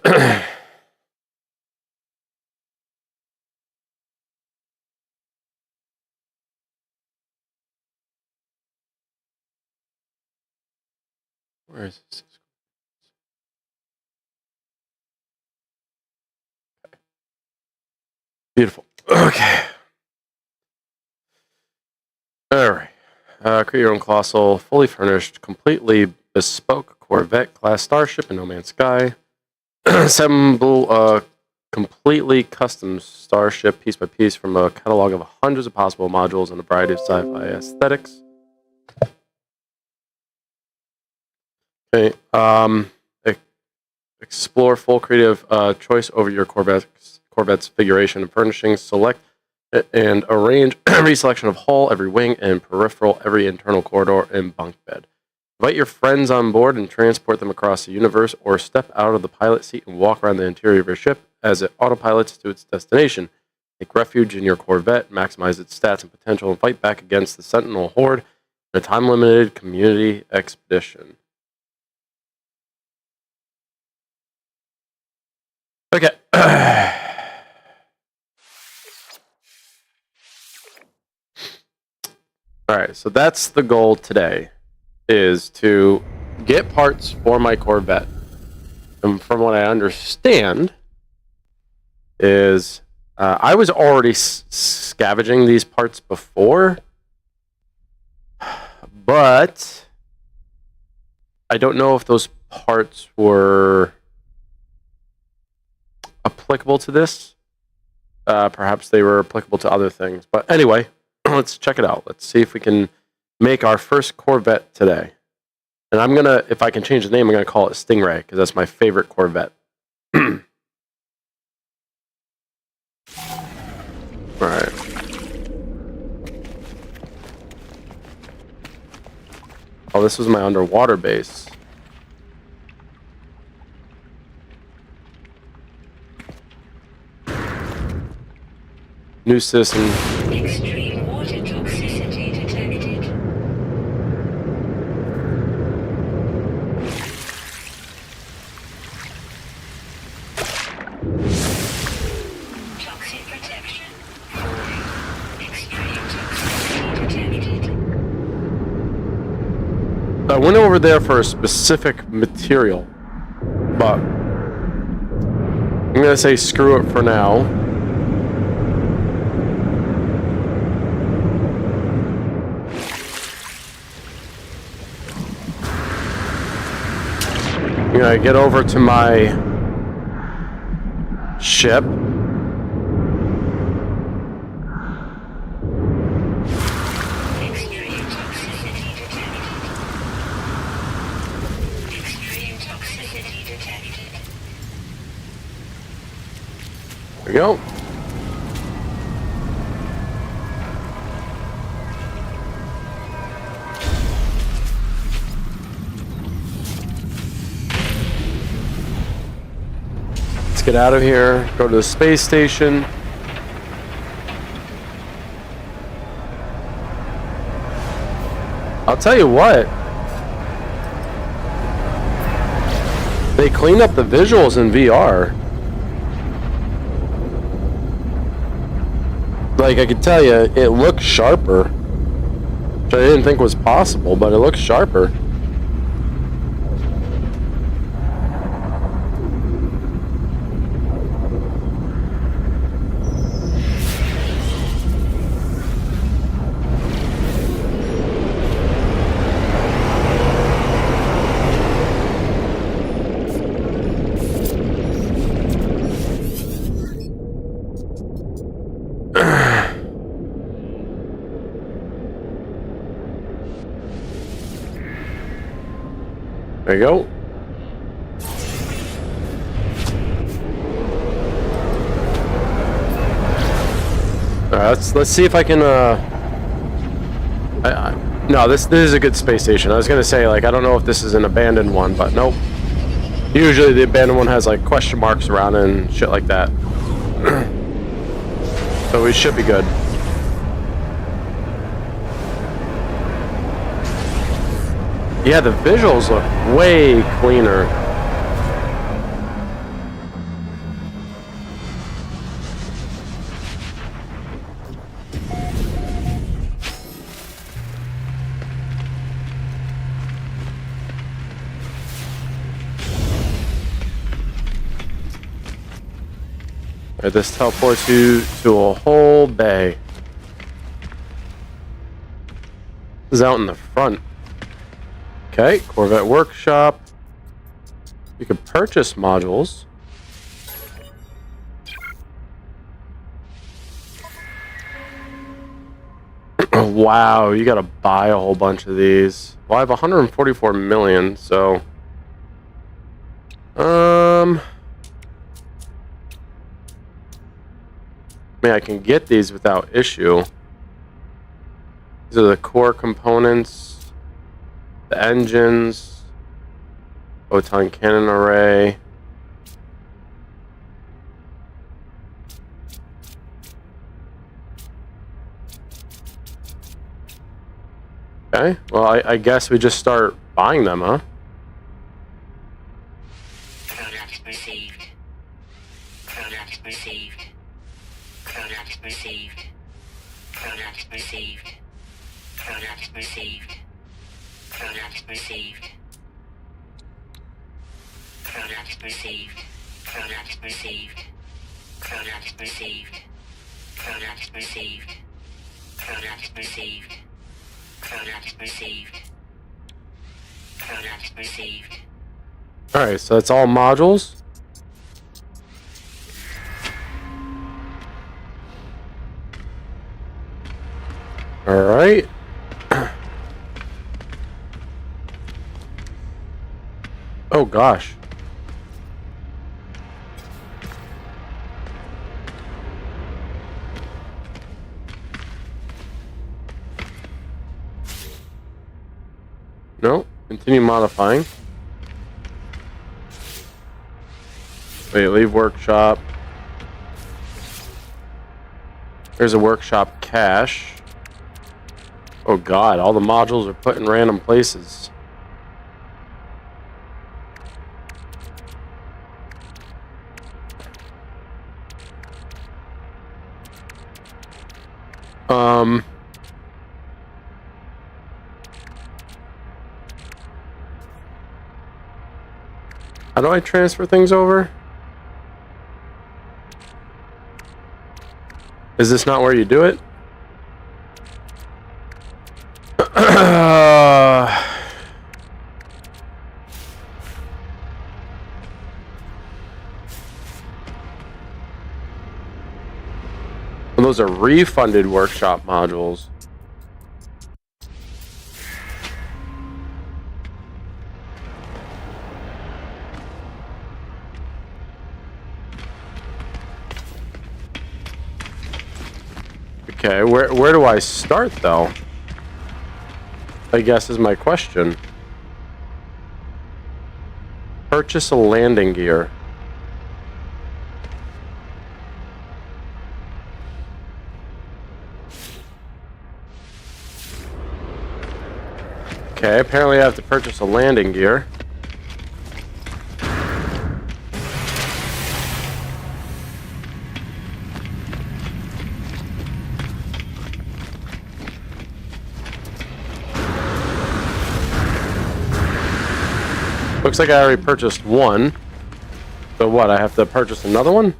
Where is this? Beautiful. Okay. All right. Create your own colossal, fully furnished, completely bespoke Corvette class starship in No Man's Sky. Assemble a completely custom starship piece by piece from a catalog of hundreds of possible modules and a variety of sci-fi aesthetics. Okay. Explore full creative choice over your Corvette's configuration and furnishings. Select and arrange every selection of hull, every wing, and peripheral, every internal corridor and bunk bed. Invite your friends on board and transport them across the universe, or step out of the pilot seat and walk around the interior of your ship as it autopilots to its destination. Take refuge in your Corvette, maximize its stats and potential, and fight back against the Sentinel Horde in a time-limited community expedition. Okay. Alright, so that's the goal today, is to get parts for my Corvette. And from what I understand, is I was already scavenging these parts before, but I don't know if those parts were applicable to this. Perhaps they were applicable to other things. But anyway, let's check it out. Let's see if we can make our first Corvette today. And I'm gonna, if I can change the name, I'm gonna call it Stingray, because that's my favorite Corvette. Alright. Oh, this was my underwater base. New system. Extreme water toxicity detected. Toxic protection. Extreme toxicity detected. I went over there for a specific material, but I'm gonna say screw it for now. I'm gonna get over to my ship. Extreme toxicity detected. Extreme toxicity detected. There we go. Get out of here, go to the space station. I'll tell you what, they cleaned up the visuals in VR. Like, I could tell you, it looks sharper, which I didn't think was possible, but it looks sharper. There you go. Let's see if I can. No, this is a good space station. I was gonna say, like, I don't know if this is an abandoned one, but nope. Usually the abandoned one has like question marks around it and shit like that. So we should be good. Yeah, the visuals look way cleaner. Alright, this teleports you to a whole bay. This is out in the front. Okay, Corvette Workshop. You can purchase modules. Wow, you gotta buy a whole bunch of these. Well, I have 144 million, so... I mean, I can get these without issue. These are the core components, the engines, photon cannon array. Okay, well, I guess we just start buying them, huh? Product received. Product received. Product received. Product received. Product received. Product received. Product received. Product received. Product received. Product received. Product received. Product received. Product received. Alright, so that's all modules. Alright. Oh gosh. No, continue modifying. Wait, leave workshop. There's a workshop cache. Oh god, all the modules are put in random places. How do I transfer things over? Is this not where you do it? Well, those are refunded workshop modules. Okay, where do I start though? I guess is my question. Purchase a landing gear. Okay, apparently I have to purchase a landing gear. Looks like I already purchased one. So what, I have to purchase another one?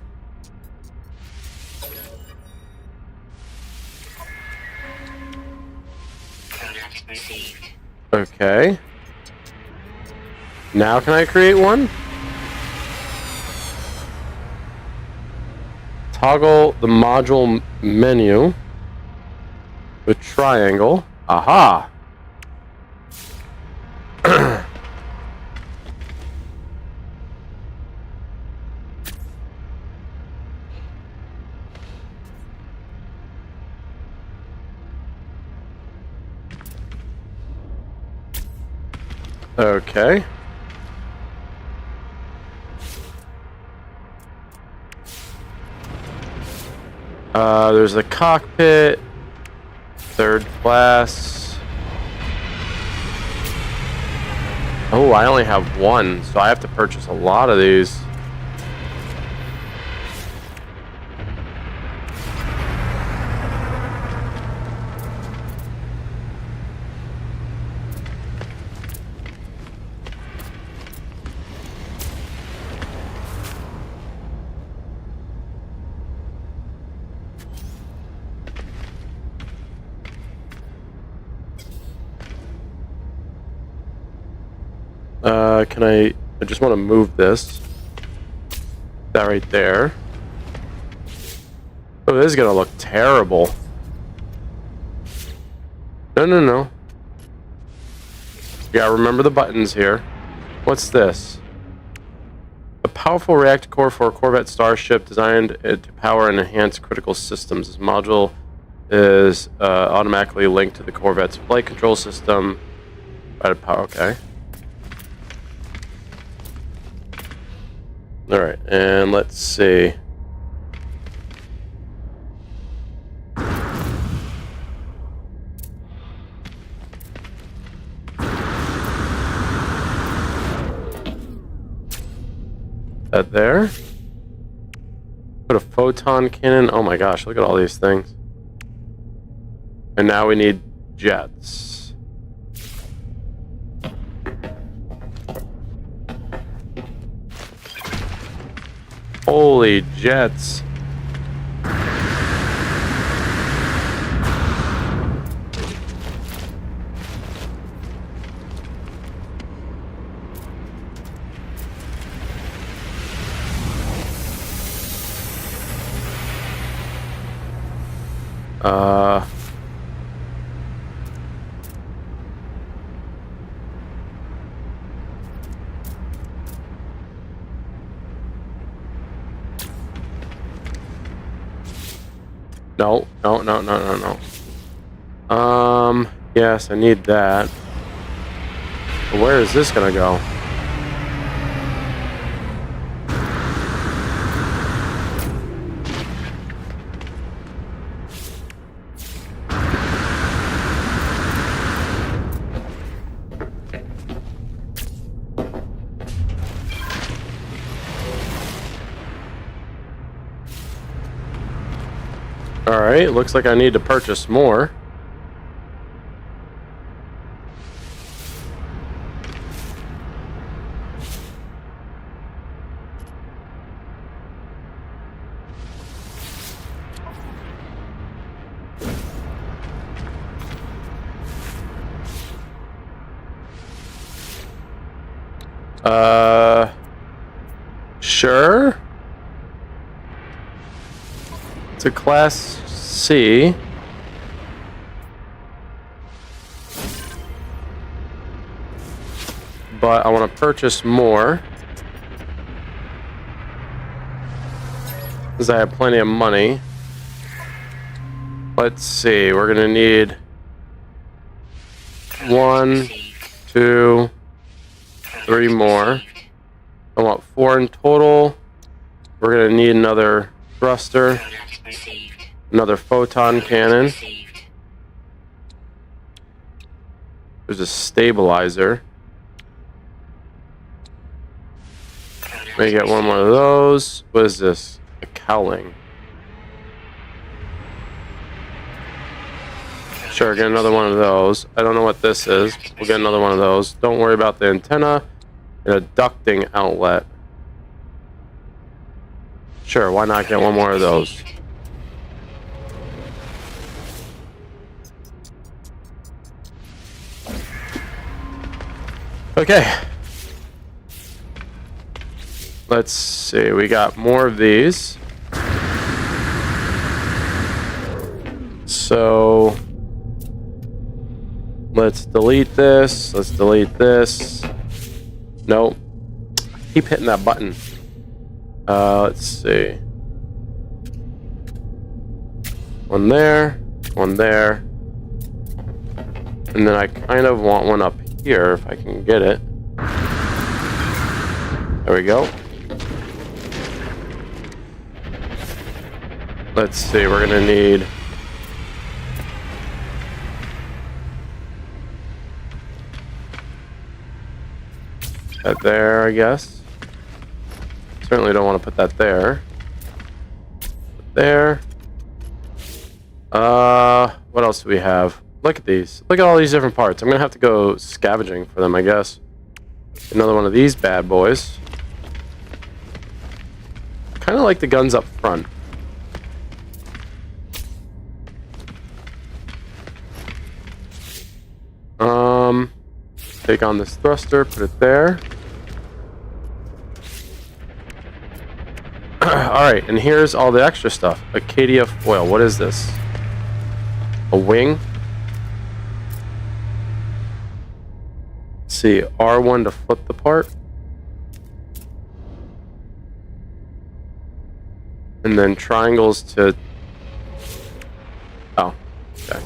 Product received. Okay. Now can I create one? Toggle the module menu with triangle. Aha! Okay. There's the cockpit, third class. Oh, I only have one, so I have to purchase a lot of these. Can I just want to move this. That right there. Oh, this is gonna look terrible. No. Yeah, remember the buttons here. What's this? A powerful reactor core for a Corvette starship designed to power and enhance critical systems. This module is automatically linked to the Corvette's flight control system. Power, okay. Alright, and let's see. That there. Put a photon cannon. Oh my gosh, look at all these things. And now we need jets. Holy jets. No. Yes, I need that. But where is this gonna go? Alright, looks like I need to purchase more. Sure. It's a Class C. But I want to purchase more. Because I have plenty of money. Let's see, we're going to need 1, 2, 3 more. I want 4 in total. We're going to need another thruster, another photon cannon. There's a stabilizer. May get one more of those. What is this? A cowling. Sure, get another one of those. I don't know what this is. We'll get another one of those. Don't worry about the antenna. And a ducting outlet. Sure, why not get one more of those? Okay. Let's see, we got more of these. So let's delete this. Let's delete this. Nope. Keep hitting that button. Let's see. One there, one there. And then I kind of want one up here if I can get it. There we go. Let's see, we're gonna need that there, I guess. Certainly don't want to put that there. There. What else do we have? Look at these. Look at all these different parts. I'm gonna have to go scavenging for them, I guess. Another one of these bad boys. Kind of like the guns up front. take on this thruster, put it there. Alright, and here's all the extra stuff. Acadia foil. What is this? A wing? Let's see. R1 to flip the part. And then triangles to... Oh, okay.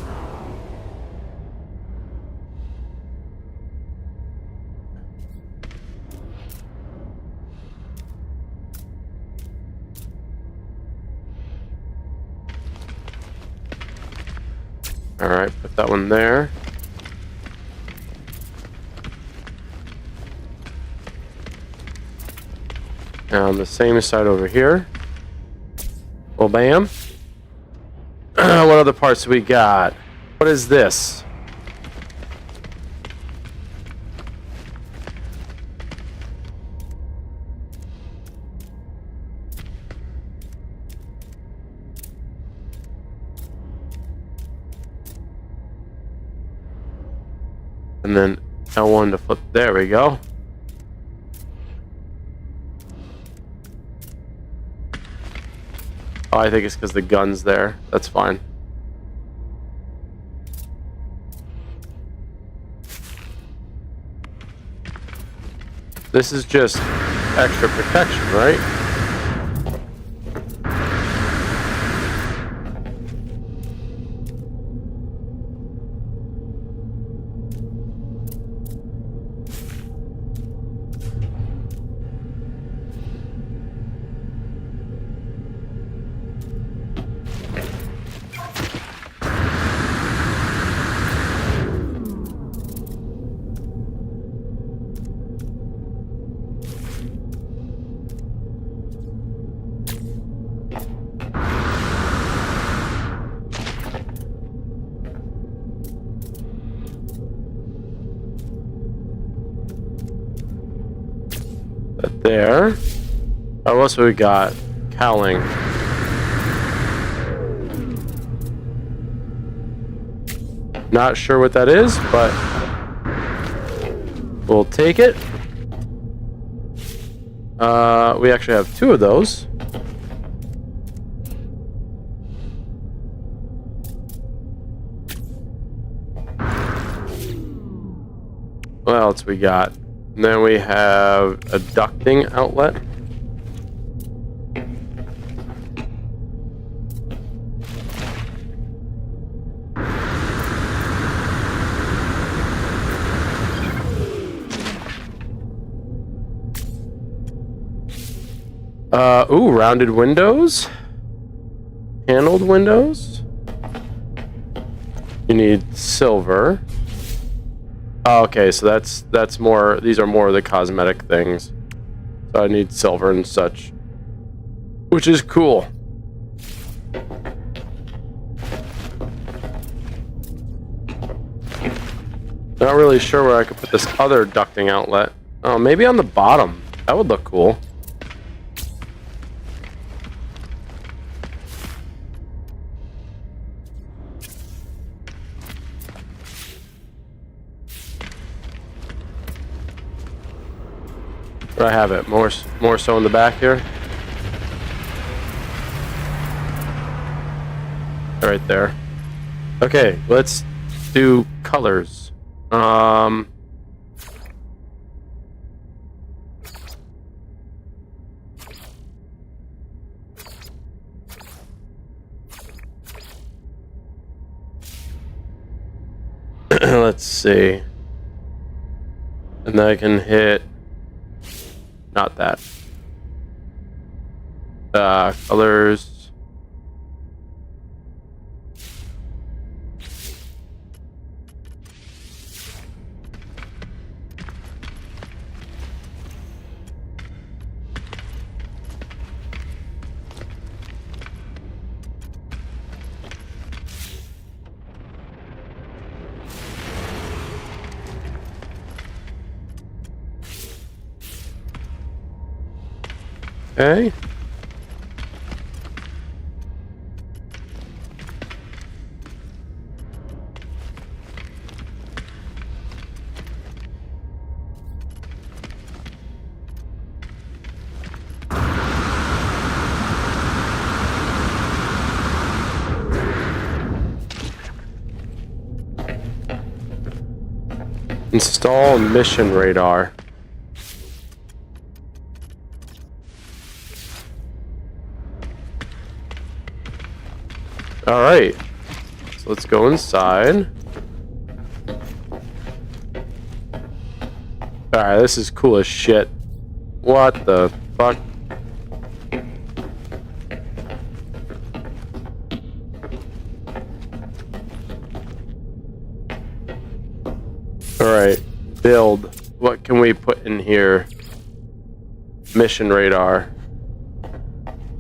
Alright, put that one there. And on the same side over here. Well, bam. What other parts do we got? What is this? And then L1 to flip. There we go. Oh, I think it's because the gun's there. That's fine. This is just extra protection, right? There. Oh, what else we got? Cowling. Not sure what that is, but we'll take it. We actually have 2 of those. What else we got? And then we have a ducting outlet. Ooh, rounded windows. Paneled windows. You need silver. Oh, okay, so that's more. These are more of the cosmetic things. So I need silver and such, which is cool. Not really sure where I could put this other ducting outlet. Oh, maybe on the bottom. That would look cool. Where I have it, more so in the back here. Right there. Okay, let's do colors. Let's see. And then I can hit. Not that. Colors. Okay. Install mission radar. Alright. So let's go inside. Alright, this is cool as shit. What the fuck? Alright, build. What can we put in here? Mission radar.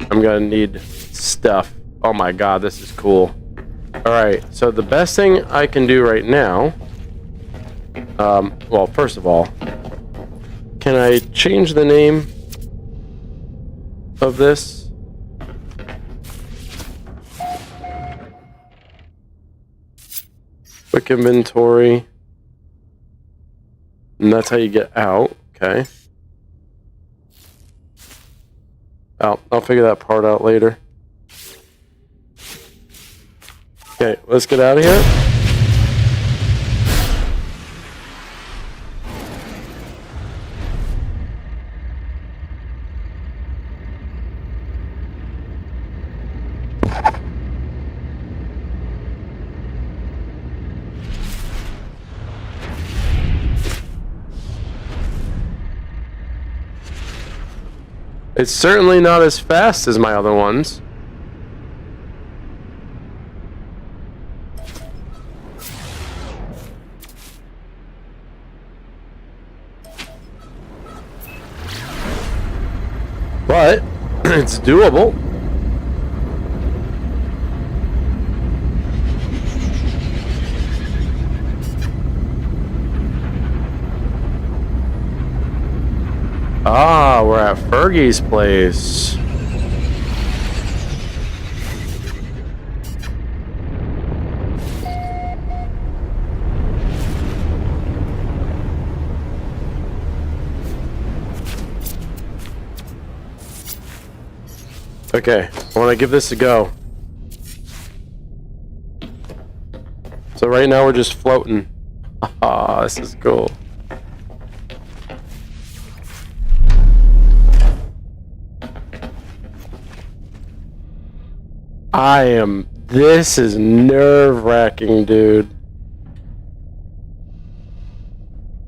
I'm gonna need stuff. Oh my god, this is cool. Alright, so the best thing I can do right now... well, first of all, can I change the name of this? Quick inventory. And that's how you get out. Okay. I'll figure that part out later. Okay, let's get out of here. It's certainly not as fast as my other ones. But it's doable. Ah, we're at Fergie's place. Okay, I want to give this a go. So right now we're just floating. Ah, this is cool. This is nerve-wracking, dude.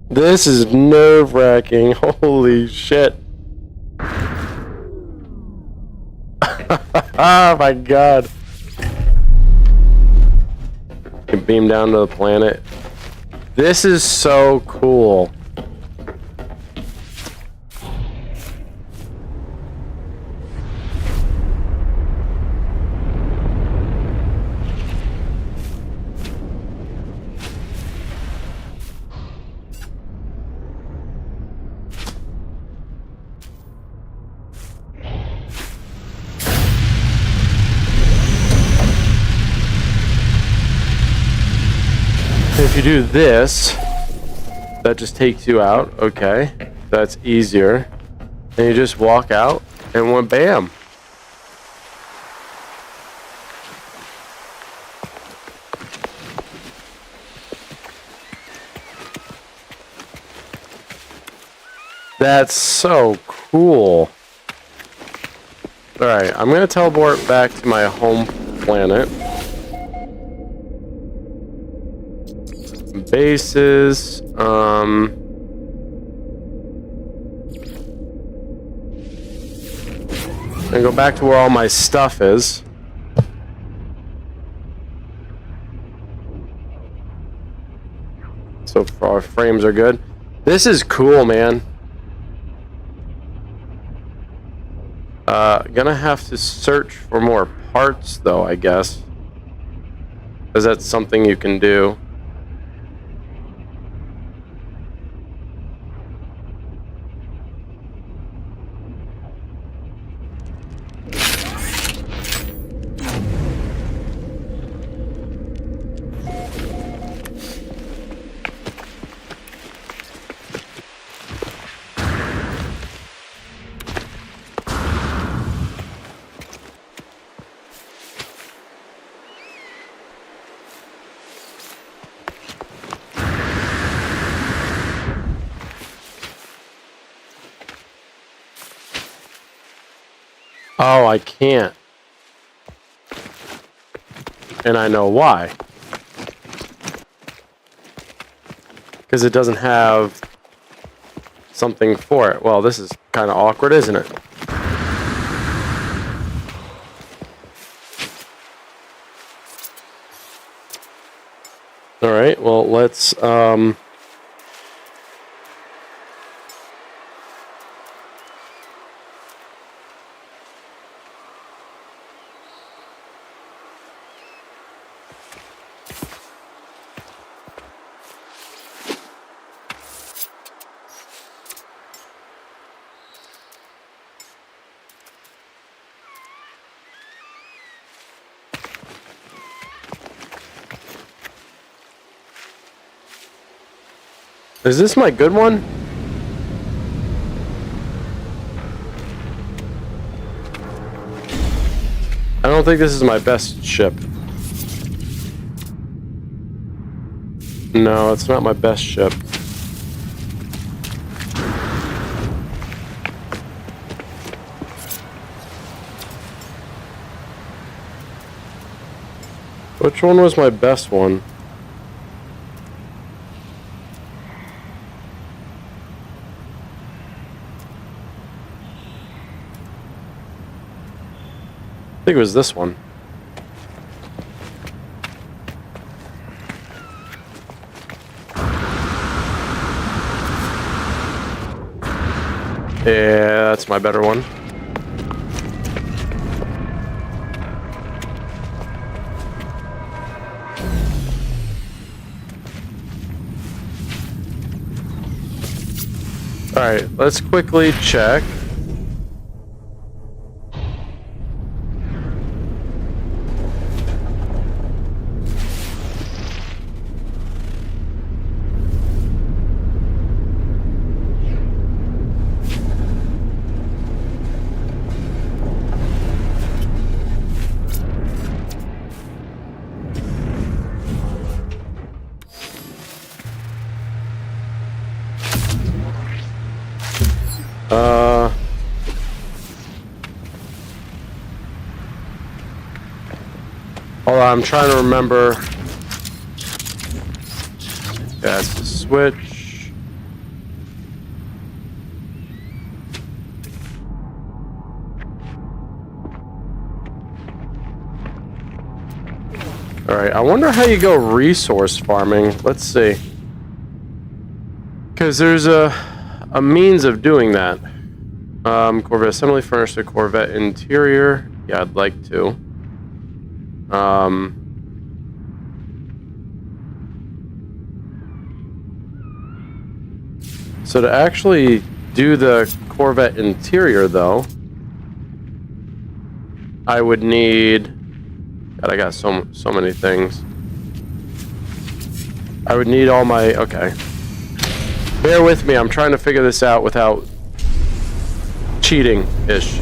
This is nerve-wracking. Holy shit. Oh my god. Can beam down to the planet. This is so cool. If you do this, that just takes you out. Okay, that's easier. And you just walk out and went bam. That's so cool. Alright, I'm gonna teleport back to my home planet. Bases, and go back to where all my stuff is. So far, our frames are good. This is cool, man. Gonna have to search for more parts, though, I guess. Because that's something you can do. Oh, I can't. And I know why. Because it doesn't have something for it. Well, this is kind of awkward, isn't it? Alright, well, let's... Is this my good one? I don't think this is my best ship. No, it's not my best ship. Which one was my best one? I think it was this one. Yeah, that's my better one. Alright, let's quickly check. Hold on, I'm trying to remember. Yeah, it's the switch. Alright, I wonder how you go resource farming. Let's see. Because there's a means of doing that. Corvette assembly, furnish the Corvette interior. Yeah, I'd like to. So to actually do the Corvette interior, though, I would need... God, I got so many things. I would need all my... Okay. Bear with me, I'm trying to figure this out without cheating-ish.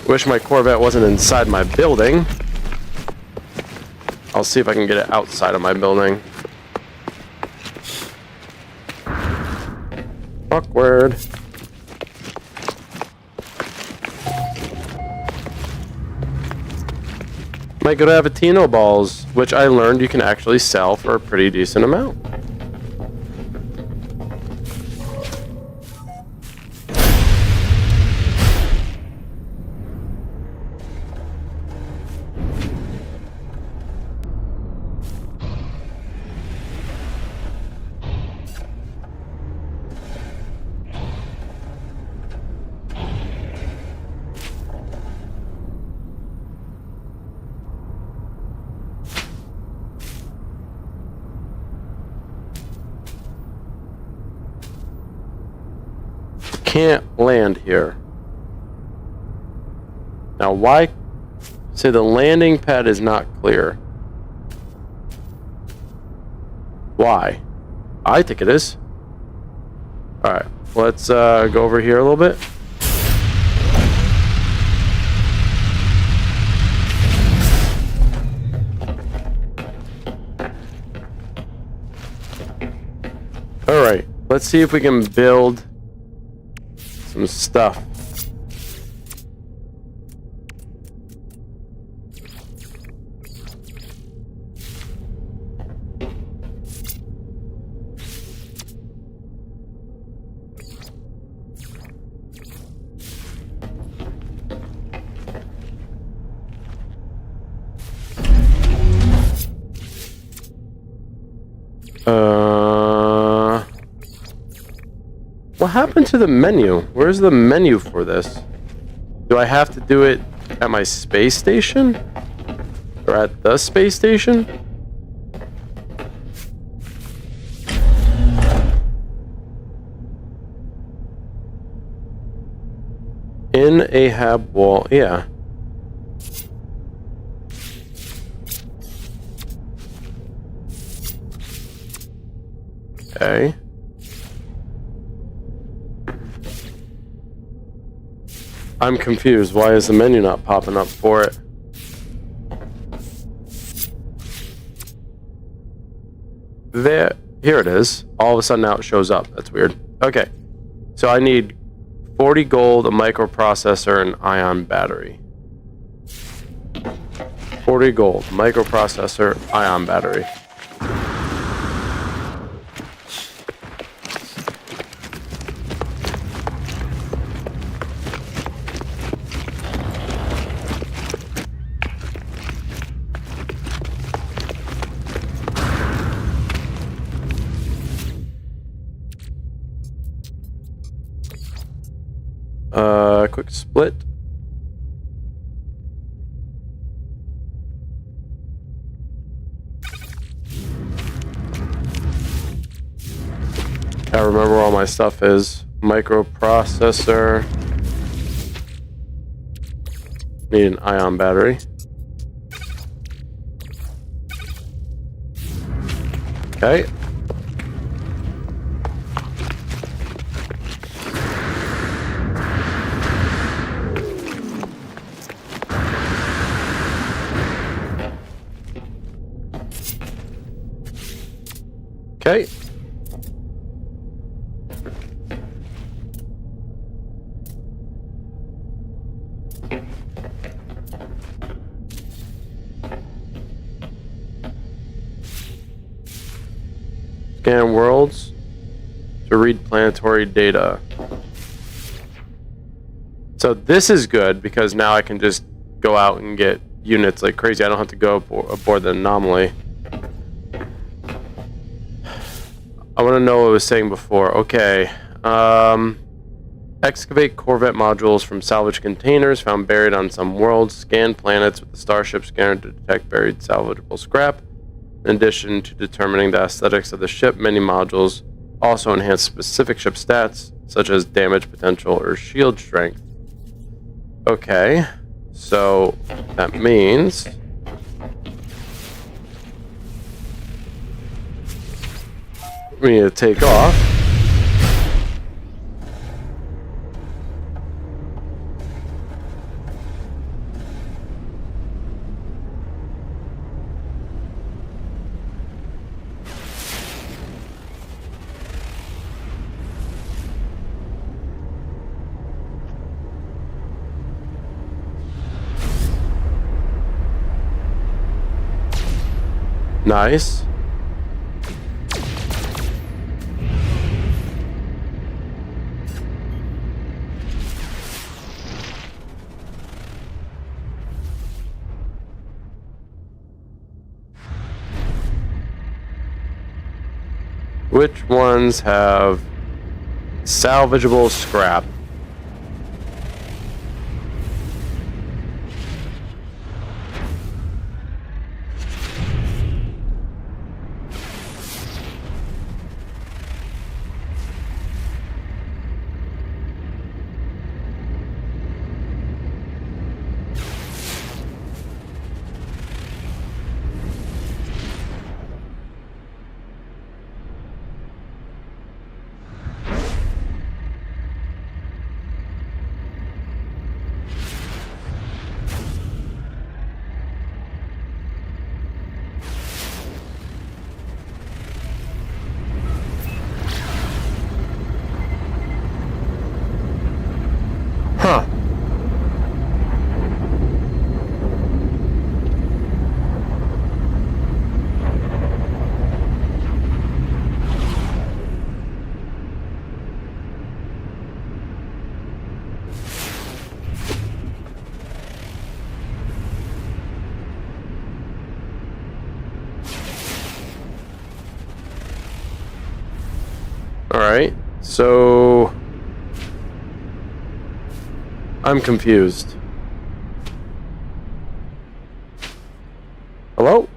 Wish my Corvette wasn't inside my building. I'll see if I can get it outside of my building. Awkward. My Gravitino balls, which I learned you can actually sell for a pretty decent amount. Can't land here. Now, why say the landing pad is not clear? Why? I think it is. Alright, let's go over here a little bit. All right, let's see if we can build some stuff. What happened to the menu? Where's the menu for this? Do I have to do it at my space station? Or at the space station? In Ahab wall, yeah. Okay. I'm confused. Why is the menu not popping up for it? There. Here it is. All of a sudden now it shows up. That's weird. Okay. So I need 40 gold, a microprocessor, and ion battery. 40 gold, microprocessor, ion battery. Quick split. I remember where all my stuff is. Microprocessor. Need an ion battery. Okay. Okay. Scan worlds to read planetary data. So this is good because now I can just go out and get units like crazy. I don't have to go aboard the anomaly. I want to know what I was saying before. Okay. Excavate Corvette modules from salvage containers found buried on some worlds. Scan planets with the Starship scanner to detect buried salvageable scrap. In addition to determining the aesthetics of the ship, many modules also enhance specific ship stats, such as damage potential or shield strength. Okay. So that means we need to take off. Nice. Which ones have salvageable scrap? Alright, so I'm confused. Hello?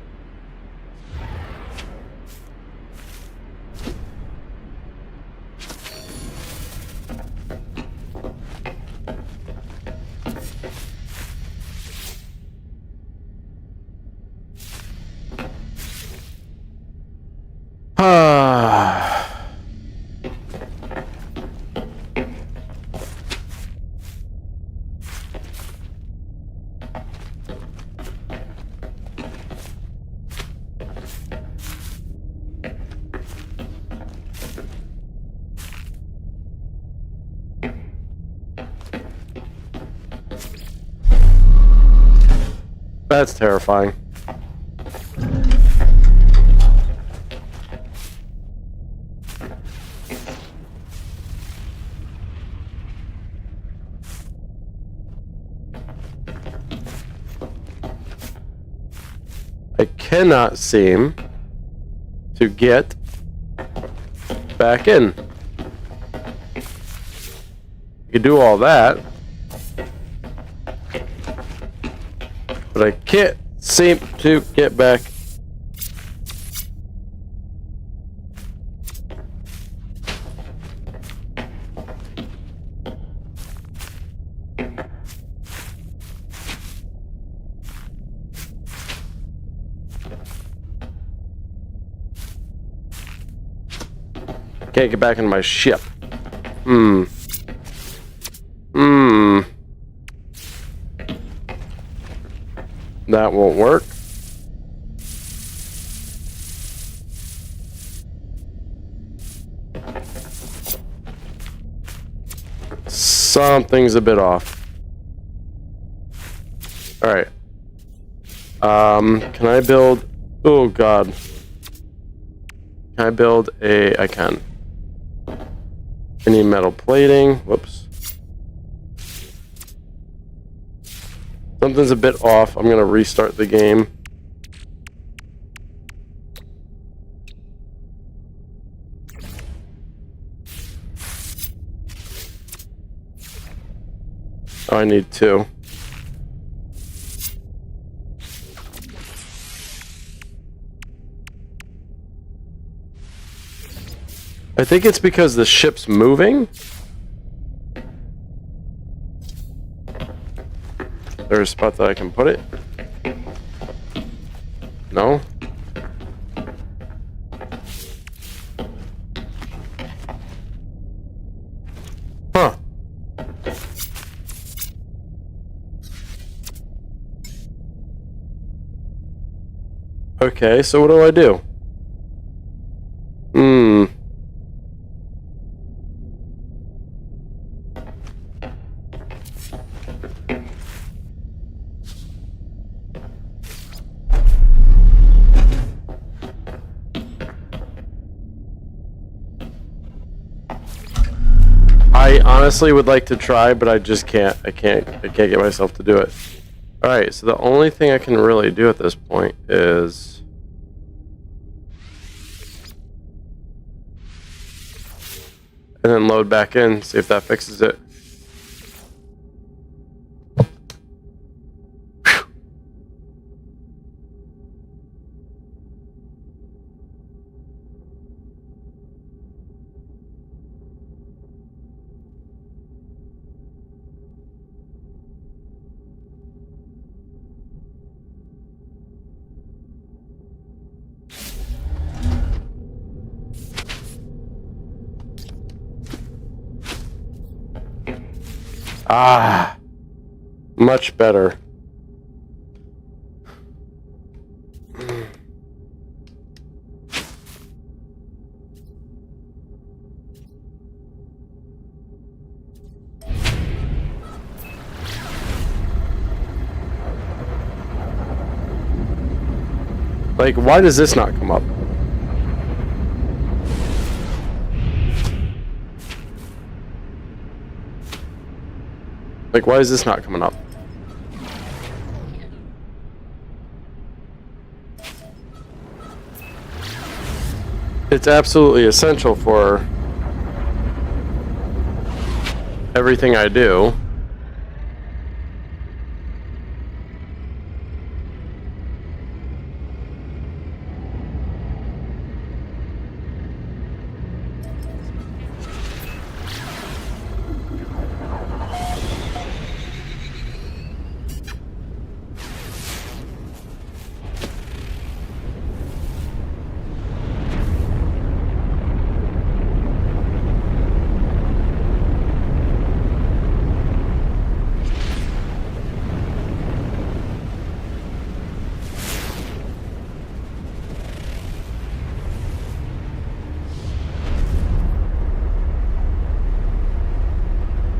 That's terrifying. I cannot seem to get back in. You do all that, but I can't seem to get back. Can't get back into my ship. That won't work. Something's a bit off. Alright. Can I build... Oh, God. Can I build a... I can. I need metal plating. Whoops. Something's a bit off. I'm gonna restart the game. Oh, I need two. I think it's because the ship's moving. There's a spot that I can put it. No? Huh. Okay, so what do I do? I honestly would like to try, but I just can't. I can't get myself to do it. Alright, so the only thing I can really do at this point is... and then load back in, see if that fixes it. Ah, much better. Like, why does this not come up? Like, why is this not coming up? It's absolutely essential for everything I do.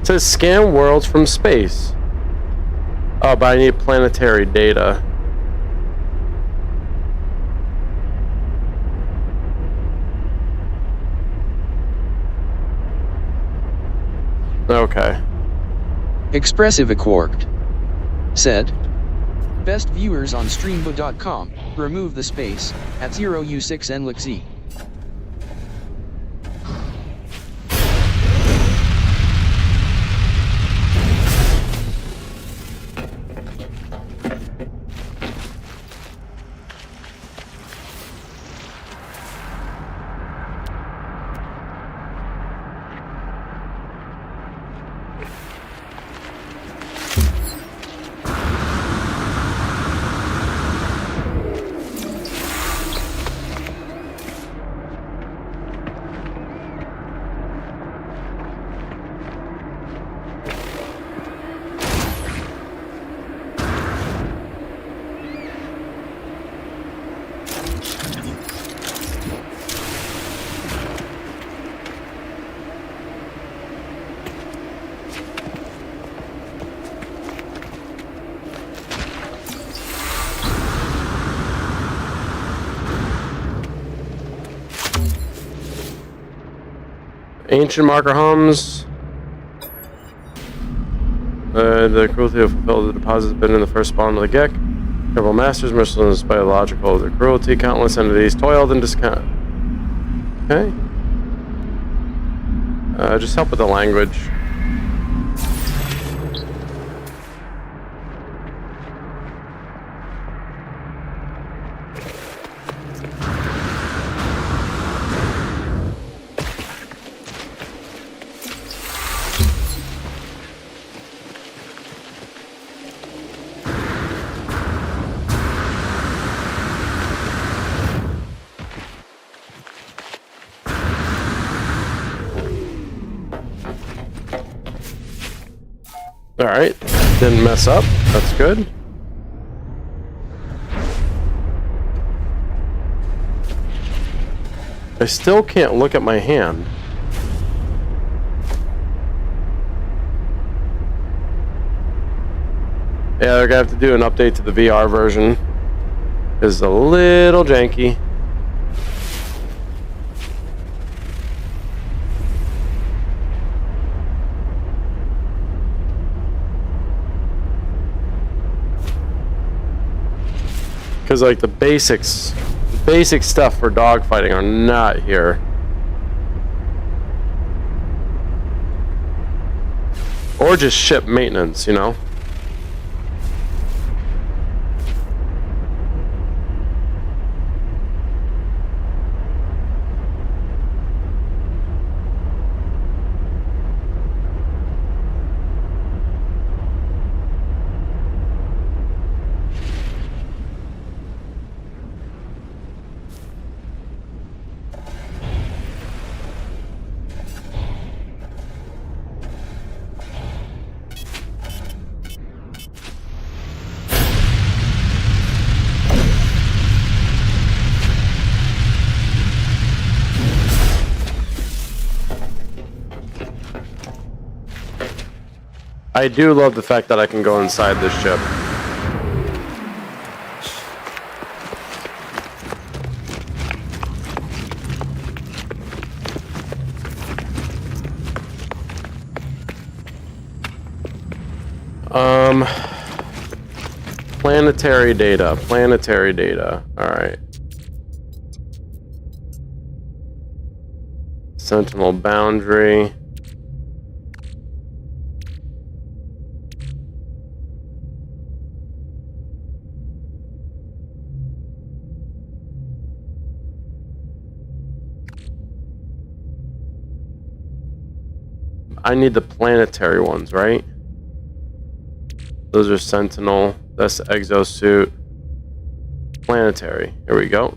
It says scan worlds from space. Oh, but I need planetary data. Okay. Expressive Quarked said, best viewers on streambo.com, remove the space, at 0U6 Enlix Z. Ancient marker hums. The cruelty of fulfilled the deposit has been in the first spawn of the Gek. Several masters, merciless, biological, of their cruelty. Countless entities toiled and discount. Okay. Just help with the language. Alright, didn't mess up. That's good. I still can't look at my hand. Yeah, they're gonna have to do an update to the VR version. It's a little janky. Because like the basic stuff for dogfighting are not here. Or just ship maintenance, you know? I do love the fact that I can go inside this ship. Planetary data. Alright. Sentinel boundary. I need the planetary ones, right? Those are Sentinel. That's the exosuit. Planetary. Here we go.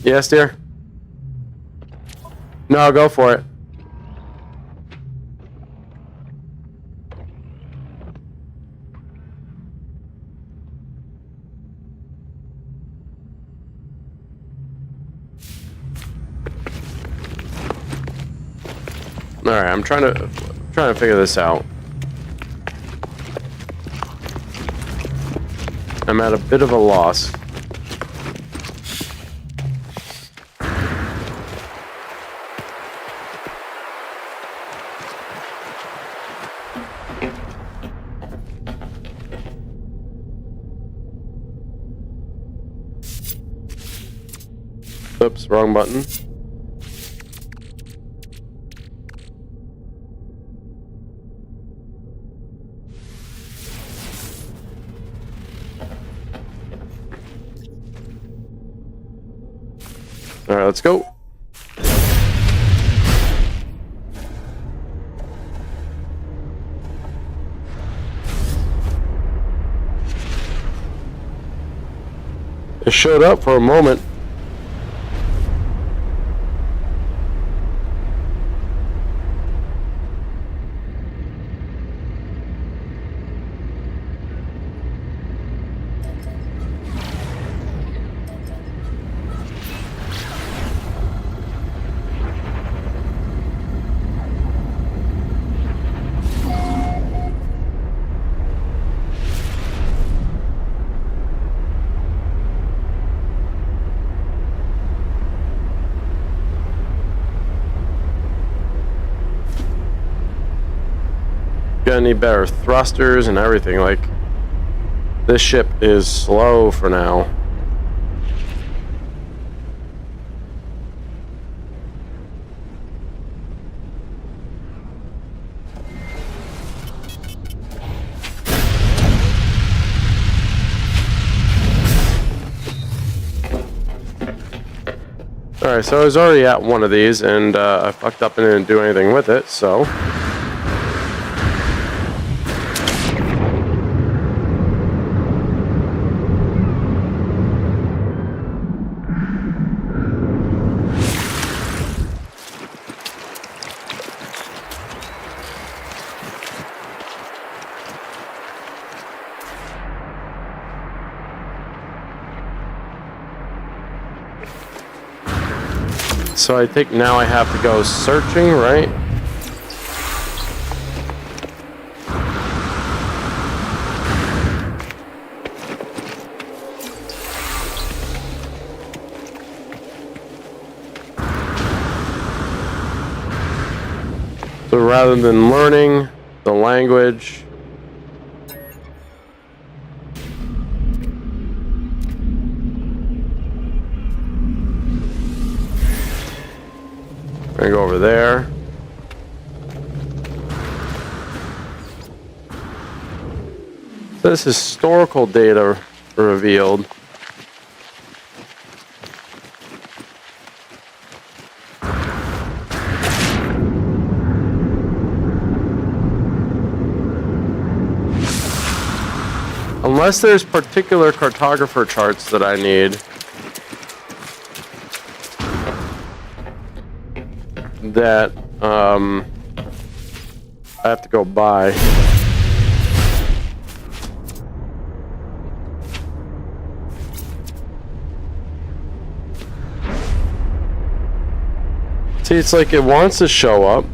Yes, dear? No, go for it. Alright, I'm trying to figure this out. I'm at a bit of a loss. Oops, wrong button. Alright, let's go. It showed up for a moment. Got any better thrusters and everything? Like, this ship is slow for now. Alright, so I was already at one of these, and I fucked up and didn't do anything with it, so... So I think now I have to go searching, right? So rather than learning the language, I'm gonna go over there. So this historical data revealed. Unless there's particular cartographer charts that I need that I have to go buy. See, it's like it wants to show up.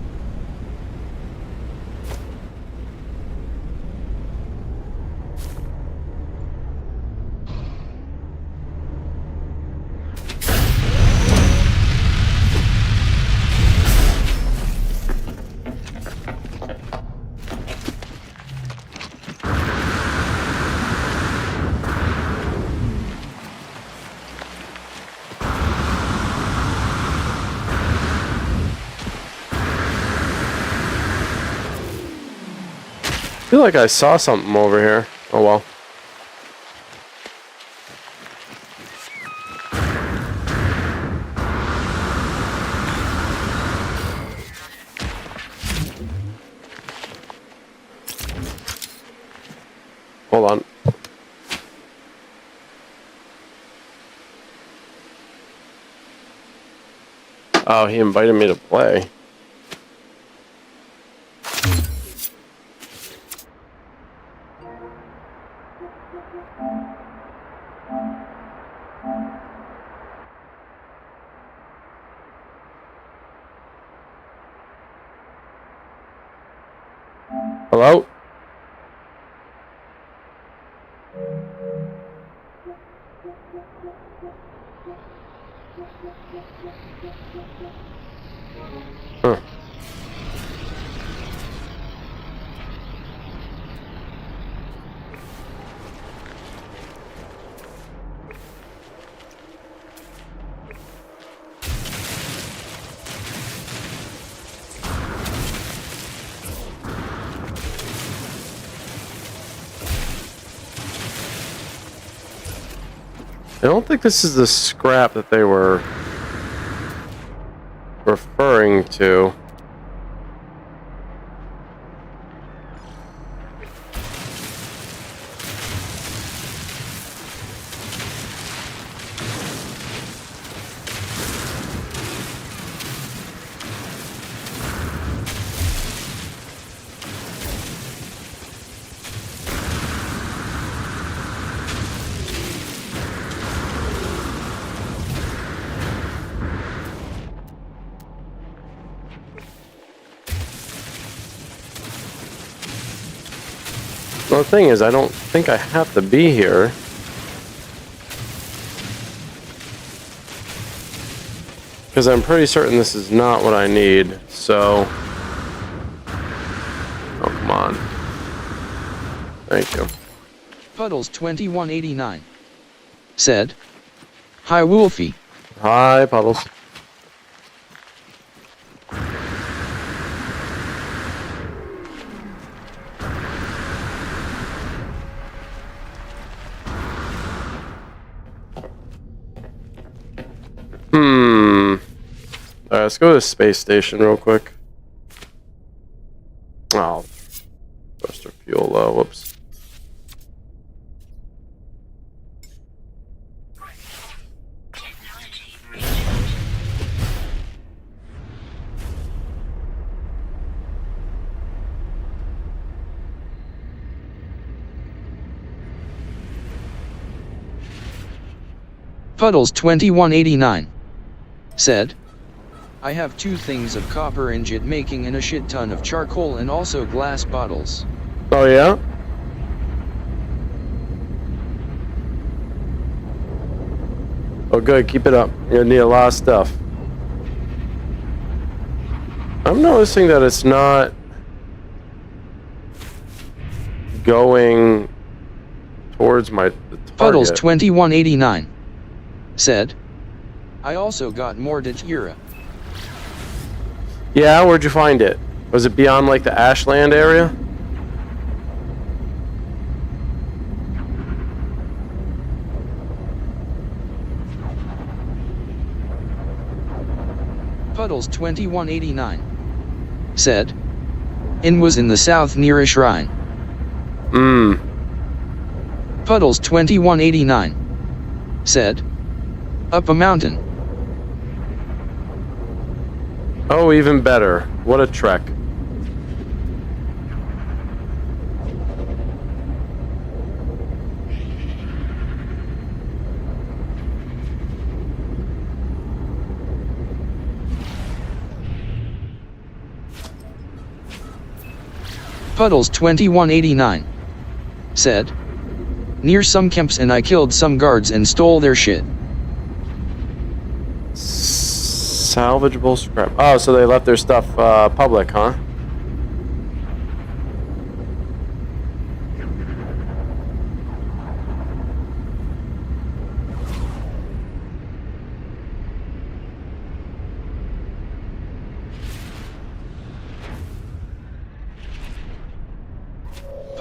feel like I saw something over here. Oh well. Hold on. Oh, he invited me to play. Hello? Huh. I don't think this is the scrap that they were referring to. Well, the thing is, I don't think I have to be here. Because I'm pretty certain this is not what I need, so... Oh, come on. Thank you. Puddles2189 said, "Hi Wolfie. Hi, Puddles. Alright, let's go to the space station real quick. Oh, thruster fuel low. Whoops. Technology research. Puddles2189 said, "I have 2 things of copper ingot making and a shit ton of charcoal and also glass bottles." Oh, yeah? Oh, good. Keep it up. You're gonna need a lot of stuff. I'm noticing that it's not going towards my target. Puddles2189 said, "I also got more Datura." Yeah, where'd you find it? Was it beyond, like, the Ashland area? Puddles2189 said, "In was in the south near a shrine." Puddles2189 said, "Up a mountain." Oh, even better. What a trek. Puddles2189 said, "Near some camps and I killed some guards and stole their shit." Salvageable scrap. Oh, so they left their stuff public, huh?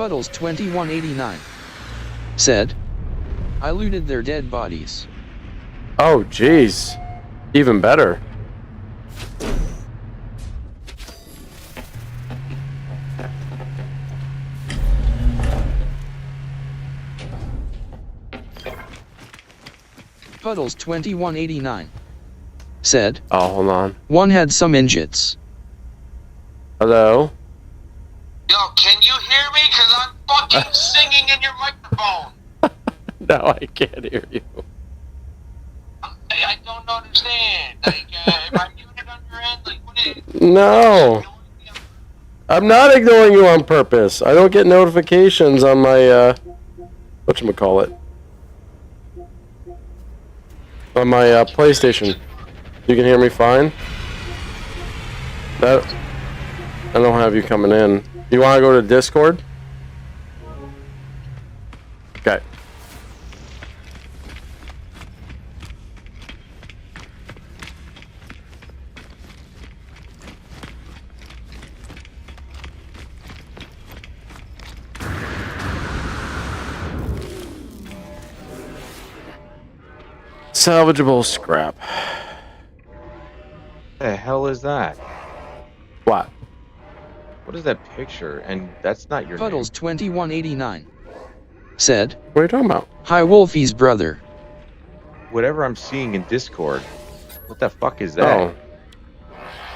Puddles 2189 said, I looted their dead bodies. Oh, jeez. Even better. Puddles 2189 said, Oh, hold on. one had some injits. Hello? Yo, can you hear me? Cause I'm fucking singing in your microphone. No, I can't hear you. I don't understand. Like, am I muted on your end? Like, what is... No. I'm not ignoring you on purpose. I don't get notifications on my, whatchamacallit. On my, PlayStation. You can hear me fine? That... I don't have you coming in. You want to go to Discord? Okay. Salvageable scrap. The hell is that? What? What is that picture? And that's not your Puddles 2189 said, What are you talking about? Hi Wolfie's brother. name. Whatever I'm seeing in Discord. What the fuck is that? Oh.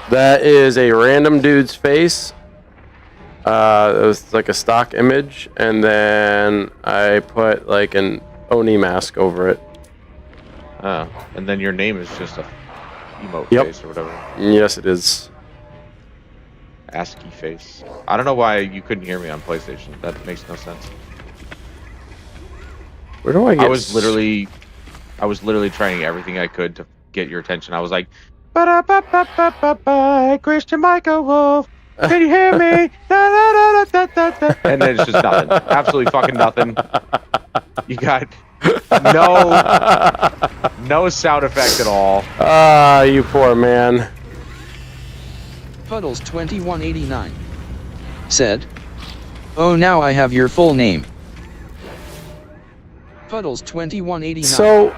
That is a random dude's face. It was like a stock image, and then I put like an Oni mask over it. Oh. And then your name is just a emote Yep. face or whatever. Yes, it is. ASCII face. I don't know why you couldn't hear me on PlayStation. That makes no sense. Where do I get? I was literally trying everything I could to get your attention. I was like, "Ba-da-ba-ba-ba-ba-ba, Christian Michael Wolf, can you hear me?" Da-da-da-da-da-da. And then it's just nothing. Absolutely fucking nothing. You got no sound effect at all. Ah, you poor man. Puddles 2189 said, oh now I have your full name. Puddles 2189 So,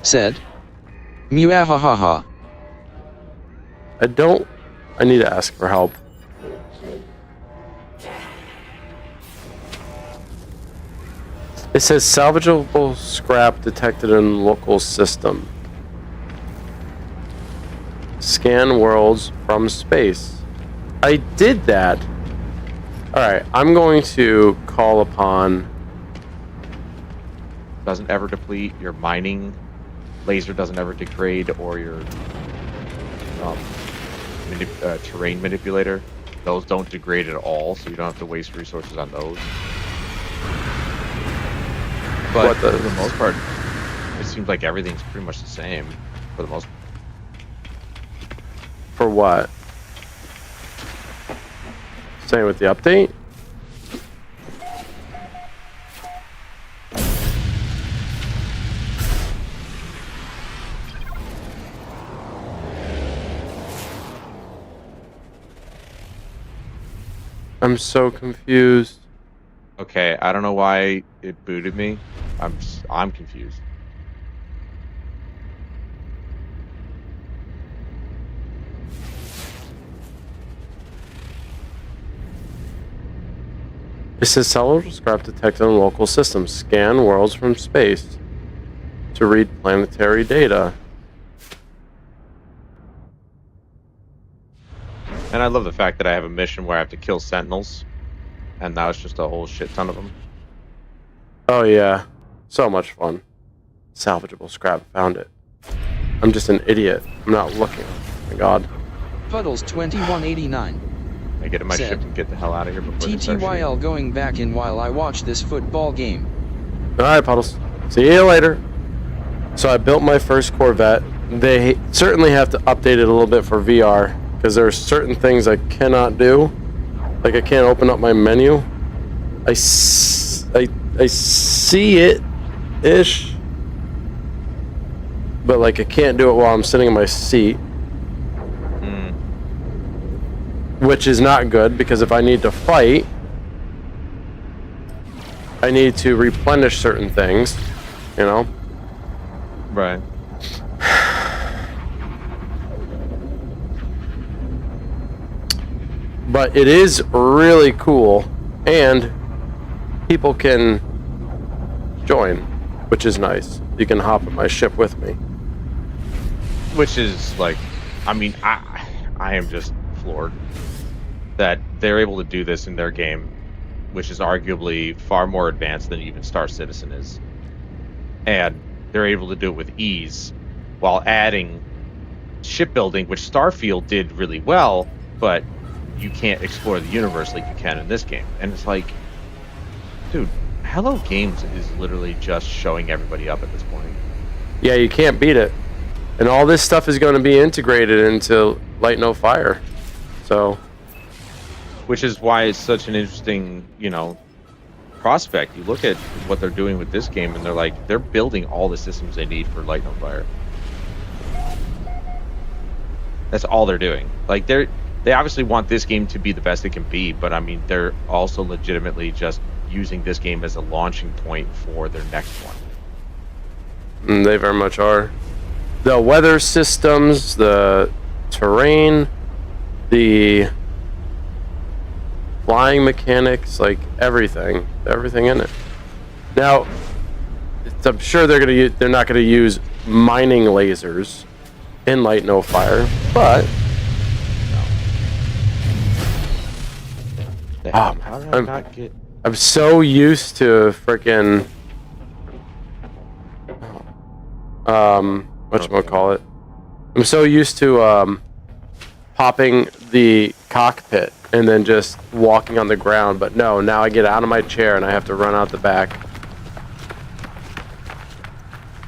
said, Mewahahaha. I need to ask for help. It says salvageable scrap detected in local system. Scan worlds from space. I did that. Alright, I'm going to call upon... Doesn't ever deplete. Your mining laser doesn't ever degrade, or your terrain manipulator. Those don't degrade at all, so you don't have to waste resources on those. But for the most part, it seems like everything's pretty much the same for the most part. For what? Same with the update? I'm so confused. Okay, I don't know why it booted me. I'm confused. It says salvageable scrap detected in local systems. Scan worlds from space to read planetary data. And I love the fact that I have a mission where I have to kill sentinels, and now it's just a whole shit ton of them. Oh yeah, so much fun. Salvageable scrap, found it. I'm just an idiot. I'm not looking. Oh my god. Puddles 2189 I get in my Said, ship and get the hell out of here before they start shooting. TTYL going back in while I watch this football game. Alright, Puddles. See you later. So I built my first Corvette. They certainly have to update it a little bit for VR, because there are certain things I cannot do. Like I can't open up my menu. I see it-ish. But like I can't do it while I'm sitting in my seat. Which is not good, because if I need to fight, I need to replenish certain things, you know? Right. But it is really cool, and people can join, which is nice. You can hop on my ship with me. Which is like, I mean, I am just floored that they're able to do this in their game, which is arguably far more advanced than even Star Citizen is. And they're able to do it with ease while adding shipbuilding, which Starfield did really well, but you can't explore the universe like you can in this game. And it's like, dude, Hello Games is literally just showing everybody up at this point. Yeah, you can't beat it. And all this stuff is going to be integrated into Light No Fire. So, which is why it's such an interesting, you know, prospect. You look at what they're doing with this game, and they're building all the systems they need for Light No Fire. That's all they're doing. Like they obviously want this game to be the best it can be, but I mean they're also legitimately just using this game as a launching point for their next one. They very much are. The weather systems, the terrain, the flying mechanics, like everything in it. Now, I'm sure they're not gonna use mining lasers in Light No Fire, but Damn, how did I not get? I'm so used to frickin' whatchamacallit. I'm so used to popping the cockpit and then just walking on the ground, but no, now I get out of my chair and I have to run out the back.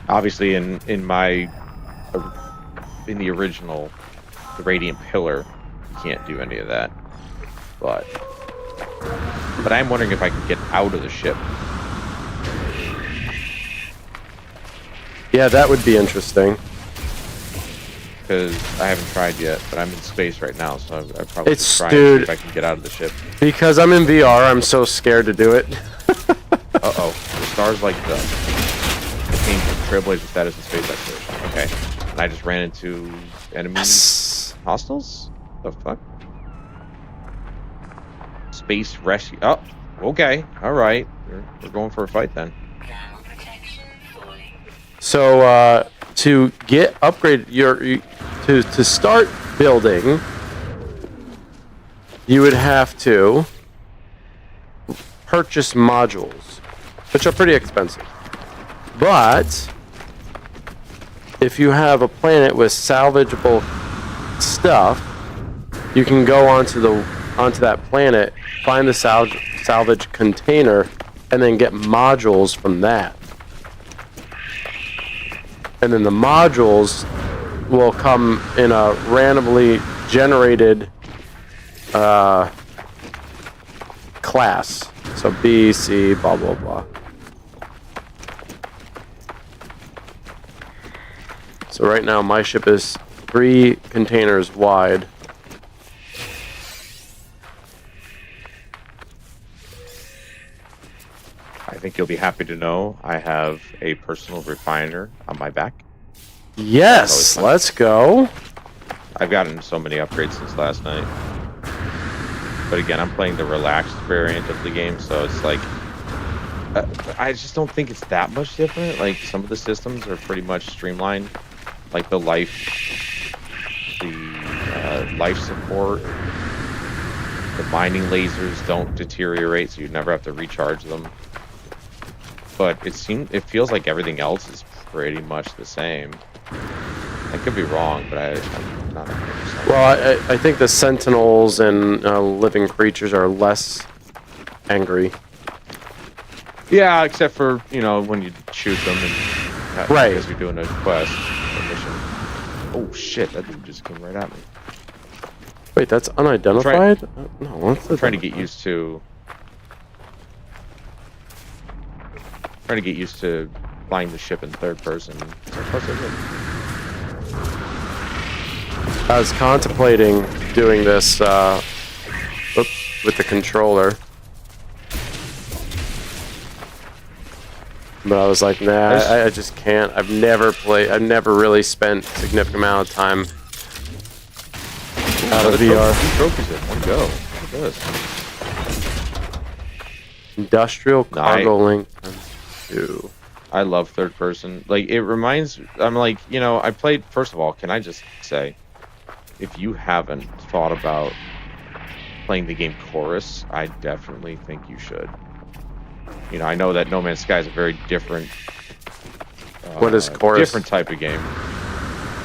Obviously, in the original, the Radiant Pillar, you can't do any of that. But I'm wondering if I can get out of the ship. Yeah, that would be interesting. Because I haven't tried yet, but I'm in space right now, so I probably It's- should try dude. and see if I can get out of the ship. Because I'm in VR, I'm so scared to do it. Uh-oh. The star's like the came from Trailblazer status in space exploration. Okay. And I just ran into enemy hostiles? The fuck? Space rescue. Oh, okay. Alright. We're going for a fight then. Ground protection fully. So to get upgraded, to start building, you would have to purchase modules, which are pretty expensive. But if you have a planet with salvageable stuff, you can go onto that planet, find the salvage container, and then get modules from that. And then the modules will come in a randomly generated class. So B, C, blah, blah, blah. So right now my ship is 3 containers wide. I think you'll be happy to know I have a personal refiner on my back. Yes, fun. let's go. I've gotten so many upgrades since last night. But again, I'm playing the relaxed variant of the game, so it's like... I just don't think it's that much different. Like, some of the systems are pretty much streamlined. Like the life support. The mining lasers don't deteriorate, so you never have to recharge them. But it feels like everything else is pretty much the same. I could be wrong, but I'm not 100%. Well, I think the sentinels and living creatures are less angry. Yeah, except for, you know, when you shoot them and Right. because you're doing a quest or mission. Oh shit, that dude just came right at me. Wait, that's unidentified? No, what's I'm trying to get used to flying the ship in third person. So far, so good. I was contemplating doing this with the controller. But I was like, nah, I just can't. I've never really spent a significant amount of time out of VR. 2 trophies in one go. Look at this. Industrial Cargo Link 2. I love third person. Like, it reminds... I'm like, you know, I played... First of all, can I just say, if you haven't thought about playing the game Chorus, I definitely think you should. You know, I know that No Man's Sky is a very different... what is Chorus? Different type of game.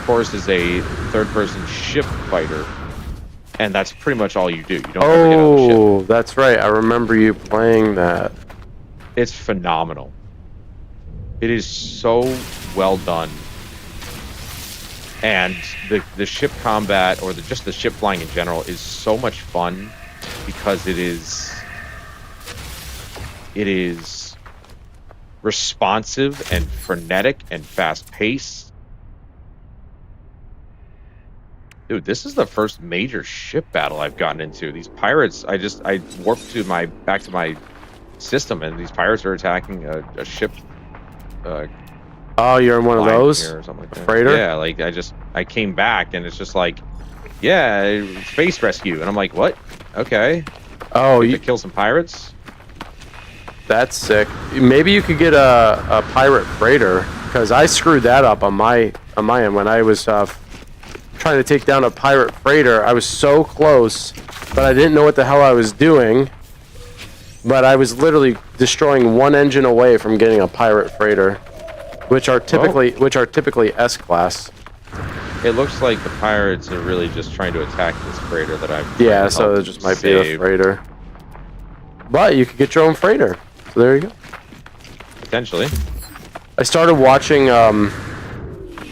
Chorus is a third-person ship fighter, and that's pretty much all you do. You don't ever get on the ship. Oh, that's right. I remember you playing that. It's phenomenal. It is so well done, and the ship combat, or just the ship flying in general, is so much fun because it is responsive and frenetic and fast paced. Dude, this is the first major ship battle I've gotten into. These pirates, I warped back to my system, and these pirates are attacking a ship. Oh, you're in one of those? Or something like that. Freighter? Yeah, like I came back, and it's just like, yeah, space rescue, and I'm like, what? Okay. Oh, you kill some pirates? That's sick. Maybe you could get a pirate freighter, because I screwed that up on my end when I was trying to take down a pirate freighter. I was so close, but I didn't know what the hell I was doing. But I was literally destroying one engine away from getting a pirate freighter, which are typically S-class. It looks like the pirates are really just trying to attack this freighter that I've... Yeah, so it just might be a freighter. But you could get your own freighter. So there you go. Potentially. I started watching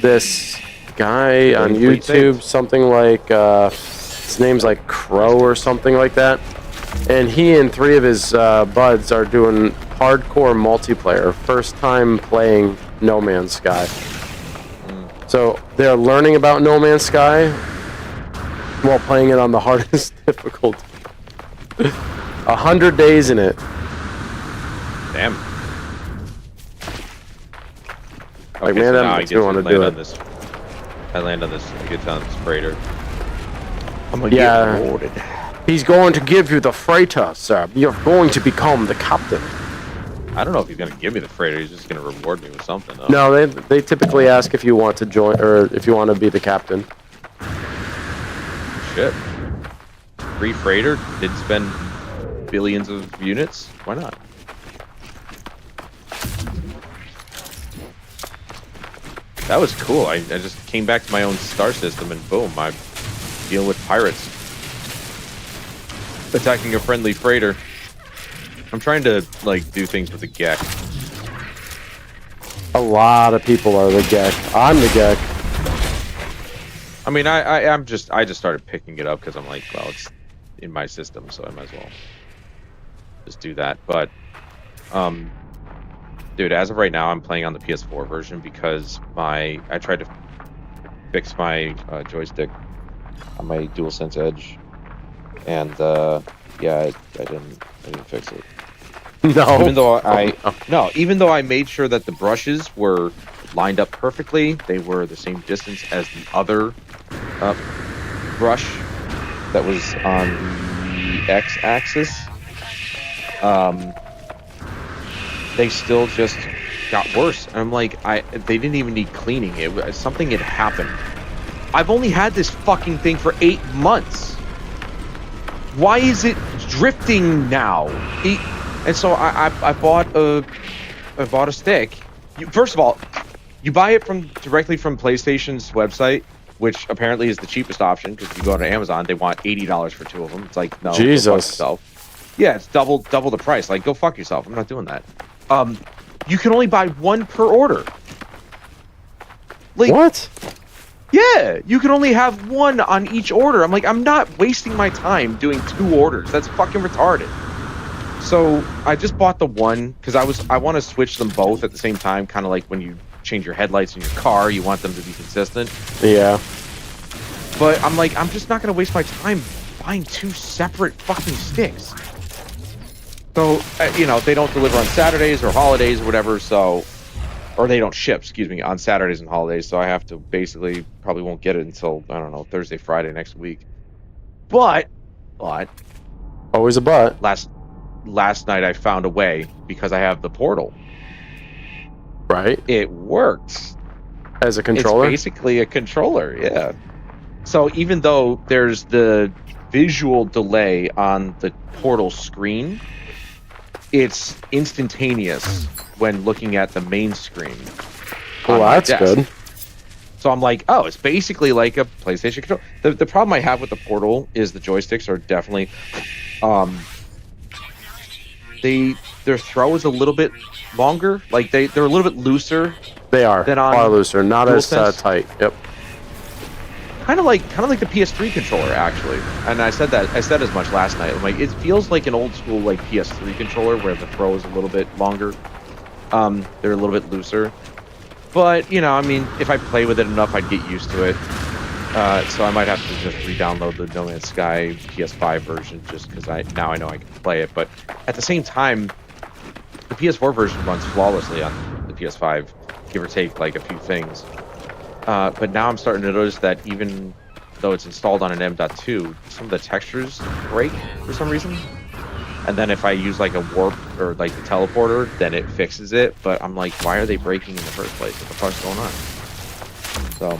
this guy on YouTube, something like his name's like Crow or something like that, and he and 3 of his buds are doing hardcore multiplayer, first time playing No Man's Sky. So they're learning about No Man's Sky while playing it on the hardest difficulty. 100 days in it. Damn. Like, Okay, man, so that now makes me want to do it. I land on this. I get on this freighter. I'm gonna Yeah. get rewarded. He's going to give you the freighter, sir. You're going to become the captain. I don't know if he's gonna give me the freighter. He's just gonna reward me with something, though. No, they typically ask if you want to join or if you want to be the captain. Shit. Free freighter? Didn't spend billions of units? Why not? That was cool. I just came back to my own star system and boom, I'm dealing with pirates. Attacking a friendly freighter. I'm trying to, like, do things with the Gek. A lot of people are the Gek. I'm the Gek. I mean, I just started picking it up because I'm like, well, it's in my system, so I might as well just do that. But, dude, as of right now, I'm playing on the PS4 version because I tried to fix my joystick on my DualSense Edge, and yeah, I didn't fix it. No. Even though I made sure that the brushes were lined up perfectly, they were the same distance as the other brush that was on the X-axis. They still just got worse. And I'm like, they didn't even need cleaning. Something had happened. I've only had this fucking thing for 8 months. Why is it drifting now? And so I bought a stick. First of all, you buy it directly from PlayStation's website, which apparently is the cheapest option because if you go to Amazon, they want $80 for 2 of them. It's like, no, Jesus. go fuck yourself. Yeah, it's double the price. Like, go fuck yourself. I'm not doing that. You can only buy 1 per order. Like, what? Yeah, you can only have 1 on each order. I'm like, I'm not wasting my time doing 2 orders. That's fucking retarded. So I just bought the 1 because I want to switch them both at the same time, kind of like when you change your headlights in your car, you want them to be consistent. Yeah. But I'm like, I'm just not gonna waste my time buying 2 separate fucking sticks. So, they don't deliver on Saturdays or holidays or whatever, or they don't ship, excuse me, on Saturdays and holidays, so I have to probably won't get it until, I don't know, Thursday, Friday next week. But, Always a but. last night I found a way, because I have the portal. Right. It works. As a controller? It's basically a controller, yeah. So even though there's the visual delay on the portal screen, it's instantaneous when looking at the main screen. Well, that's good. So I'm like, oh, it's basically like a PlayStation controller. The problem I have with the portal is the joysticks are definitely, their throw is a little bit longer. Like they're a little bit looser. They are than on far looser, not as DualSense. tight. Yep. Kind of like the PS3 controller, actually. And I said as much last night. I'm like, it feels like an old school like PS3 controller where the throw is a little bit longer. They're a little bit looser. But I mean, if I play with it enough, I'd get used to it. So I might have to just re-download the No Man's Sky PS5 version just because I know I can play it. But at the same time, the PS4 version runs flawlessly on the PS5, give or take like a few things. But now I'm starting to notice that even though it's installed on an M.2, some of the textures break for some reason. And then if I use like a warp or like the teleporter, then it fixes it. But I'm like, why are they breaking in the first place? What the fuck's going on? So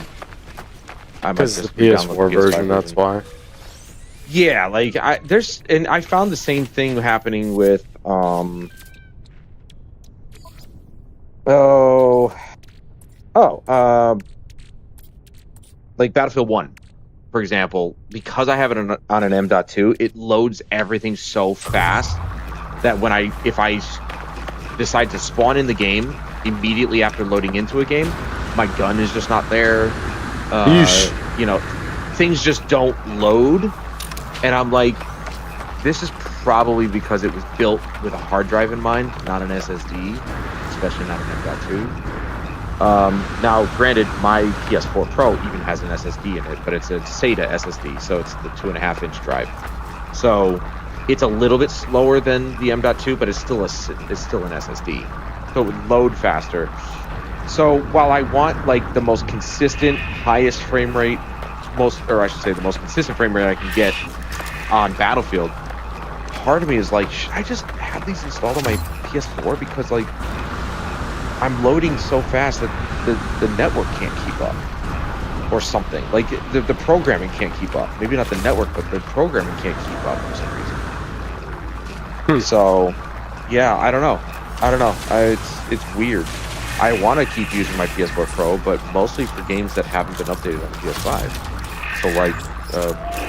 I might Because the just re-download PS4 the PS5 version, that's why. Yeah, like I found the same thing happening with like Battlefield 1, for example, because I have it on an M.2, it loads everything so fast that if I decide to spawn in the game immediately after loading into a game, my gun is just not there. Things just don't load, and I'm like, this is probably because it was built with a hard drive in mind, not an SSD, especially not an M.2. Now, granted, my PS4 Pro even has an SSD in it, but it's a SATA SSD, so it's the 2.5-inch drive. So it's a little bit slower than the M.2, but it's still an SSD, so it would load faster. So while I want like the most consistent, highest frame rate, the most consistent frame rate I can get on Battlefield, part of me is like, should I just have these installed on my PS4 because like I'm loading so fast that the network can't keep up or something. Like the programming can't keep up. Maybe not the network, but the programming can't keep up for some reason. So yeah, I don't know. It's weird. I want to keep using my PS4 Pro, but mostly for games that haven't been updated on the PS5. So like,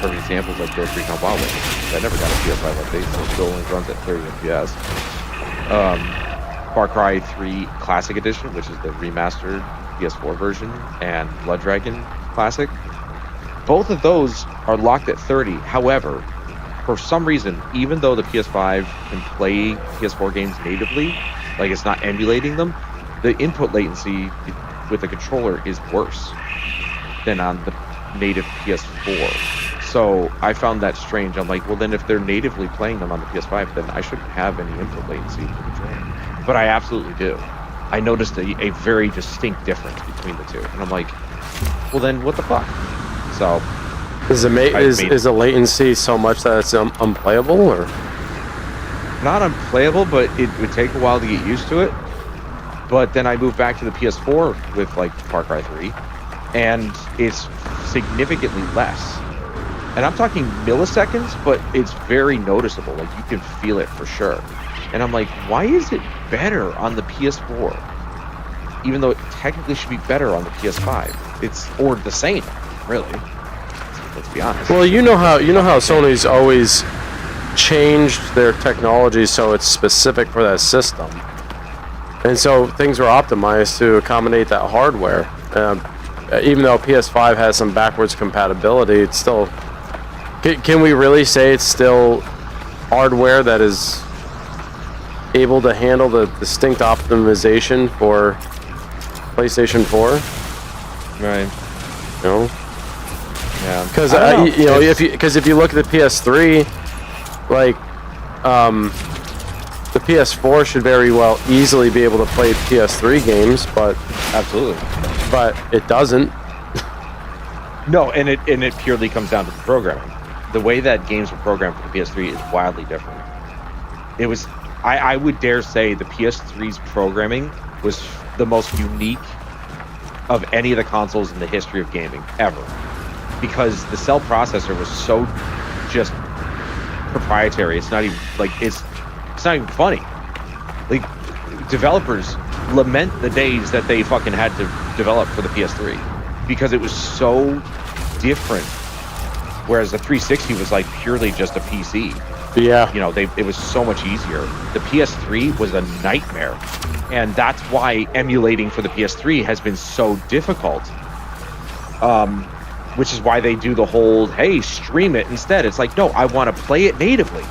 for example, like Ghost Recon Wildlands, that never got a PS5 update, so it still only runs at 30 FPS. Far Cry 3 Classic Edition, which is the remastered PS4 version, and Blood Dragon Classic. Both of those are locked at 30. However, for some reason, even though the PS5 can play PS4 games natively, like it's not emulating them, the input latency with the controller is worse than on the native PS4. So I found that strange. I'm like, well, then if they're natively playing them on the PS5, then I shouldn't have any input latency with the controller. But I absolutely do. I noticed a very distinct difference between the two. And I'm like, well, then what the fuck? So Is the latency so much that it's unplayable, or not unplayable, but it would take a while to get used to it. But then I moved back to the PS4 with like Far Cry 3, and it's significantly less. And I'm talking milliseconds, but it's very noticeable. Like you can feel it for sure. And I'm like, why is it better on the PS4? Even though it technically should be better on the PS5. Or the same, really. Let's be honest. well, you know how Sony's always changed their technology so it's specific for that system, and so things were optimized to accommodate that hardware. Even though PS5 has some backwards compatibility, it's still. Can we really say it's still hardware that is able to handle the distinct optimization for PlayStation 4? Right. No. Yeah. Because if you look at the PS3, like the PS4 should very well easily be able to play PS3 games, but Absolutely. it doesn't. No, and it purely comes down to the programming. The way that games were programmed for the PS3 is wildly different. It was, I would dare say, the PS3's programming was the most unique of any of the consoles in the history of gaming ever, because the cell processor was so just proprietary. It's not even like it's not even funny. Like, developers lament the days that they fucking had to develop for the PS3 because it was so different. Whereas the 360 was like purely just a PC. Yeah. You know, it was so much easier. The PS3 was a nightmare, and that's why emulating for the PS3 has been so difficult. Which is why they do the whole, hey, stream it instead. It's like, no, I want to play it natively.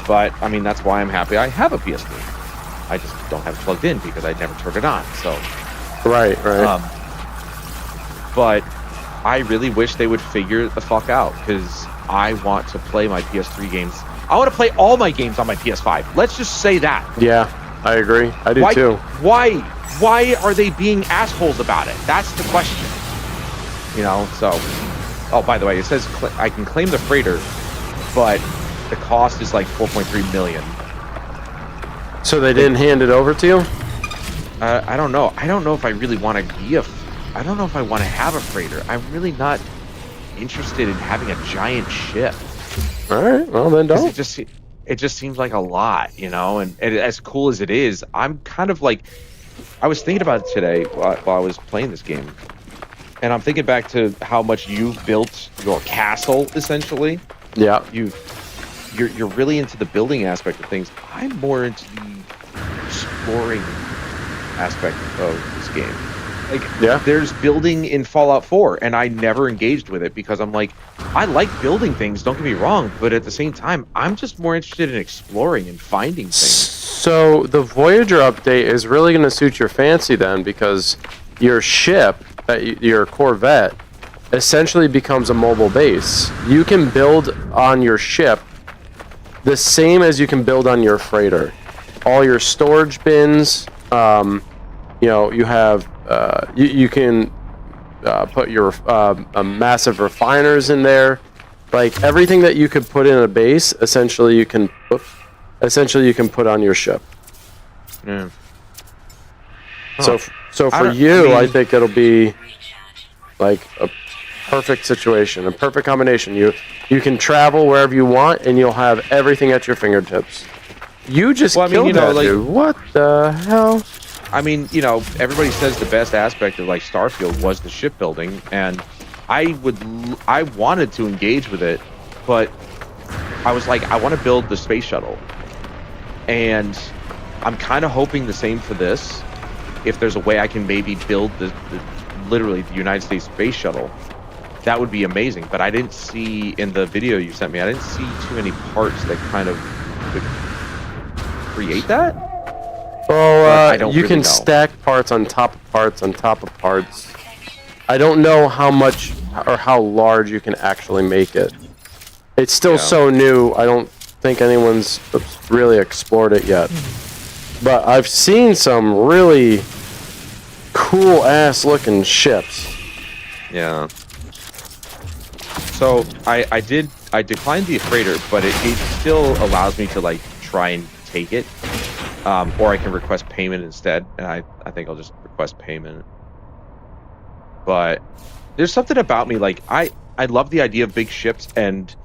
But I mean, that's why I'm happy I have a PS3. I just don't have it plugged in because I never turned it on. So Right. but I really wish they would figure the fuck out, because I want to play my PS3 games. I want to play all my games on my PS5. Let's just say that. Yeah, I agree. I do too. Why are they being assholes about it? That's the question. You know, so... Oh, by the way, it says I can claim the freighter, but the cost is like 4.3 million. So they didn't hand it over to you? I don't know. I don't know if I really want to be I don't know if I want to have a freighter. I'm really not interested in having a giant ship. All right, well then don't. It just seems like a lot, you know. And as cool as it is, I'm kind of like, I was thinking about it today while I was playing this game, and I'm thinking back to how much you've built your castle. Essentially, Yeah. you're really into the building aspect of things. I'm more into the exploring aspect of this game. Like, Yeah. there's building in Fallout 4, and I never engaged with it because I'm like, I like building things, don't get me wrong, but at the same time, I'm just more interested in exploring and finding things. So the Voyager update is really going to suit your fancy then, because your ship, your Corvette, essentially becomes a mobile base. You can build on your ship the same as you can build on your freighter. All your storage bins, you have, you can put your massive refiners in there. Like, everything that you could put in a base, essentially you can put on your ship. Yeah. So for I I think it'll be like a perfect situation, a perfect combination. You can travel wherever you want, and you'll have everything at your fingertips. You just killed that dude. What the hell? I mean, you know, everybody says the best aspect of like Starfield was the shipbuilding, and I wanted to engage with it, but I was like, I want to build the space shuttle, and I'm kind of hoping the same for this. If there's a way I can maybe build literally the United States space shuttle, that would be amazing. But I didn't see in the video you sent me, I didn't see too many parts that kind of could create that. Well, you can stack parts on top of parts on top of parts. I don't know how much or how large you can actually make it. It's still so new, I don't think anyone's really explored it yet. But I've seen some really cool ass looking ships. Yeah. So I declined the freighter, but it still allows me to like try and take it. Or I can request payment instead, and I think I'll just request payment. But there's something about me, like, I love the idea of big ships and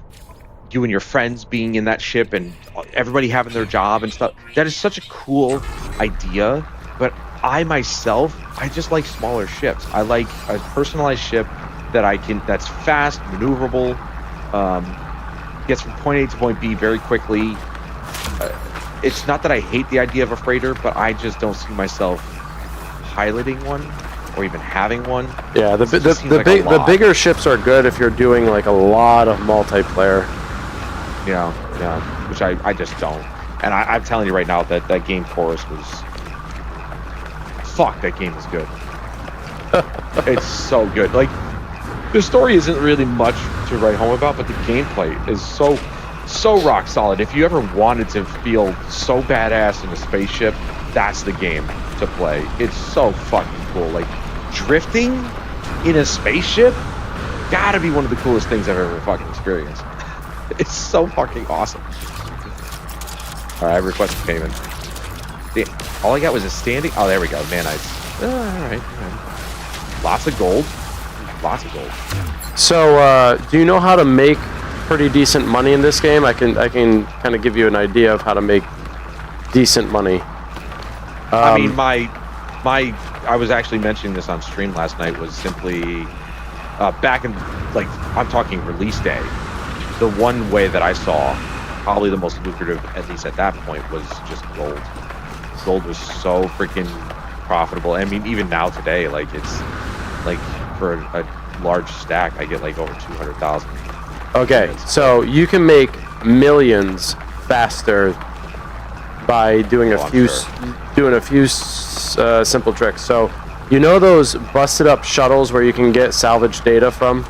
you and your friends being in that ship and everybody having their job and stuff. That is such a cool idea, but I myself, I just like smaller ships. I like a personalized ship that's fast, maneuverable, gets from point A to point B very quickly. It's not that I hate the idea of a freighter, but I just don't see myself piloting one or even having one. Yeah, the bigger ships are good if you're doing like a lot of multiplayer. Yeah, which I just don't. And I'm telling you right now that game Chorus was... Fuck, that game is good. It's so good. Like, the story isn't really much to write home about, but the gameplay is so so rock solid. If you ever wanted to feel so badass in a spaceship, that's the game to play. It's so fucking cool. Like, drifting in a spaceship, gotta be one of the coolest things I've ever fucking experienced. It's so fucking awesome. All right, I requested payment. Damn, all I got was a standing. Oh, there we go. Nanites. All right. Lots of gold. Lots of gold. So, do you know how to make pretty decent money in this game? I can kind of give you an idea of how to make decent money. I mean, I was actually mentioning this on stream last night. Was simply back in, like, I'm talking release day. The one way that I saw, probably the most lucrative, at least at that point, was just gold. Gold was so freaking profitable. I mean, even now today, like, it's like for a large stack, I get like over 200,000. Okay, so you can make millions faster by doing a few simple tricks. So, you know those busted up shuttles where you can get salvage data from?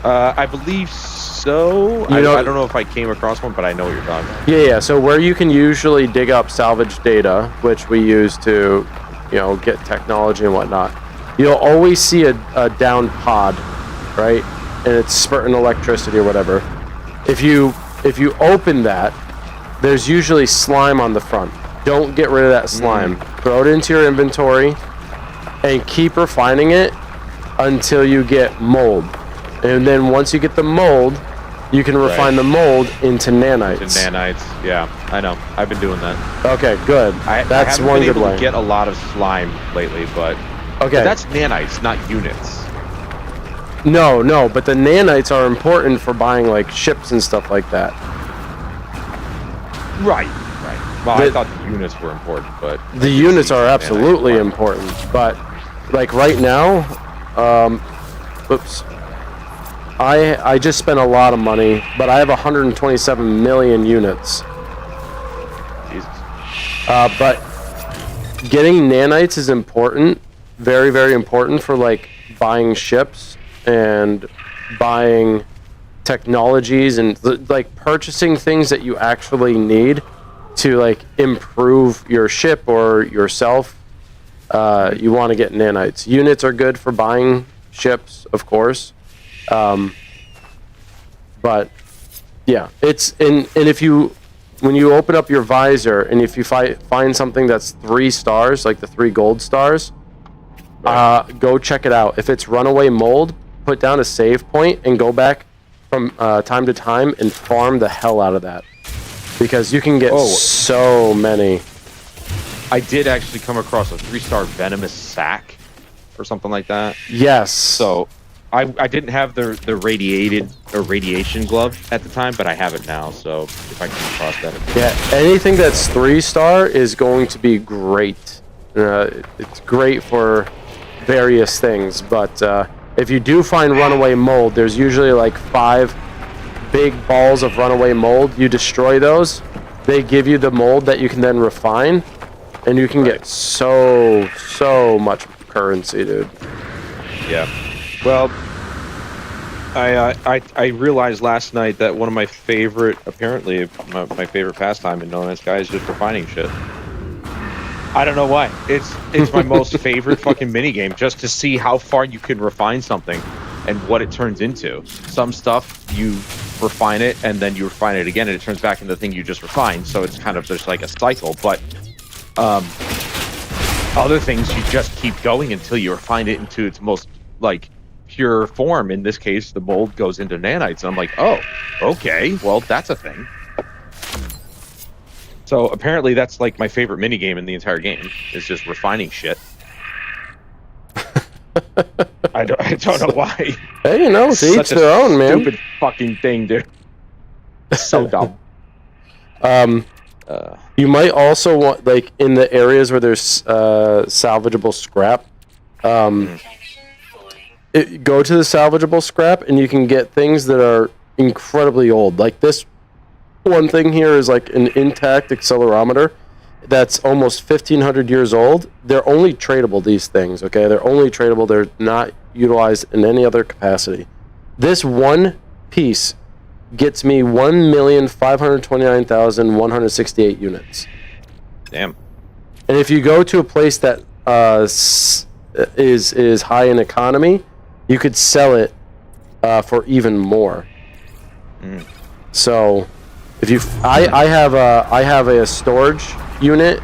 I believe so. I don't know if I came across one, but I know what you're talking about. Yeah. So where you can usually dig up salvage data, which we use to, get technology and whatnot, you'll always see a downed pod, right? And it's spurting electricity or whatever. If you open that, there's usually slime on the front. Don't get rid of that slime. Throw it into your inventory and keep refining it until you get mold. And then once you get the mold, you can refine the mold into nanites. Yeah, I know. I've been doing that. Okay, good. That's one good way. I haven't been able to get a lot of slime lately, but that's nanites, not units. No, but the nanites are important for buying like ships and stuff like that. Right. Well, I thought the units were important, but the units are absolutely important. But like right now, I just spent a lot of money, but I have 127 million units. Jesus. But getting nanites is important, very, very important for like buying ships and buying technologies and like purchasing things that you actually need to like improve your ship or yourself. You want to get nanites. Units are good for buying ships, of course. But yeah, it's and if when you open up your visor and if you find something that's 3 stars, like the 3 gold stars, go check it out. If it's runaway mold, put down a save point and go back from time to time and farm the hell out of that, because you can get so many. I did actually come across a 3-star venomous sack or something like that. Yes. So I didn't have the radiation glove at the time, but I have it now. So if I come across that, anything that's 3-star is going to be great. It's great for various things, but if you do find runaway mold, there's usually like 5 big balls of runaway mold. You destroy those, they give you the mold that you can then refine, and you can get so much currency, dude. Yeah. Well, I realized last night that one of my favorite, apparently my favorite pastime in No Man's Sky is just refining shit. I don't know why. It's my most favorite fucking minigame, just to see how far you can refine something and what it turns into. Some stuff, you refine it, and then you refine it again, and it turns back into the thing you just refined, so it's kind of just like a cycle. But other things, you just keep going until you refine it into its most, like, pure form. In this case, the mold goes into nanites, and I'm like, oh, okay, well, that's a thing. So apparently that's like my favorite minigame in the entire game, is just refining shit. I don't know why. Hey, to each their own, man. Stupid fucking thing, dude. So dumb. You might also want, like, in the areas where there's salvageable scrap, go to the salvageable scrap, and you can get things that are incredibly old. Like this one thing here is like an intact accelerometer that's almost 1,500 years old. They're only tradable, these things, okay? They're only tradable. They're not utilized in any other capacity. This one piece gets me 1,529,168 units. Damn. And if you go to a place that is high in economy, you could sell it for even more. So, if you, I have a storage unit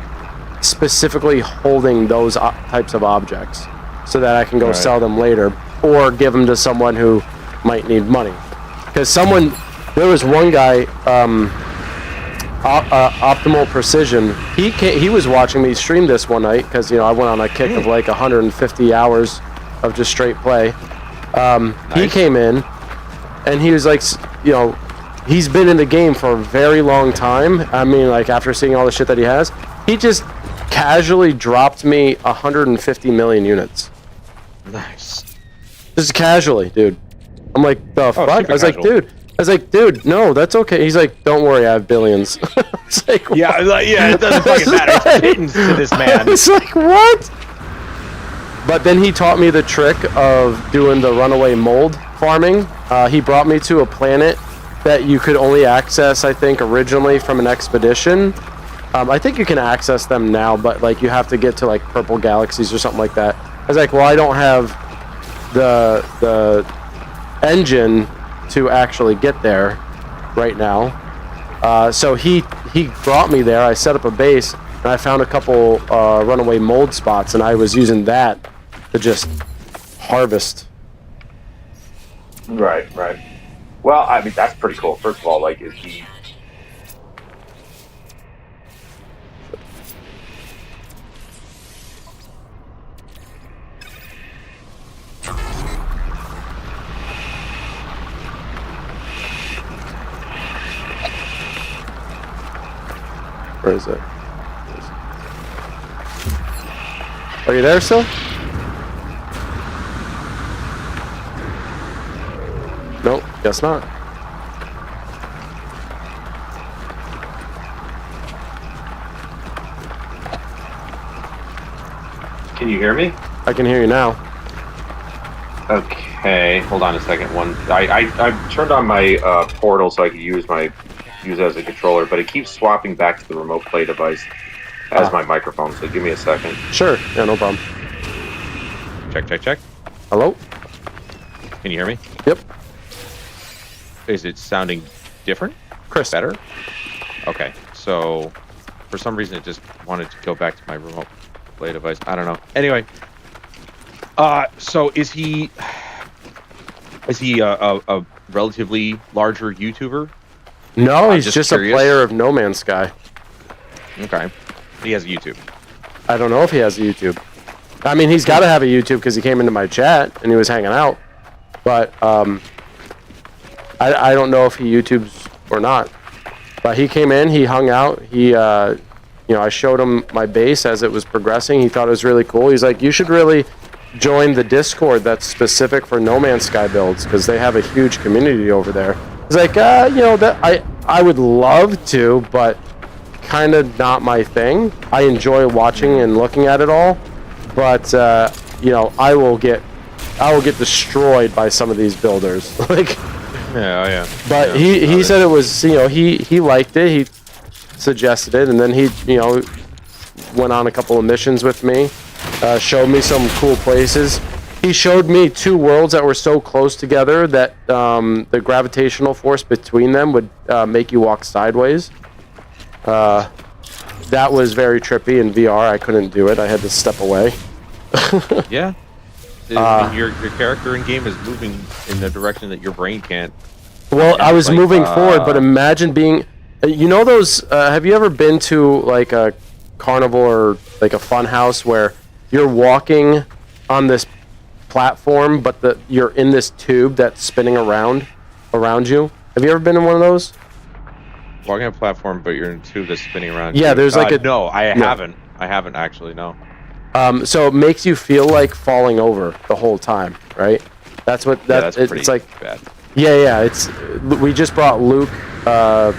specifically holding those types of objects, so that I can go sell them later or give them to someone who might need money. Because there was one guy, Optimal Precision. He was watching me stream this one night because I went on a kick of like 150 hours of just straight play. He came in and he was like, he's been in the game for a very long time. I mean, like after seeing all the shit that he has, he just casually dropped me 150 million units. Nice. Just casually, dude. I'm like, the fuck? I was casual. like, dude, no, that's okay. He's like, don't worry, I have billions. It's like, Yeah, it doesn't fucking matter. It's pittance to this man. It's like, what? But then he taught me the trick of doing the runaway mold farming. He brought me to a planet that you could only access, I think, originally from an expedition. I think you can access them now, but like you have to get to like purple galaxies or something like that. I was like, well, I don't have the engine to actually get there right now. So he brought me there. I set up a base, and I found a couple runaway mold spots, and I was using that to just harvest. Right. Well, I mean, that's pretty cool. First of all, like, is he... Where is it? Are you there still? Nope, guess not. Can you hear me? I can hear you now. Okay, hold on a second. I turned on my portal so I could use it as a controller, but it keeps swapping back to the remote play device as my microphone. So give me a second. Sure. Yeah, no problem. Check. Hello? Can you hear me? Yep. Is it sounding different? Chris. Better? Okay. So, for some reason, it just wanted to go back to my remote play device. I don't know. Anyway. So is he a relatively larger YouTuber? No, he's just curious. a player of No Man's Sky. Okay. He has a YouTube. I don't know if he has a YouTube. I mean, he's got to have a YouTube because he came into my chat and he was hanging out. But I don't know if he YouTubes or not. But he came in, he hung out, I showed him my base as it was progressing. He thought it was really cool. He's like, you should really join the Discord that's specific for No Man's Sky builds because they have a huge community over there. He's like, that I would love to, but kind of not my thing. I enjoy watching and looking at it all, but I will get destroyed by some of these builders. Like, Yeah. but he said it was, he liked it. He suggested it, and then he went on a couple of missions with me, showed me some cool places. He showed me 2 worlds that were so close together that the gravitational force between them would make you walk sideways. That was very trippy in VR. I couldn't do it. I had to step away. Yeah. I mean, your character in game is moving in the direction that your brain can't. Well, I was like, moving forward, but imagine being... those... have you ever been to, like, a carnival or, like, a fun house where you're walking on this platform, but you're in this tube that's spinning around you? Have you ever been in one of those? Walking on a platform, but you're in a tube that's spinning around. Yeah, there's like a... No, I haven't. I haven't actually, no. So it makes you feel like falling over the whole time, right? That's what... That's pretty it's like bad. Yeah, we just brought Luke, not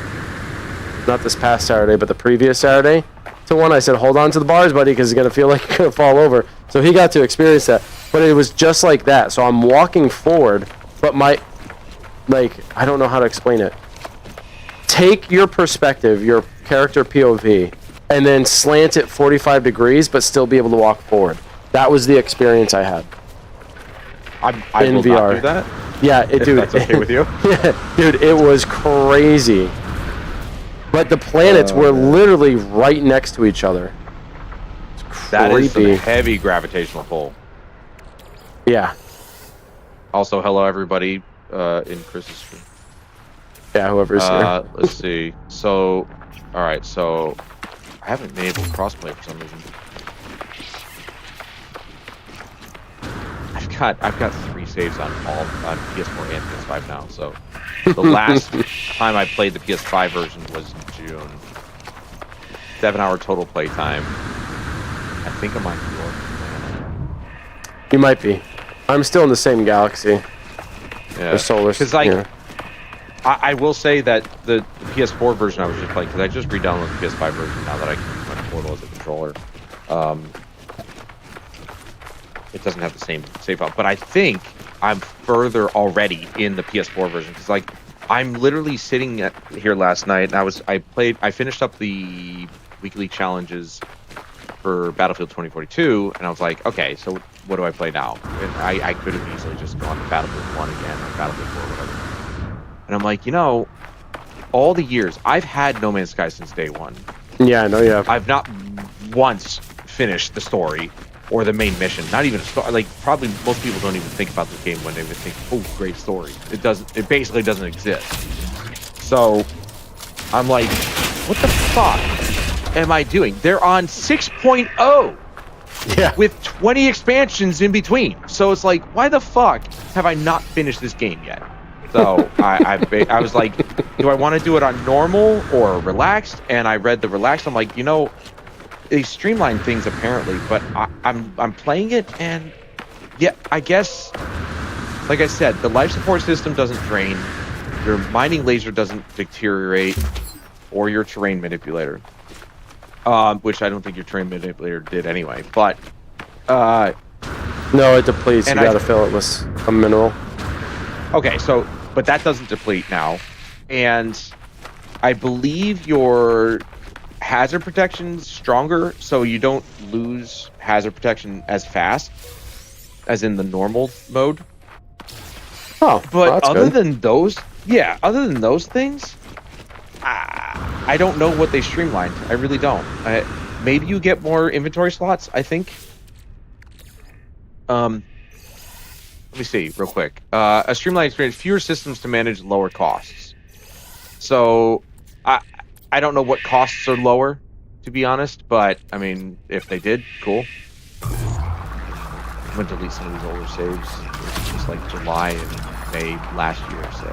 this past Saturday, but the previous Saturday, to one. I said, hold on to the bars, buddy, because he's going to feel like you're going to fall over. So he got to experience that. But it was just like that. So I'm walking forward, but like, I don't know how to explain it. Take your perspective, your character POV, and then slant it 45 degrees, but still be able to walk forward. That was the experience I had. I in will VR. not do that. Yeah, If dude. that's okay with you. Yeah, dude, it was crazy. But the planets were literally right next to each other. It's That is some creepy. heavy gravitational pull. Yeah. Also, hello everybody in Chris's stream. Yeah, whoever's here. Let's see. So, all right. So, I haven't been able to crossplay for some reason. I've got 3 saves on PS4 and PS5 now. So, the last time I played the PS5 version was in June. 7-hour total play time. I think I might be York. You might be. I'm still in the same galaxy. Yeah. Or solar. Because like. Yeah. I will say that the PS4 version I was just playing, because I just re-downloaded the PS5 version now that I can use my Portal as a controller. It doesn't have the same save file, but I think I'm further already in the PS4 version, because like I'm literally sitting here last night and I finished up the weekly challenges for Battlefield 2042, and I was like, okay, so what do I play now? And I could have easily just gone to Battlefield 1 again or Battlefield 4 or whatever. And I'm like, all the years, I've had No Man's Sky since day one. Yeah, I know you have. I've not once finished the story or the main mission. Not even a story. Like, probably most people don't even think about this game when they would think, oh, great story. It basically doesn't exist. So, I'm like, what the fuck am I doing? They're on 6.0 Yeah. with 20 expansions in between. So it's like, why the fuck have I not finished this game yet? So I was like, do I want to do it on normal or relaxed? And I read the relaxed. I'm like, they streamline things apparently, but I'm playing it, and yeah, I guess, like I said, the life support system doesn't drain, your mining laser doesn't deteriorate, or your terrain manipulator, which I don't think your terrain manipulator did anyway. But no, it depletes. You gotta fill it with a mineral. Okay, so, but that doesn't deplete now. And I believe your hazard protection's stronger, so you don't lose hazard protection as fast as in the normal mode. Oh, But well, that's other good. than those things, I don't know what they streamlined. I really don't. Maybe you get more inventory slots, I think. Let me see real quick. A streamlined experience, fewer systems to manage, lower costs. So I don't know what costs are lower, to be honest, but I mean, if they did, cool. I'm gonna delete some of these older saves. It's just like July and May last year, so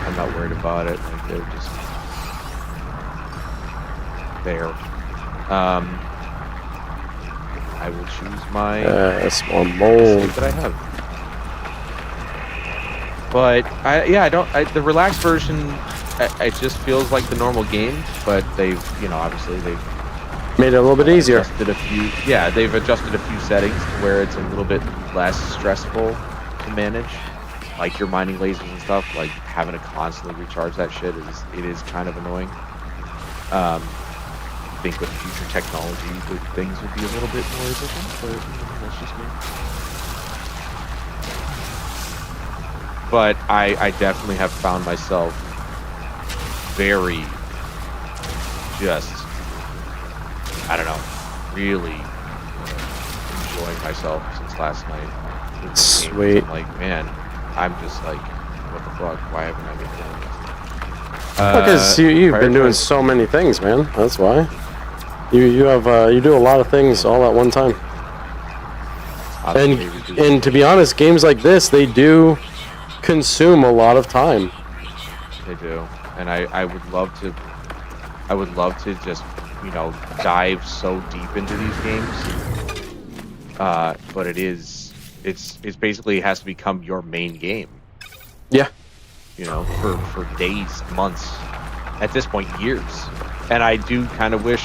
I'm not worried about it. Like, they're just there. I will choose my small mold. save that I have. But the relaxed version, it just feels like the normal game, but they've, obviously they've Made it a little bit easier. They've adjusted a few settings to where it's a little bit less stressful to manage, like your mining lasers and stuff. Like having to constantly recharge that shit is kind of annoying. I think with future technology, things would be a little bit more efficient, but that's just me. But I definitely have found myself very really enjoying myself since last night. Sweet. I'm like, man, I'm just like, what the fuck? Why haven't I been doing this? Because you've been doing so many things, man. That's why. You do a lot of things all at one time. And to be honest, games like this, they do consume a lot of time. They do, and I would love to just dive so deep into these games. But it's basically has to become your main game. Yeah. For days, months, at this point, years. And I do kind of wish.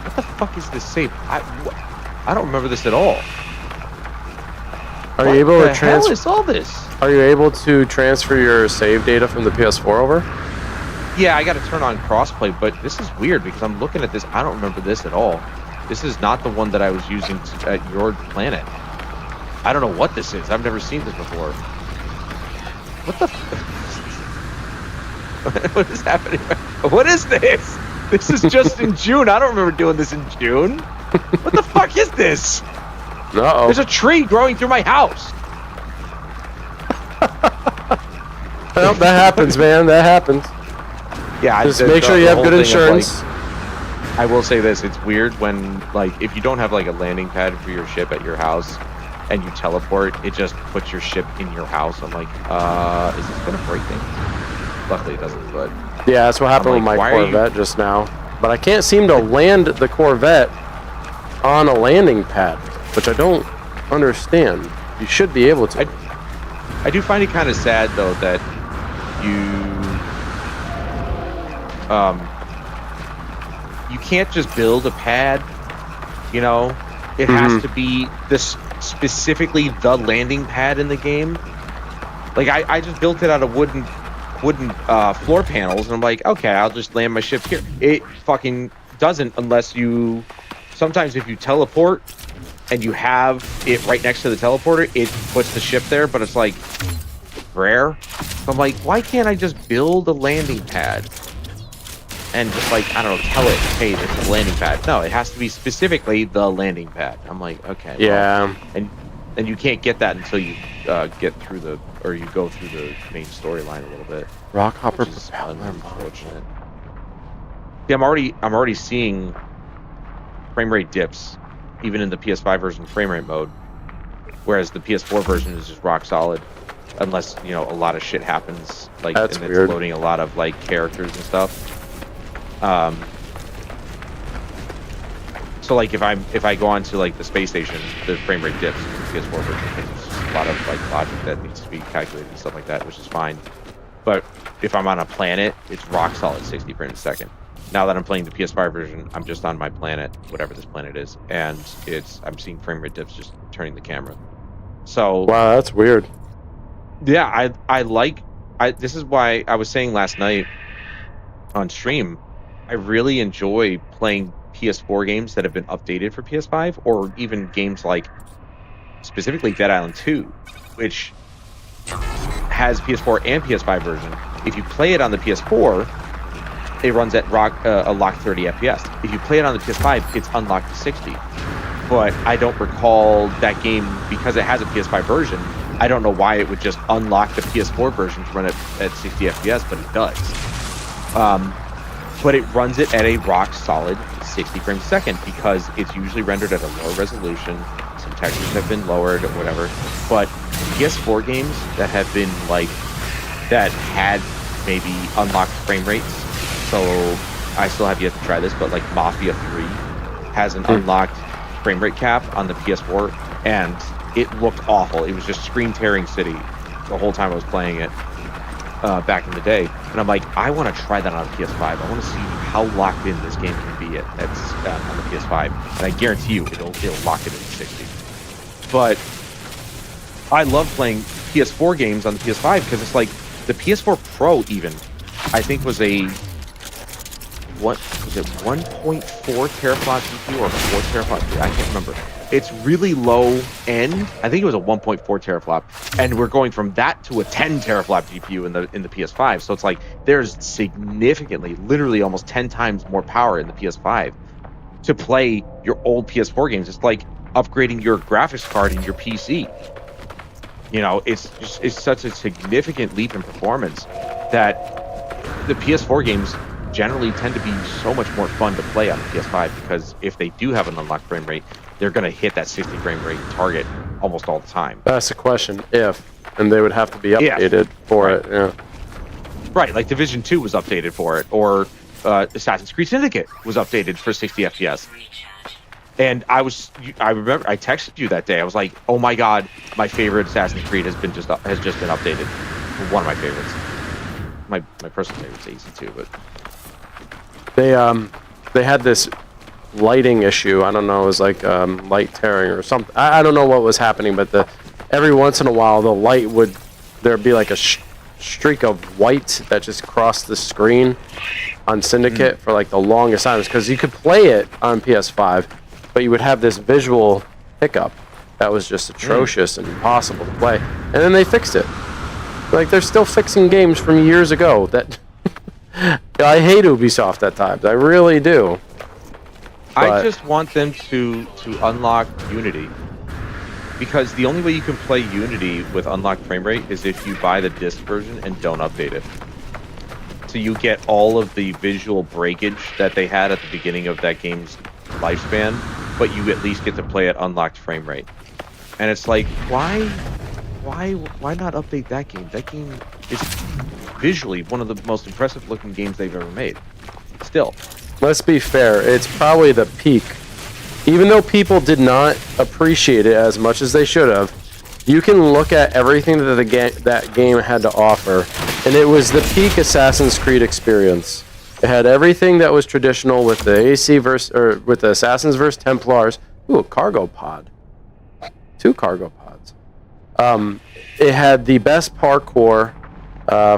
What the fuck is this save? I don't remember this at all. Are you able to What the hell transfer? is all this? Are you able to transfer your save data from the PS4 over? Yeah, I got to turn on crossplay, but this is weird because I'm looking at this. I don't remember this at all. This is not the one that I was using at your planet. I don't know what this is. I've never seen this before. What the? What is happening? What is this? This is just in June. I don't remember doing this in June. What the fuck is this? Uh-oh. There's a tree growing through my house. Well, that happens, man. That happens. Yeah, Just make sure you have good insurance. I will say this: it's weird when, like, if you don't have like a landing pad for your ship at your house, and you teleport, it just puts your ship in your house. I'm like, is this gonna break things? Luckily, it doesn't. But Yeah, that's what happened with like, my why are you- Corvette just now. But I can't seem to land the Corvette on a landing pad, which I don't understand. You should be able to. I do find it kind of sad though that you can't just build a pad. You know, it has to be this specifically the landing pad in the game. Like I just built it out of wooden floor panels, and I'm like, okay, I'll just land my ship here. It fucking doesn't unless you. Sometimes if you teleport and you have it right next to the teleporter, it puts the ship there, but it's like rare. So I'm like, why can't I just build a landing pad and just like, I don't know, tell it, hey, this is a landing pad. No, it has to be specifically the landing pad. I'm like, okay. Yeah. Well, and you can't get that until you get through you go through the main storyline a little bit. Rockhopper Which is propeller. unfortunate. Yeah, I'm already seeing frame rate dips, even in the PS5 version frame rate mode, whereas the PS4 version is just rock solid, unless a lot of shit happens, like That's and weird. it's loading a lot of like characters and stuff. So like if I go onto like the space station, the frame rate dips in the PS4 version because there's just a lot of like logic that needs to be calculated and stuff like that, which is fine. But if I'm on a planet, it's rock solid 60 frames a second. Now that I'm playing the PS5 version, I'm just on my planet, whatever this planet is, and I'm seeing frame rate dips just turning the camera. So Wow, that's weird. yeah, this is why I was saying last night on stream, I really enjoy playing PS4 games that have been updated for PS5, or even games like specifically Dead Island 2, which has PS4 and PS5 version. If you play it on the PS4, it runs at a locked 30 FPS. If you play it on the PS5, it's unlocked to 60. But I don't recall that game, because it has a PS5 version, I don't know why it would just unlock the PS4 version to run it at 60 FPS, but it does. But it runs it at a rock solid 60 frames a second because it's usually rendered at a lower resolution. Some textures have been lowered or whatever. But PS4 games that have been like, that had maybe unlocked frame rates. So I still have yet to try this, but like Mafia 3 has an unlocked frame rate cap on the PS4, and it looked awful. It was just screen tearing city the whole time I was playing it back in the day. And I'm like, I want to try that on a PS5. I want to see how locked in this game can be on the PS5. And I guarantee you, it'll lock it in 60. But I love playing PS4 games on the PS5 because it's like the PS4 Pro even, I think was a, what was it, 1.4 teraflop GPU or 4 teraflop? I can't remember. It's really low end. I think it was a 1.4 teraflop, and we're going from that to a 10 teraflop GPU in the PS5. So it's like there's significantly, literally almost 10 times more power in the PS5 to play your old PS4 games. It's like upgrading your graphics card in your PC. It's such a significant leap in performance that the PS4 games generally tend to be so much more fun to play on the PS5 because if they do have an unlocked frame rate, they're going to hit that 60 frame rate target almost all the time. That's the question. And they would have to be updated for Right. it. Yeah. Right, like Division 2 was updated for it, or Assassin's Creed Syndicate was updated for 60 FPS. And I remember I texted you that day. I was like, "Oh my god, my favorite Assassin's Creed has just been updated." One of my favorites. My personal favorite's AC2, but They had this lighting issue. I don't know. It was like light tearing or something. I don't know what was happening, but every once in a while the light would, there'd be like a streak of white that just crossed the screen on Syndicate for like the longest times, because you could play it on PS5, but you would have this visual hiccup that was just atrocious and impossible to play. And then they fixed it. Like, they're still fixing games from years ago that I hate Ubisoft at times. I really do. I But- just want them to unlock Unity, because the only way you can play Unity with unlocked frame rate is if you buy the disc version and don't update it. So you get all of the visual breakage that they had at the beginning of that game's lifespan, but you at least get to play at unlocked frame rate. And it's like, why not update that game? That game is visually one of the most impressive looking games they've ever made. Still. Let's be fair, it's probably the peak. Even though people did not appreciate it as much as they should have, you can look at everything that that game had to offer, and it was the peak Assassin's Creed experience. It had everything that was traditional with the with the Assassins vs Templars. Ooh, a cargo pod. 2 cargo pods. It had the best parkour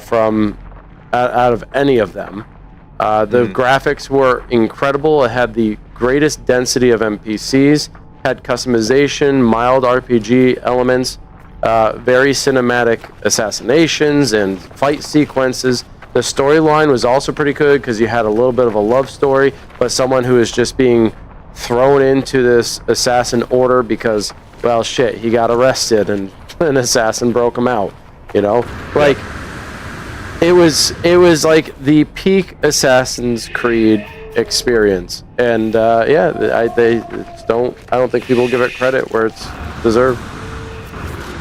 from out of any of them. The graphics were incredible. It had the greatest density of NPCs, had customization, mild RPG elements, very cinematic assassinations and fight sequences. The storyline was also pretty good because you had a little bit of a love story, but someone who is just being thrown into this assassin order because, well, shit, he got arrested and an assassin broke him out. You know, like. It was like the peak Assassin's Creed experience, and I don't think people give it credit where it's deserved.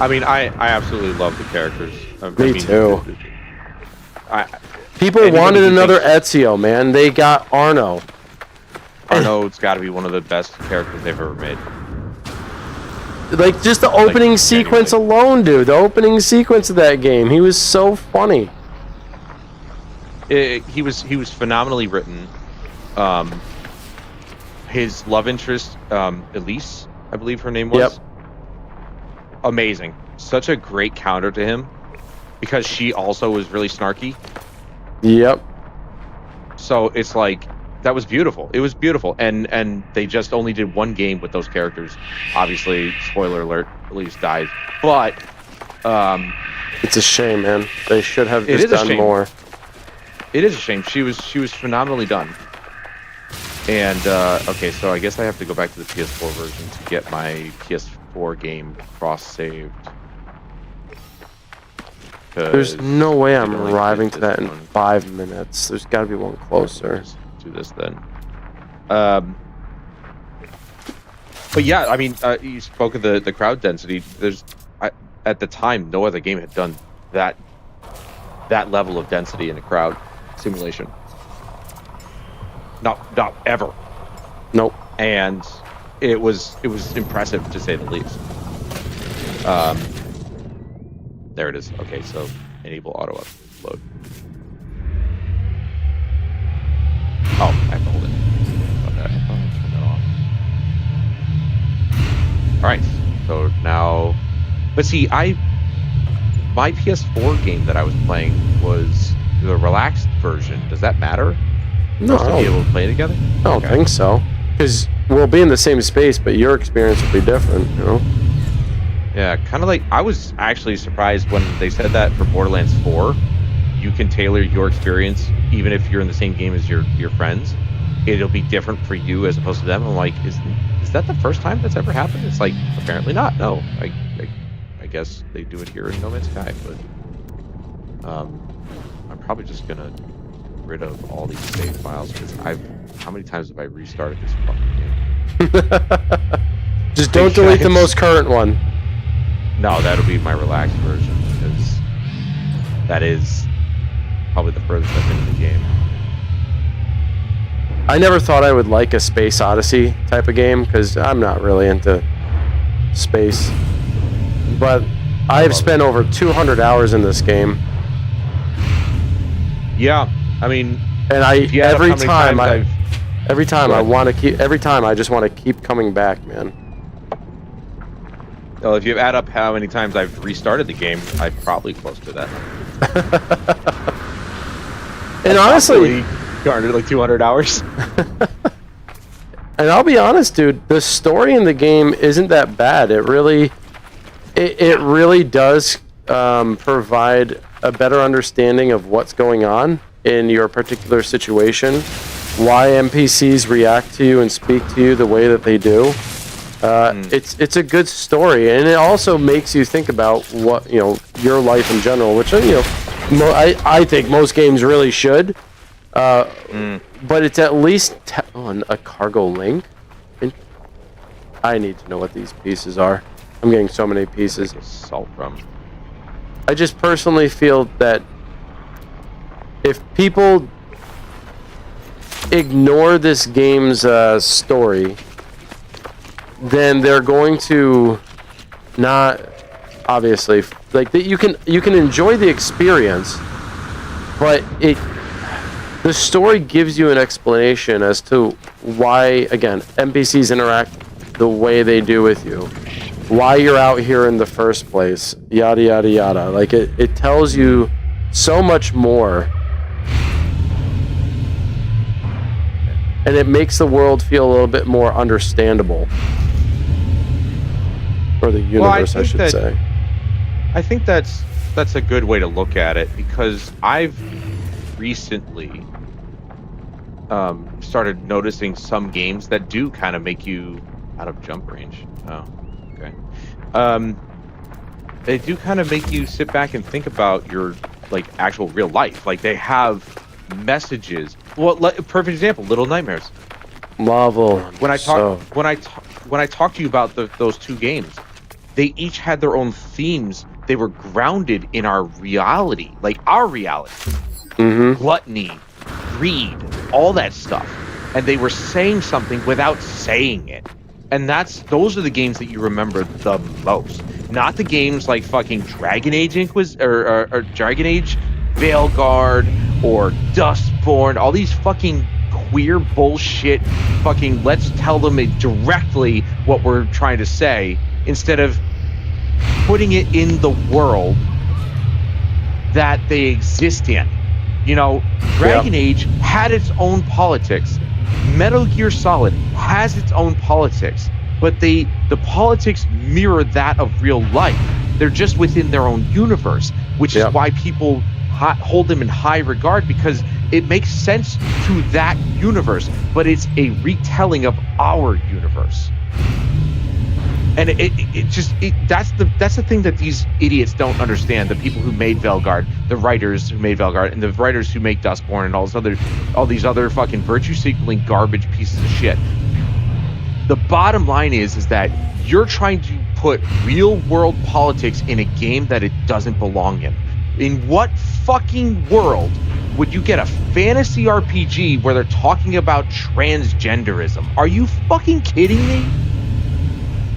I mean, I absolutely love the characters. Me too. People anybody wanted who another thinks- Ezio, man. They got Arno. Arno's got to be one of the best characters they've ever made. Like, just the opening sequence alone, dude. The opening sequence of that game. He was so funny. He was phenomenally written. His love interest, Elise, I believe her name was. Yep. Amazing. Such a great counter to him, because she also was really snarky. Yep. So it's like, that was beautiful. It was beautiful, and they just only did one game with those characters. Obviously, spoiler alert, Elise died. But It's a shame, man. They should have It just is a done shame. more. it is a shame. She was phenomenally done. And okay, so I guess I have to go back to the PS4 version to get my PS4 game cross-saved. There's no way I'm I don't like arriving this to that in one. 5 minutes. There's got to be one closer. Just do this then. But yeah, I mean, you spoke of the crowd density. At the time, no other game had done that level of density in a crowd simulation. Not ever. Nope. And it was impressive, to say the least. There it is. Okay, so enable auto upload. Oh, I have to hold it. Okay, I'll turn that off. All right, so now, but see, my PS4 game that I was playing was the relaxed version. Does that matter? No, For us to be able to play together? I don't think so. Because we'll be in the same space, but your experience will be different, you know? Yeah, kind of like, I was actually surprised when they said that for Borderlands 4, you can tailor your experience, even if you're in the same game as your friends. It'll be different for you as opposed to them. I'm like, is that the first time that's ever happened? It's like, apparently not. No, I guess they do it here in No Man's Sky, but I'm probably just gonna get rid of all these save files, because how many times have I restarted this fucking game? Just don't delete the most current one. No, that'll be my relaxed version, because that is probably the furthest I've been in the game. I never thought I would like a Space Odyssey type of game, because I'm not really into space. But I've spent over 200 hours in this game, Yeah, I mean, and if you add up how many times every time Go I ahead. want to keep, every time I just want to keep coming back, man. Well, if you add up how many times I've restarted the game, I'm probably close to that. And honestly, garnered like 200 hours. and I'll be honest, dude, the story in the game isn't that bad. It really does provide a better understanding of what's going on in your particular situation, why NPCs react to you and speak to you the way that they do. It's a good story, and it also makes you think about what, your life in general, which, I think most games really should. But it's at least a cargo link. I need to know what these pieces are. I'm getting so many pieces. Salt from. I just personally feel that if people ignore this game's story, then they're going to not, obviously, like that. You can enjoy the experience, but the story gives you an explanation as to why, again, NPCs interact the way they do with you, why you're out here in the first place, yada yada yada. Like it tells you so much more, and it makes the world feel a little bit more understandable, or the universe, I should say. I think that's a good way to look at it, because I've recently started noticing some games that do kind of make you out of jump range. Oh, okay. They do kind of make you sit back and think about your actual real life. Like, they have messages. Well, perfect example, Little Nightmares. Marvel. When I talk to you about those two games, they each had their own themes. They were grounded in our reality, like our reality. Gluttony, greed, all that stuff. And they were saying something without saying it. And those are the games that you remember the most. Not the games like fucking Dragon Age or Dragon Age Veilguard or Dustborn, all these fucking queer bullshit fucking let's tell them directly what we're trying to say, instead of putting it in the world that they exist in. Dragon Age had its own politics. Metal Gear Solid has its own politics, but the politics mirror that of real life. They're just within their own universe, which is why people hold them in high regard, because it makes sense to that universe, but it's a retelling of our universe. And that's the thing that these idiots don't understand. The people who made Veilguard, the writers who made Veilguard, and the writers who make Dustborn, and all these other fucking virtue signaling garbage pieces of shit. The bottom line is that you're trying to put real world politics in a game that it doesn't belong in. In what fucking world would you get a fantasy RPG where they're talking about transgenderism? Are you fucking kidding me?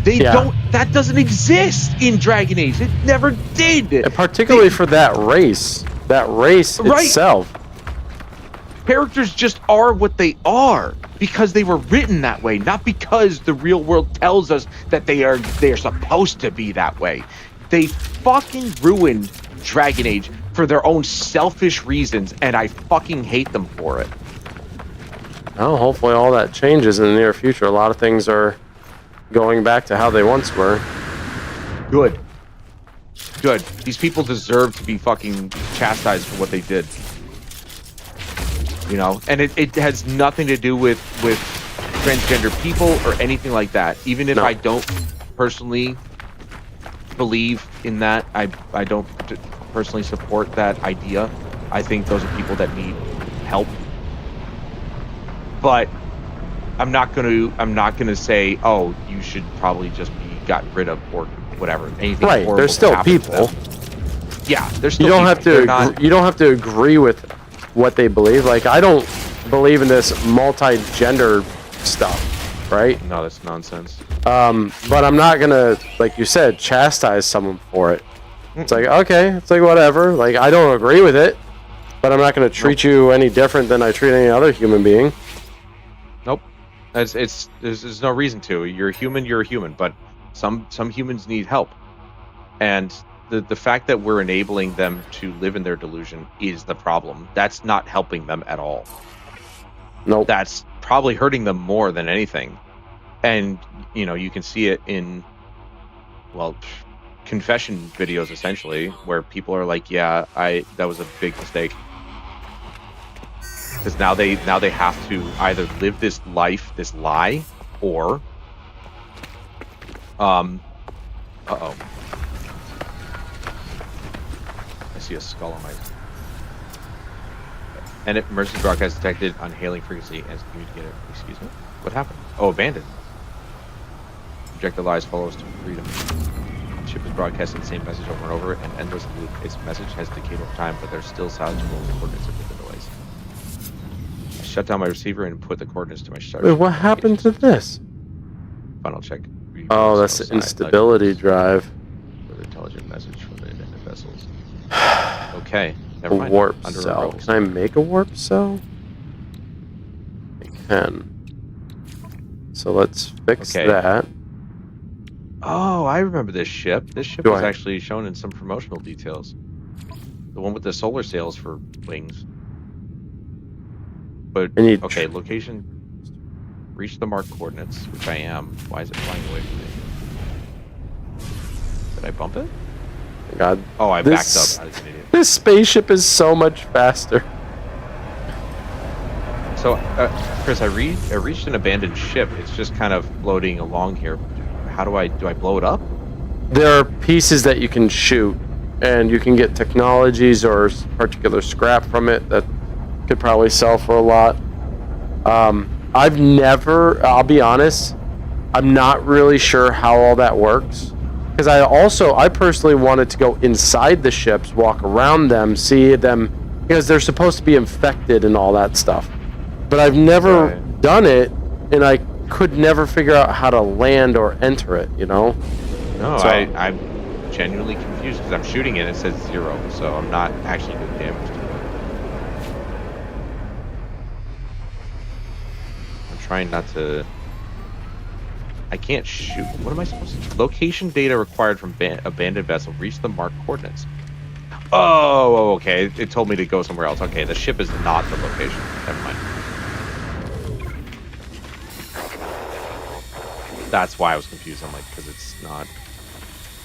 That doesn't exist in Dragon Age. It never did. And particularly for that race itself. Characters just are what they are because they were written that way, not because the real world tells us that they are supposed to be that way. They fucking ruined Dragon Age for their own selfish reasons, and I fucking hate them for it. Well, hopefully all that changes in the near future. A lot of things are going back to how they once were. Good. These people deserve to be fucking chastised for what they did. And it has nothing to do with transgender people or anything like that. Even if I don't personally believe in that, I don't personally support that idea. I think those are people that need help. But I'm not gonna say, oh, you should probably just be gotten rid of or whatever. Anything right? horrible There's still happen to people. them. Yeah, there's still. You don't people. have to. You don't have to agree with what they believe. Like, I don't believe in this multi-gender stuff, right? No, that's nonsense. But I'm not gonna, like you said, chastise someone for it. It's like, okay, it's like whatever. Like, I don't agree with it, but I'm not gonna treat you any different than I treat any other human being. Nope. There's no reason to. You're a human. But Some humans need help, and the fact that we're enabling them to live in their delusion is the problem. That's not helping them at all. Nope. That's probably hurting them more than anything. And you can see it in, well, confession videos essentially, where people are like, "Yeah, that was a big mistake." Because now they have to either live this life, this lie, or uh-oh. I see a skull on my... And emergency broadcast detected on hailing frequency as communicator. Excuse me? What happened? Oh, abandoned. Project the lies follows to freedom. The ship is broadcasting the same message over and over and endless loop. Its message has decayed over time, but there's still salvageable coordinates of the delays. I shut down my receiver and put the coordinates to my starship. Wait, what happened to this? Final check. Oh, that's the instability drive. With intelligent message from the abandoned vessels. Okay, never A mind. warp Under cell. rebels. Can I make a warp cell? I can. So let's fix Okay. that. Oh, I remember this ship. This ship Do was I? actually shown in some promotional details. The one with the solar sails for wings. But I need okay, location. Reach the marked coordinates, which I am. Why is it flying away from me? Did I bump it? God, Oh, I This- backed up. I was an idiot. this spaceship is so much faster. So, Chris, I reached an abandoned ship. It's just kind of floating along here. How do I blow it up? There are pieces that you can shoot, and you can get technologies or particular scrap from it that could probably sell for a lot. I've never, I'll be honest, I'm not really sure how all that works. Because I personally wanted to go inside the ships, walk around them, see them, because they're supposed to be infected and all that stuff. But I've never Right. done it, and I could never figure out how to land or enter it, No, So- I'm genuinely confused because I'm shooting it and it says 0, so I'm not actually doing damage to it. I'm trying not to... I can't shoot. What am I supposed to do? Location data required from abandoned vessel. Reach the marked coordinates. Oh, okay. It told me to go somewhere else. Okay, the ship is not the location. Never mind. That's why I was confused. I'm like, because it's not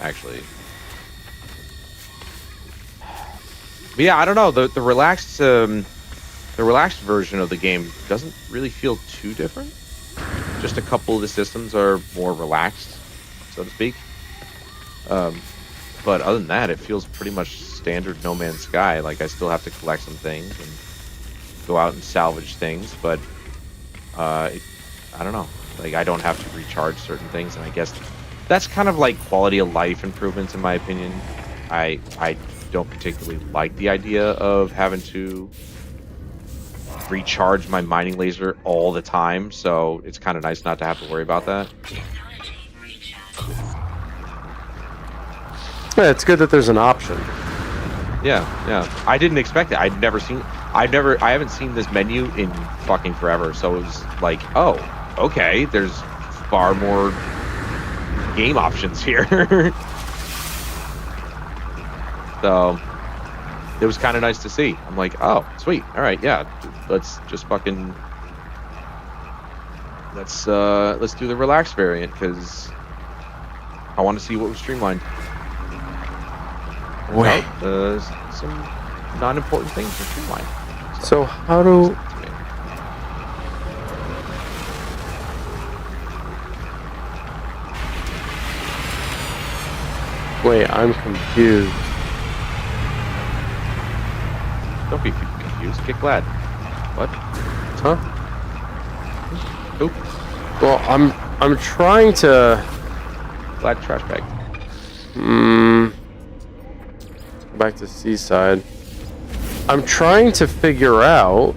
actually. But yeah, I don't know. The relaxed version of the game doesn't really feel too different. Just a couple of the systems are more relaxed, so to speak. But other than that, it feels pretty much standard No Man's Sky. Like I still have to collect some things and go out and salvage things, but I don't know. Like I don't have to recharge certain things, and I guess that's kind of like quality of life improvements in my opinion. I don't particularly like the idea of having to recharge my mining laser all the time, so it's kind of nice not to have to worry about that. Technology recharges. Yeah, it's good that there's an option. Yeah. I didn't expect it. I haven't seen this menu in fucking forever, so it was like, oh, okay, there's far more game options here. So it was kind of nice to see. I'm like, oh, sweet. All right, yeah. Let's just fucking let's do the relaxed variant because I want to see what was streamlined. Wait. Some non-important things were streamlined. So how do... Wait, I'm confused. Don't be confused. Get glad. What? Huh? Oop. Well, I'm trying to... Glad trash bag. Back to Seaside. I'm trying to figure out...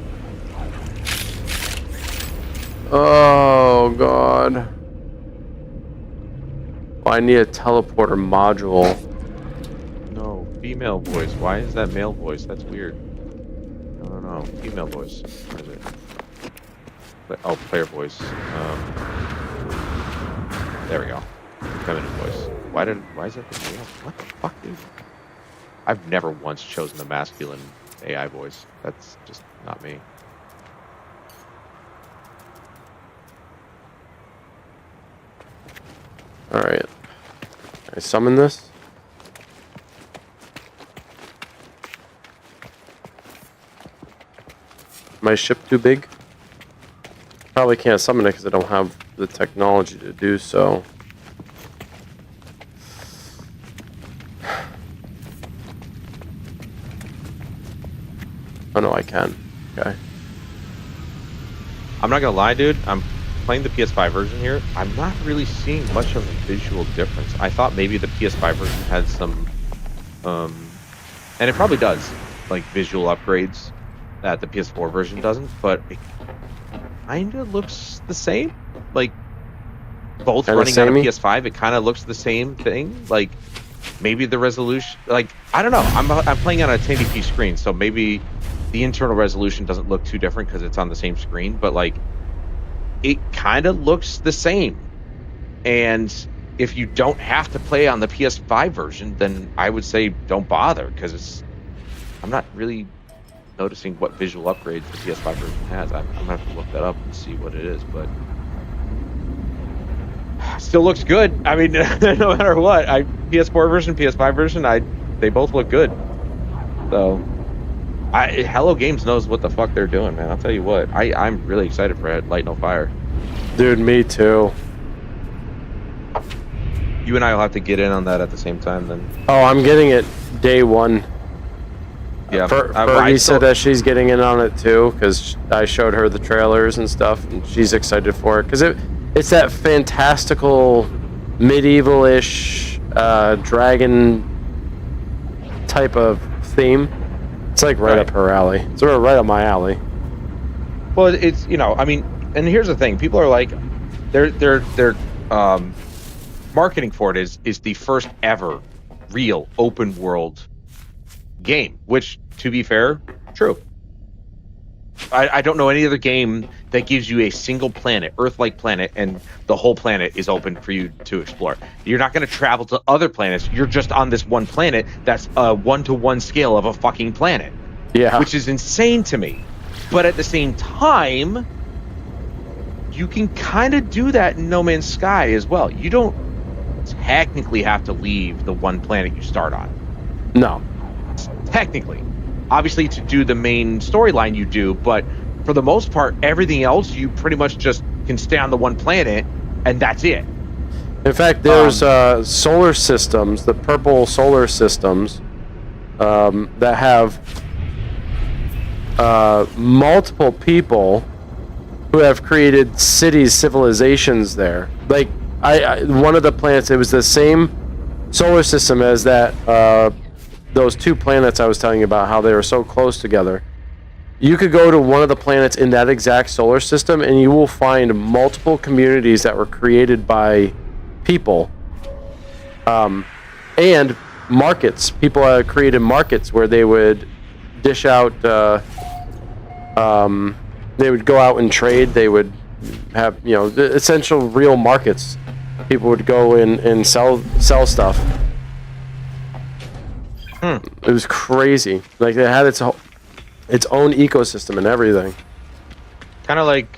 Oh, God. Well, I need a teleporter module. No, female voice. Why is that male voice? That's weird. I don't know. Female voice. What is it? Oh, player voice. There we go. feminine voice. Why is it the male? What the fuck, dude? I've never once chosen the masculine AI voice. That's just not me. Alright. I summon this. My ship too big? Probably can't summon it because I don't have the technology to do so. Oh no, I can. Okay. I'm not gonna lie, dude. I'm playing the PS5 version here. I'm not really seeing much of a visual difference. I thought maybe the PS5 version had some, and it probably does, like visual upgrades that the PS4 version doesn't. But it kind of looks the same. Like both Kinda running on a samey? PS5, it kind of looks the same thing. Like maybe the resolution, like I don't know. I'm playing on a 1080p screen, so maybe the internal resolution doesn't look too different because it's on the same screen, but like it kind of looks the same. And if you don't have to play on the PS5 version, then I would say don't bother, because I'm not really noticing what visual upgrades the PS5 version has. I'm gonna have to look that up and see what it is, but still looks good. I mean, no matter what, PS4 version, PS5 version, they both look good. So Hello Games knows what the fuck they're doing, man. I'll tell you what. I'm really excited for Light No Fire. Dude, me too. You and I will have to get in on that at the same time then. Oh, I'm getting it day one. Yeah. Fergie said that she's getting in on it too, because I showed her the trailers and stuff, and she's excited for it. Because it's that fantastical, medieval-ish, dragon type of theme. It's like right up her alley. It's right up my alley. Well, it's, I mean, and here's the thing: people are like, they're marketing for it is the first ever real open world game. Which, to be fair, true. I don't know any other game that gives you a single planet, Earth-like planet, and the whole planet is open for you to explore. You're not going to travel to other planets. You're just on this one planet that's a 1-to-1 scale of a fucking planet. Yeah. Which is insane to me. But at the same time, you can kind of do that in No Man's Sky as well. You don't technically have to leave the one planet you start on. No. Technically. Obviously, to do the main storyline you do, but for the most part, everything else, you pretty much just can stay on the one planet, and that's it. In fact, there's solar systems, the purple solar systems, that have multiple people who have created cities, civilizations there. Like, one of the planets, it was the same solar system as that, those two planets I was telling you about, how they were so close together. You could go to one of the planets in that exact solar system, and you will find multiple communities that were created by people. And markets. People created markets where they would dish out, they would go out and trade. They would have, the essential real markets. People would go in and sell stuff. It was crazy. Like, it had its own ecosystem and everything. Kind of like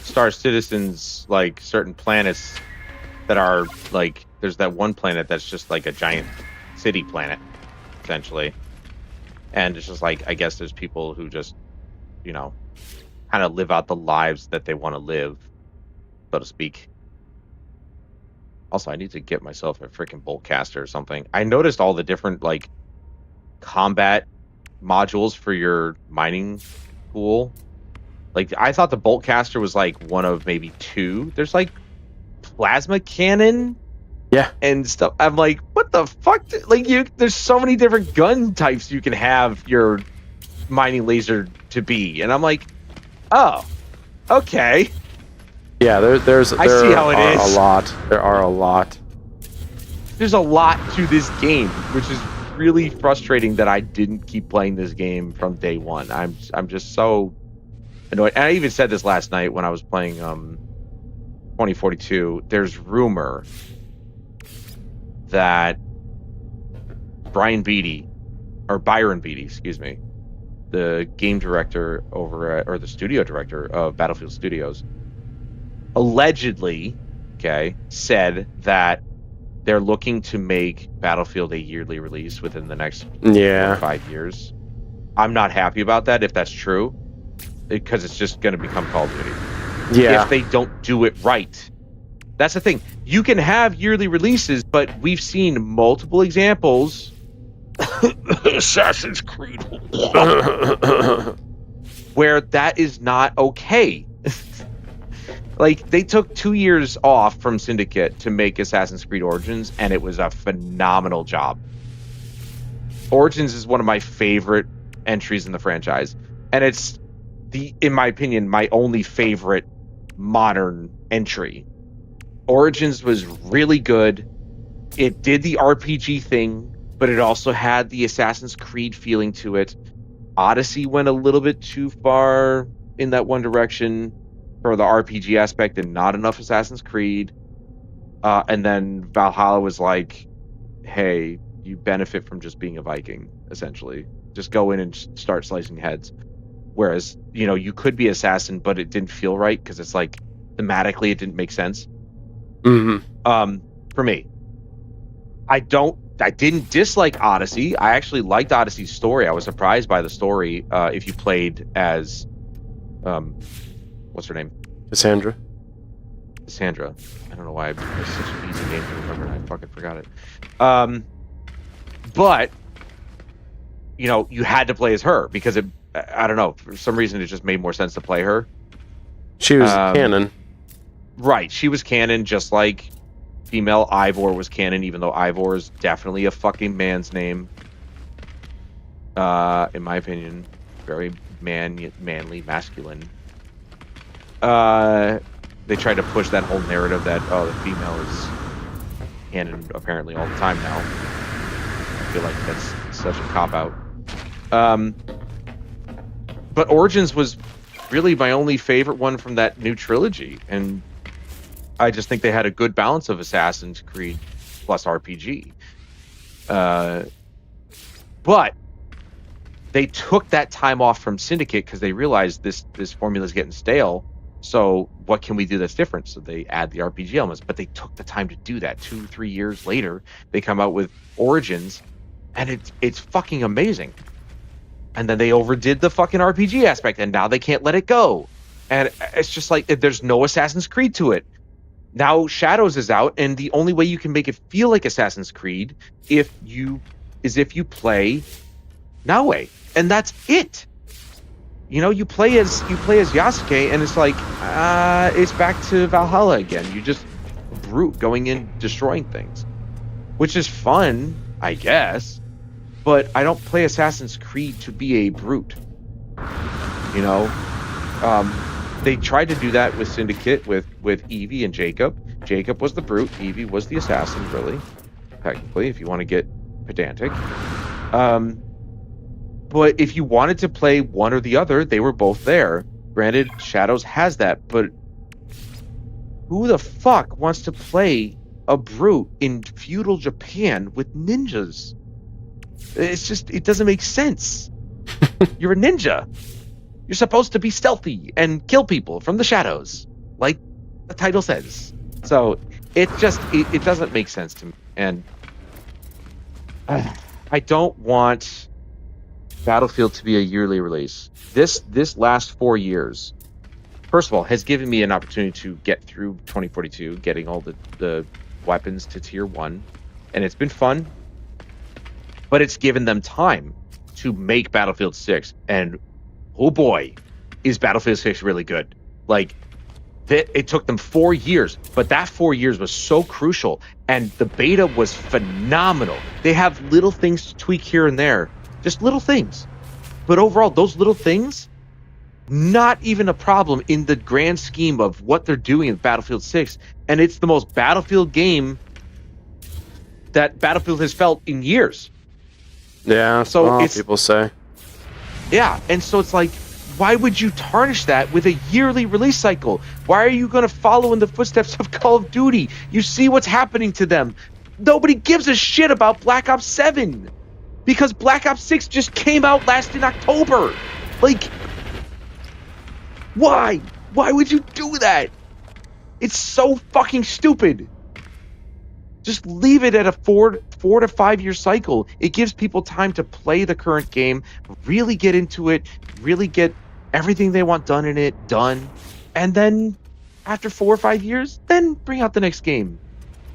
Star Citizen's, like certain planets that are like, there's that one planet that's just like a giant city planet, essentially. And it's just like, I guess there's people who just, kind of live out the lives that they want to live, so to speak. Also, I need to get myself a freaking bolt caster or something. I noticed all the different, like, combat modules for your mining pool. Like, I thought the bolt caster was like one of maybe two. There's like plasma cannon, and stuff. I'm like, what the fuck? Like, there's so many different gun types you can have your mining laser to be, and I'm like, oh, okay. Yeah, there's I see how it is. A lot. There are a lot. There's a lot to this game, which is really frustrating that I didn't keep playing this game from day one. I'm just so annoyed. And I even said this last night when I was playing 2042. There's rumor that Byron Beatty, excuse me, the game director or the studio director of Battlefield Studios, allegedly, said that they're looking to make Battlefield a yearly release within the next 5 years. I'm not happy about that if that's true, because it's just going to become Call of Duty. Yeah. If they don't do it right. That's the thing. You can have yearly releases, but we've seen multiple examples. Assassin's Creed. Where that is not okay. Like, they took 2 years off from Syndicate to make Assassin's Creed Origins, and it was a phenomenal job. Origins is one of my favorite entries in the franchise, and it's in my opinion, my only favorite modern entry. Origins was really good. It did the RPG thing, but it also had the Assassin's Creed feeling to it. Odyssey went a little bit too far in that one direction for the RPG aspect and not enough Assassin's Creed. And then Valhalla was like, hey, you benefit from just being a Viking, essentially. Just go in and start slicing heads. Whereas, you could be assassin, but it didn't feel right because it's like thematically it didn't make sense. Mm-hmm. For me, I didn't dislike Odyssey. I actually liked Odyssey's story. I was surprised by the story. If you played as, what's her name? Cassandra. I don't know why it's such an easy name to remember and I fucking forgot it. But you had to play as her because I don't know, for some reason it just made more sense to play her. She was canon. Right, she was canon, just like female Ivor was canon, even though Ivor is definitely a fucking man's name. In my opinion, very manly, masculine. They tried to push that whole narrative that the female is canon apparently all the time now. I feel like that's such a cop-out. But Origins was really my only favorite one from that new trilogy, and I just think they had a good balance of Assassin's Creed plus RPG. But they took that time off from Syndicate because they realized this formula is getting stale. So what can we do that's different? So they add the RPG elements, but they took the time to do that. 2-3 years later, they come out with Origins, and it's fucking amazing. And then they overdid the fucking RPG aspect, and now they can't let it go. And it's just like, there's no Assassin's Creed to it. Now Shadows is out, and the only way you can make it feel like Assassin's Creed is if you play Naue, and that's it. You play as Yasuke, and it's like it's back to Valhalla again. You just brute going in, destroying things, which is fun, I guess. But I don't play Assassin's Creed to be a brute. They tried to do that with Syndicate, with Evie and Jacob. Jacob was the brute, Evie was the assassin, really, technically, if you want to get pedantic. But if you wanted to play one or the other, they were both there. Granted, Shadows has that, but who the fuck wants to play a brute in feudal Japan with ninjas? It doesn't make sense. You're a ninja. You're supposed to be stealthy and kill people from the shadows, like the title says. So it doesn't make sense to me. And I don't want Battlefield to be a yearly release. This last 4 years, first of all, has given me an opportunity to get through 2042, getting all the weapons to tier 1, and it's been fun. But it's given them time to make Battlefield 6, and oh boy, is Battlefield 6 really good. Like, it took them 4 years, but that 4 years was so crucial, and the beta was phenomenal. They have little things to tweak here and there, just little things. But overall, those little things, not even a problem in the grand scheme of what they're doing in Battlefield 6, and it's the most Battlefield game that Battlefield has felt in years. Yeah, so people say. Yeah, and so it's like, why would you tarnish that with a yearly release cycle? Why are you going to follow in the footsteps of Call of Duty? You see what's happening to them. nobody gives a shit about Black Ops 7 because Black Ops 6 just came out last in October. Like, why? Why would you do that? It's so fucking stupid. Just leave it at a 4 to 5 year cycle. It gives people time to play the current game, really get into it, really get everything they want done in it done, and then after 4 or 5 years, then bring out the next game.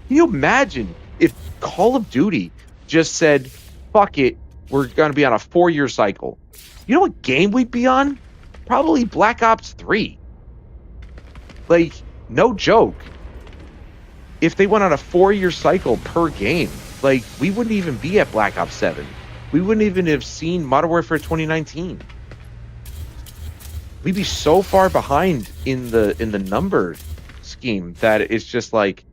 Can you imagine if Call of Duty just said, fuck it, we're going to be on a 4-year cycle? You know what game we'd be on? Probably Black Ops 3. Like, no joke. If they went on a 4-year cycle per game, like, we wouldn't even be at Black Ops 7. We wouldn't even have seen Modern Warfare 2019. We'd be so far behind in the number scheme that it's just like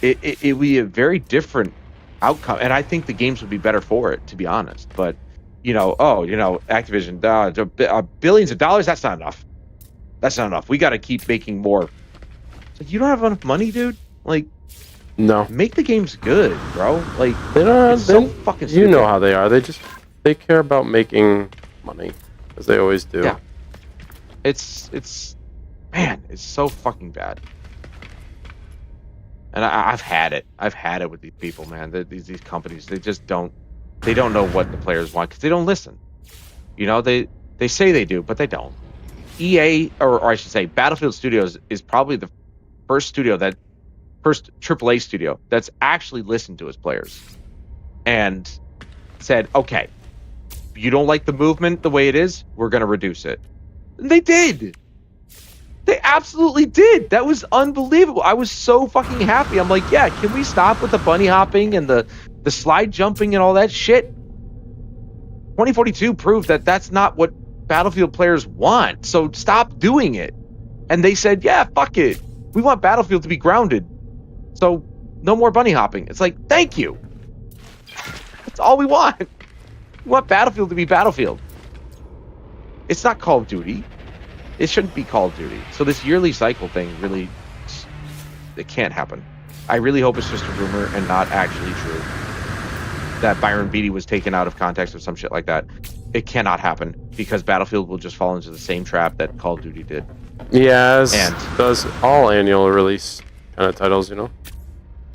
it would be a very different outcome, and I think the games would be better for it, to be honest. But Activision, billions of dollars, that's not enough. That's not enough. We got to keep making more. It's like, you don't have enough money, dude. Like, No, make the games good, bro. Like, they don't. it's so fucking You stupid. know how they are. They care about making money, as they always do. Yeah. It's so fucking bad. And I've had it. I've had it with these people, man. These companies, they just don't know what the players want because they don't listen. You know, they say they do, but they don't. EA, or I should say, Battlefield Studios is probably the first AAA studio that's actually listened to its players and said, okay, you don't like the movement the way it is, we're going to reduce it. And they did. They absolutely did. That was unbelievable. I was so fucking happy. I'm like, yeah, can we stop with the bunny hopping and the slide jumping and all that shit? 2042 proved that that's not what Battlefield players want. So stop doing it. And they said, yeah, fuck it. We want Battlefield to be grounded. So no more bunny hopping. It's like, thank you. That's all we want. We want Battlefield to be Battlefield. It's not Call of Duty. It shouldn't be Call of Duty. So this yearly cycle thing really, it can't happen. I really hope it's just a rumor and not actually true. That Byron Beatty was taken out of context or some shit like that. It cannot happen because Battlefield will just fall into the same trap that Call of Duty did. Yeah, as And- does all annual release kind of titles, you know?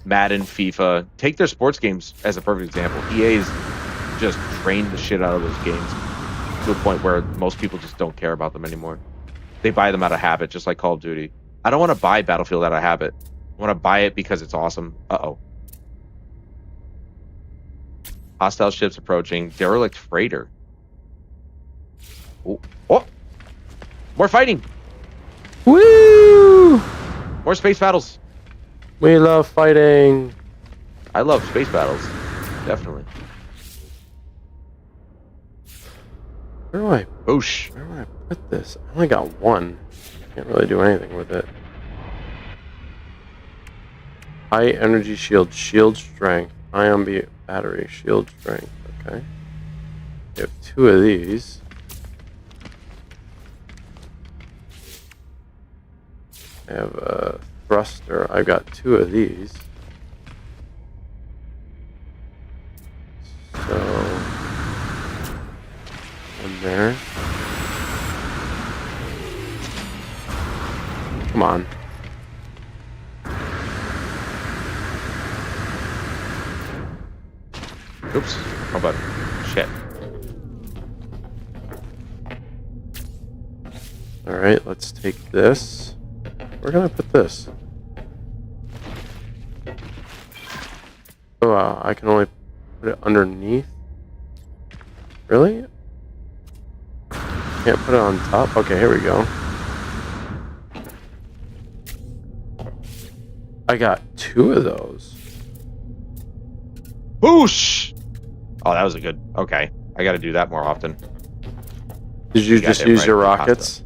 Madden, FIFA, take their sports games as a perfect example. EA's just drained the shit out of those games to a point where most people just don't care about them anymore. They buy them out of habit, just like Call of Duty. I don't want to buy Battlefield out of habit. I want to buy it because it's awesome. Uh-oh. Hostile ships approaching. Derelict freighter. Oh! More fighting! Woo! More space battles! We love fighting. I love space battles. Definitely. Where do I Boosh. put this? I only got one. Can't really do anything with it. High energy shield, shield strength, ion battery, shield strength. Okay. We have 2 of these. I have a thruster. I've got 2 of these. So, one there. Come on. Oops. How about shit? Alright, let's take this. Where can I put this? Oh, wow, I can only put it underneath. Really? Can't put it on top? Okay, here we go. I got 2 of those. Boosh! Oh, that was a good. Okay. I gotta do that more often. Did you just Goddamn use right, your Costa. rockets?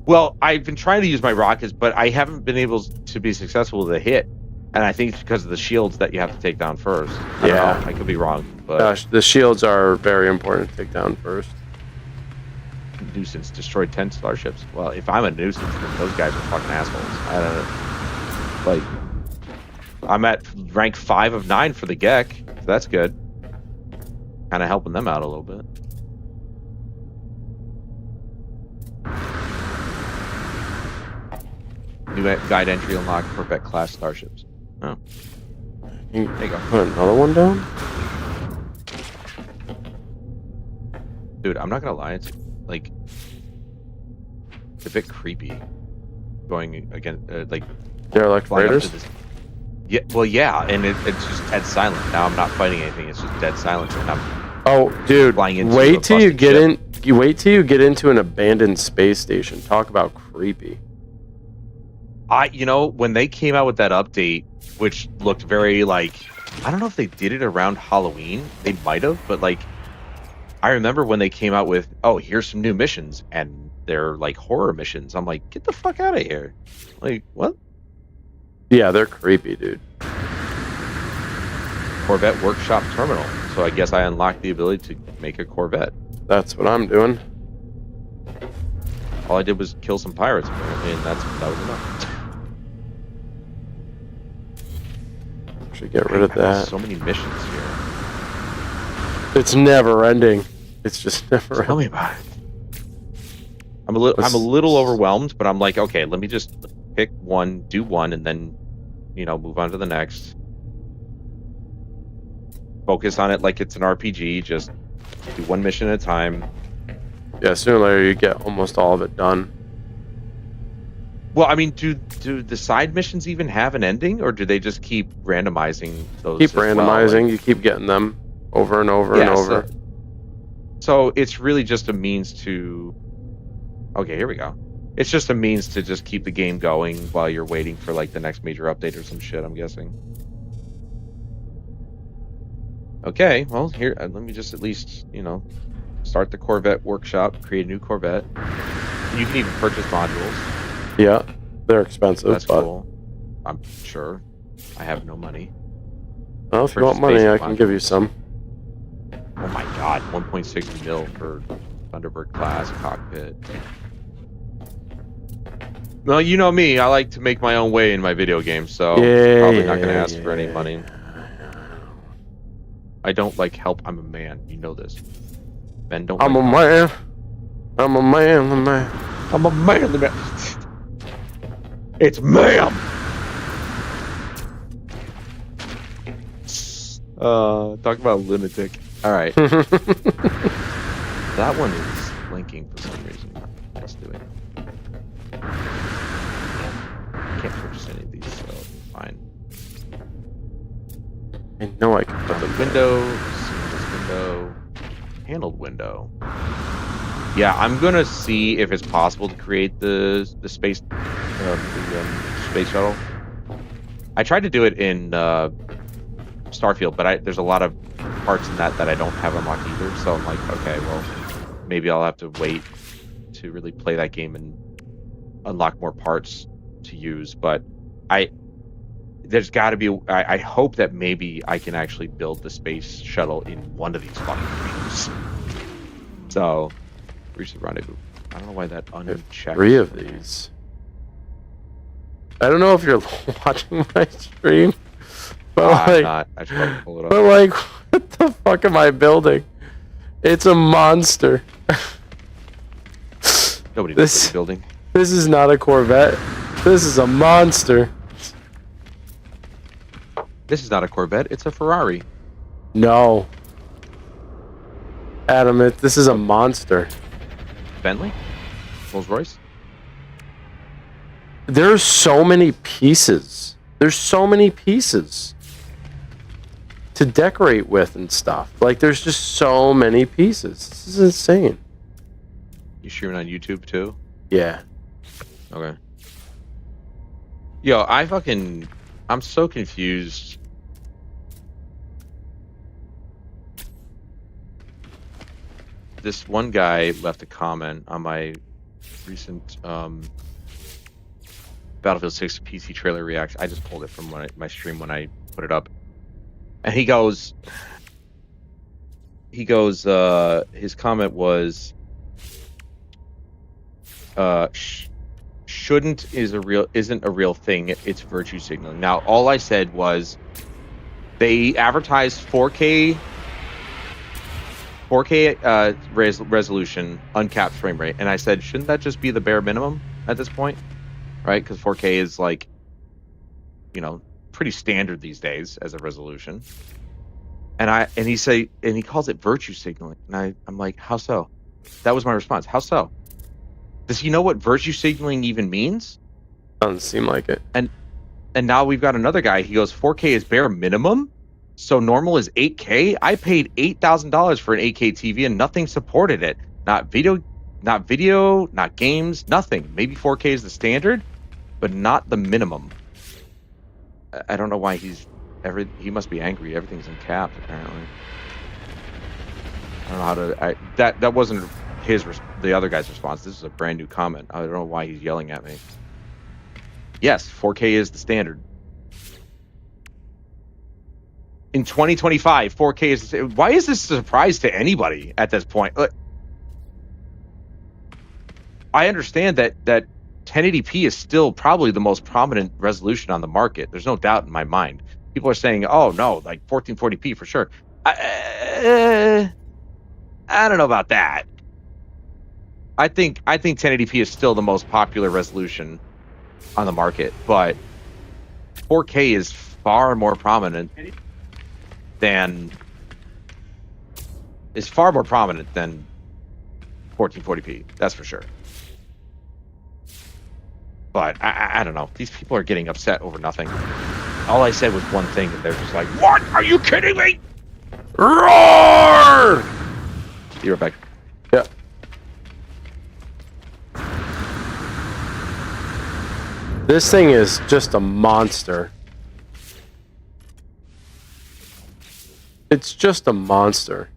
Well, I've been trying to use my rockets, but I haven't been able to be successful with a hit. And I think it's because of the shields that you have to take down first. I don't Yeah. know. I could be wrong, but Gosh, the shields are very important to take down first. nuisance destroyed 10 starships. Well, if I'm a nuisance, then those guys are fucking assholes. I don't know. Like, I'm at rank 5 of 9 for the Gek, so that's good. Kind of helping them out a little bit. New guide entry unlocked Corvette class starships. Oh, There there you go. Put another one down? Dude, I'm not gonna lie, it's like it's a bit creepy going again, like They're like flying up freighters? to this. Yeah, well, yeah, and it's just dead silent. Now I'm not fighting anything; it's just dead silence, and I'm Oh, dude, flying into a wait till you busted get ship. in. You wait till you get into an abandoned space station. Talk about creepy. When they came out with that update, which looked very like, I don't know if they did it around Halloween. They might have, but like, I remember when they came out with, oh, here's some new missions, and they're like horror missions. I'm like, get the fuck out of here! Like, what? Yeah, they're creepy, dude. Corvette Workshop Terminal. So I guess I unlocked the ability to make a Corvette. That's what I'm doing. All I did was kill some pirates, apparently, and that was enough. Should get rid of I've got that. so many missions here. It's never ending. It's just never Tell me ending. about it. I'm a little overwhelmed, but I'm like, okay, let me just pick one, do one, and then, move on to the next. Focus on it like it's an RPG. Just do one mission at a time. Yeah, sooner or later you get almost all of it done. Well, I mean, do the side missions even have an ending, or do they just keep randomizing those? Keep as well? randomizing. Like, You keep getting them over and over and yeah, over. So it's really just a means to. Okay, here we go. It's just a means to just keep the game going while you're waiting for like the next major update or some shit, I'm guessing. Okay, well, here, let me just at least, start the Corvette workshop, create a new Corvette. You can even purchase modules. Yeah, they're expensive. That's but, cool. I'm sure. I have no money. Well, if you Purchase want money, basic I can give you modules. some. Oh my god, 1.6 mil for Thunderbird class cockpit. Well, you know me, I like to make my own way in my video games, so Yeah, probably not going to yeah, ask for any yeah. money. I don't like help. I'm a man. You know this. Men don't. I'm a like man. I'm a man. I'm a man. I'm a manly man. It's ma'am. Talk about lunatic. All right. That one is blinking for some reason. Let's do it. Can't purchase any of these, so fine. I know I can put them. Window, seamless window, handled window. Yeah, I'm gonna see if it's possible to create the space space shuttle. I tried to do it in Starfield, but there's a lot of parts in that I don't have unlocked either. So I'm like, okay, well, maybe I'll have to wait to really play that game and unlock more parts to use. But there's got to be. I hope that maybe I can actually build the space shuttle in one of these fucking games. So, reach the rendezvous. I don't know why that unchecked. 3 of these. I don't know if you're watching my stream, but I'm like, not. I should probably pull it up. but like, what the fuck am I building? It's a monster. Nobody knows this- what you're building. This is not a Corvette. This is a monster. This is not a Corvette. It's a Ferrari. No. Adam, this is a monster. Bentley? Rolls Royce? There's so many pieces. There's so many pieces to decorate with and stuff. Like, there's just so many pieces. This is insane. You streaming on YouTube too? Yeah. Okay. Yo, I'm so confused. This one guy left a comment on my recent Battlefield 6 PC trailer reaction. I just pulled it from my stream when I put it up. And he goes, his comment was, shouldn't isn't a real thing. It's virtue signaling. Now, all I said was they advertised 4K resolution, uncapped frame rate, and I said, shouldn't that just be the bare minimum at this point, right? Because 4K is like, pretty standard these days as a resolution. And he calls it virtue signaling, and I'm like, how so? That was my response. How so? Does he know what virtue signaling even means? Doesn't seem like it. And now we've got another guy. He goes, 4K is bare minimum, so normal is 8K. I paid $8,000 for an 8K TV, and nothing supported it. Not video, not games, nothing. Maybe 4K is the standard, but not the minimum. I don't know why he must be angry. Everything's in caps apparently. I don't know how to. That wasn't the other guy's response. This is a brand new comment. I don't know why he's yelling at me. Yes, 4K is the standard. In 2025, 4K is. Why is this a surprise to anybody at this point? I understand that 1080p is still probably the most prominent resolution on the market. There's no doubt in my mind. People are saying, "Oh no, like 1440p for sure." I don't know about that. I think 1080p is still the most popular resolution on the market, but 4K is far more prominent than 1440p. That's for sure. But I don't know. These people are getting upset over nothing. All I said was one thing, and they're just like, "What? Are you kidding me?" Roar! You're back. Yeah. This thing is just a monster. It's just a monster.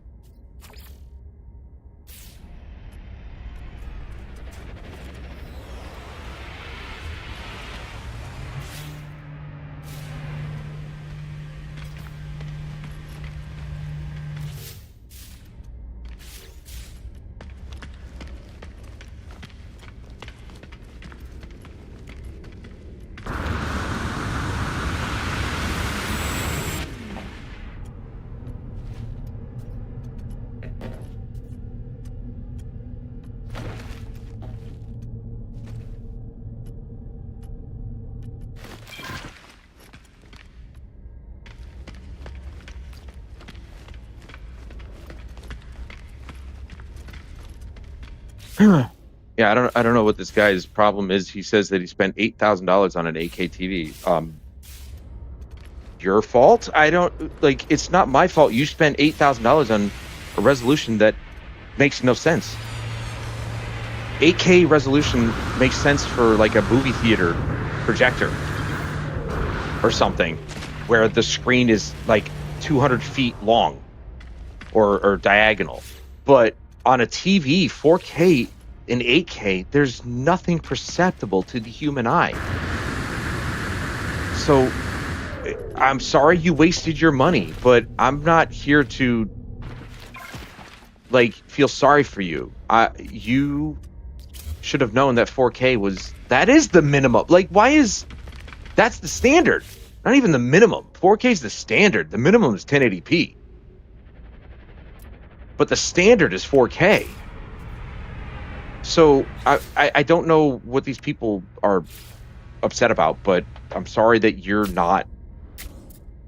Yeah, I don't know what this guy's problem is. He says that he spent $8,000 on an 8K TV. Your fault? It's not my fault. You spent $8,000 on a resolution that makes no sense. 8K resolution makes sense for like a movie theater projector or something, where the screen is like 200 feet long or diagonal. But on a TV, 4K and 8K, there's nothing perceptible to the human eye. So I'm sorry you wasted your money, but I'm not here to feel sorry for you. You should have known that 4K that is the minimum. That's the standard. Not even the minimum. 4K is the standard. The minimum is 1080p. But the standard is 4K. So I don't know what these people are upset about, but I'm sorry that you're not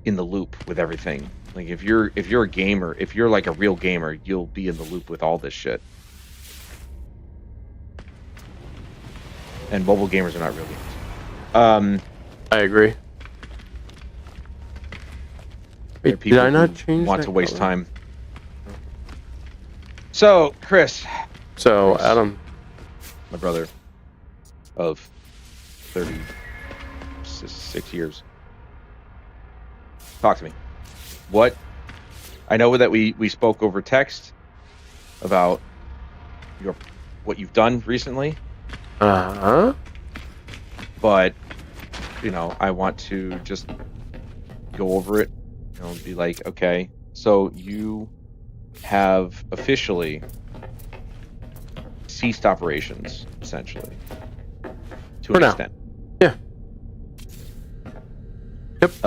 in the loop with everything. Like if you're a gamer, if you're like a real gamer, you'll be in the loop with all this shit. And mobile gamers are not real gamers. I agree. Wait, did I not change want that to waste color? time? So, Chris. So, Adam. My brother of 36 years. Talk to me. I know that we spoke over text about what you've done recently. Uh-huh. But, I want to just go over it. Be like, okay, so you have officially ceased operations, essentially. to For an now. extent. Yeah. Yep.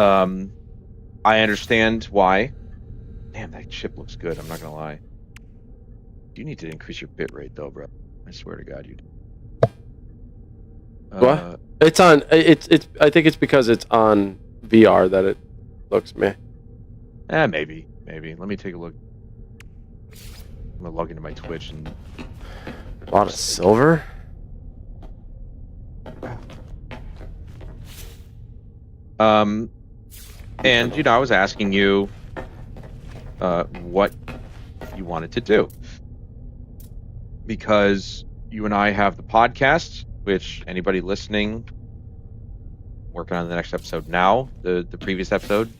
I understand why. Damn, that chip looks good. I'm not gonna lie. You need to increase your bit rate though, bro. I swear to God, you do. What? It's on. It's. I think it's because it's on VR that it looks meh. Maybe. Let me take a look. I'm gonna log into my Twitch and A lot of silver. and I was asking you what you wanted to do, because you and I have the podcast, which anybody listening, working on the next episode now. The previous episode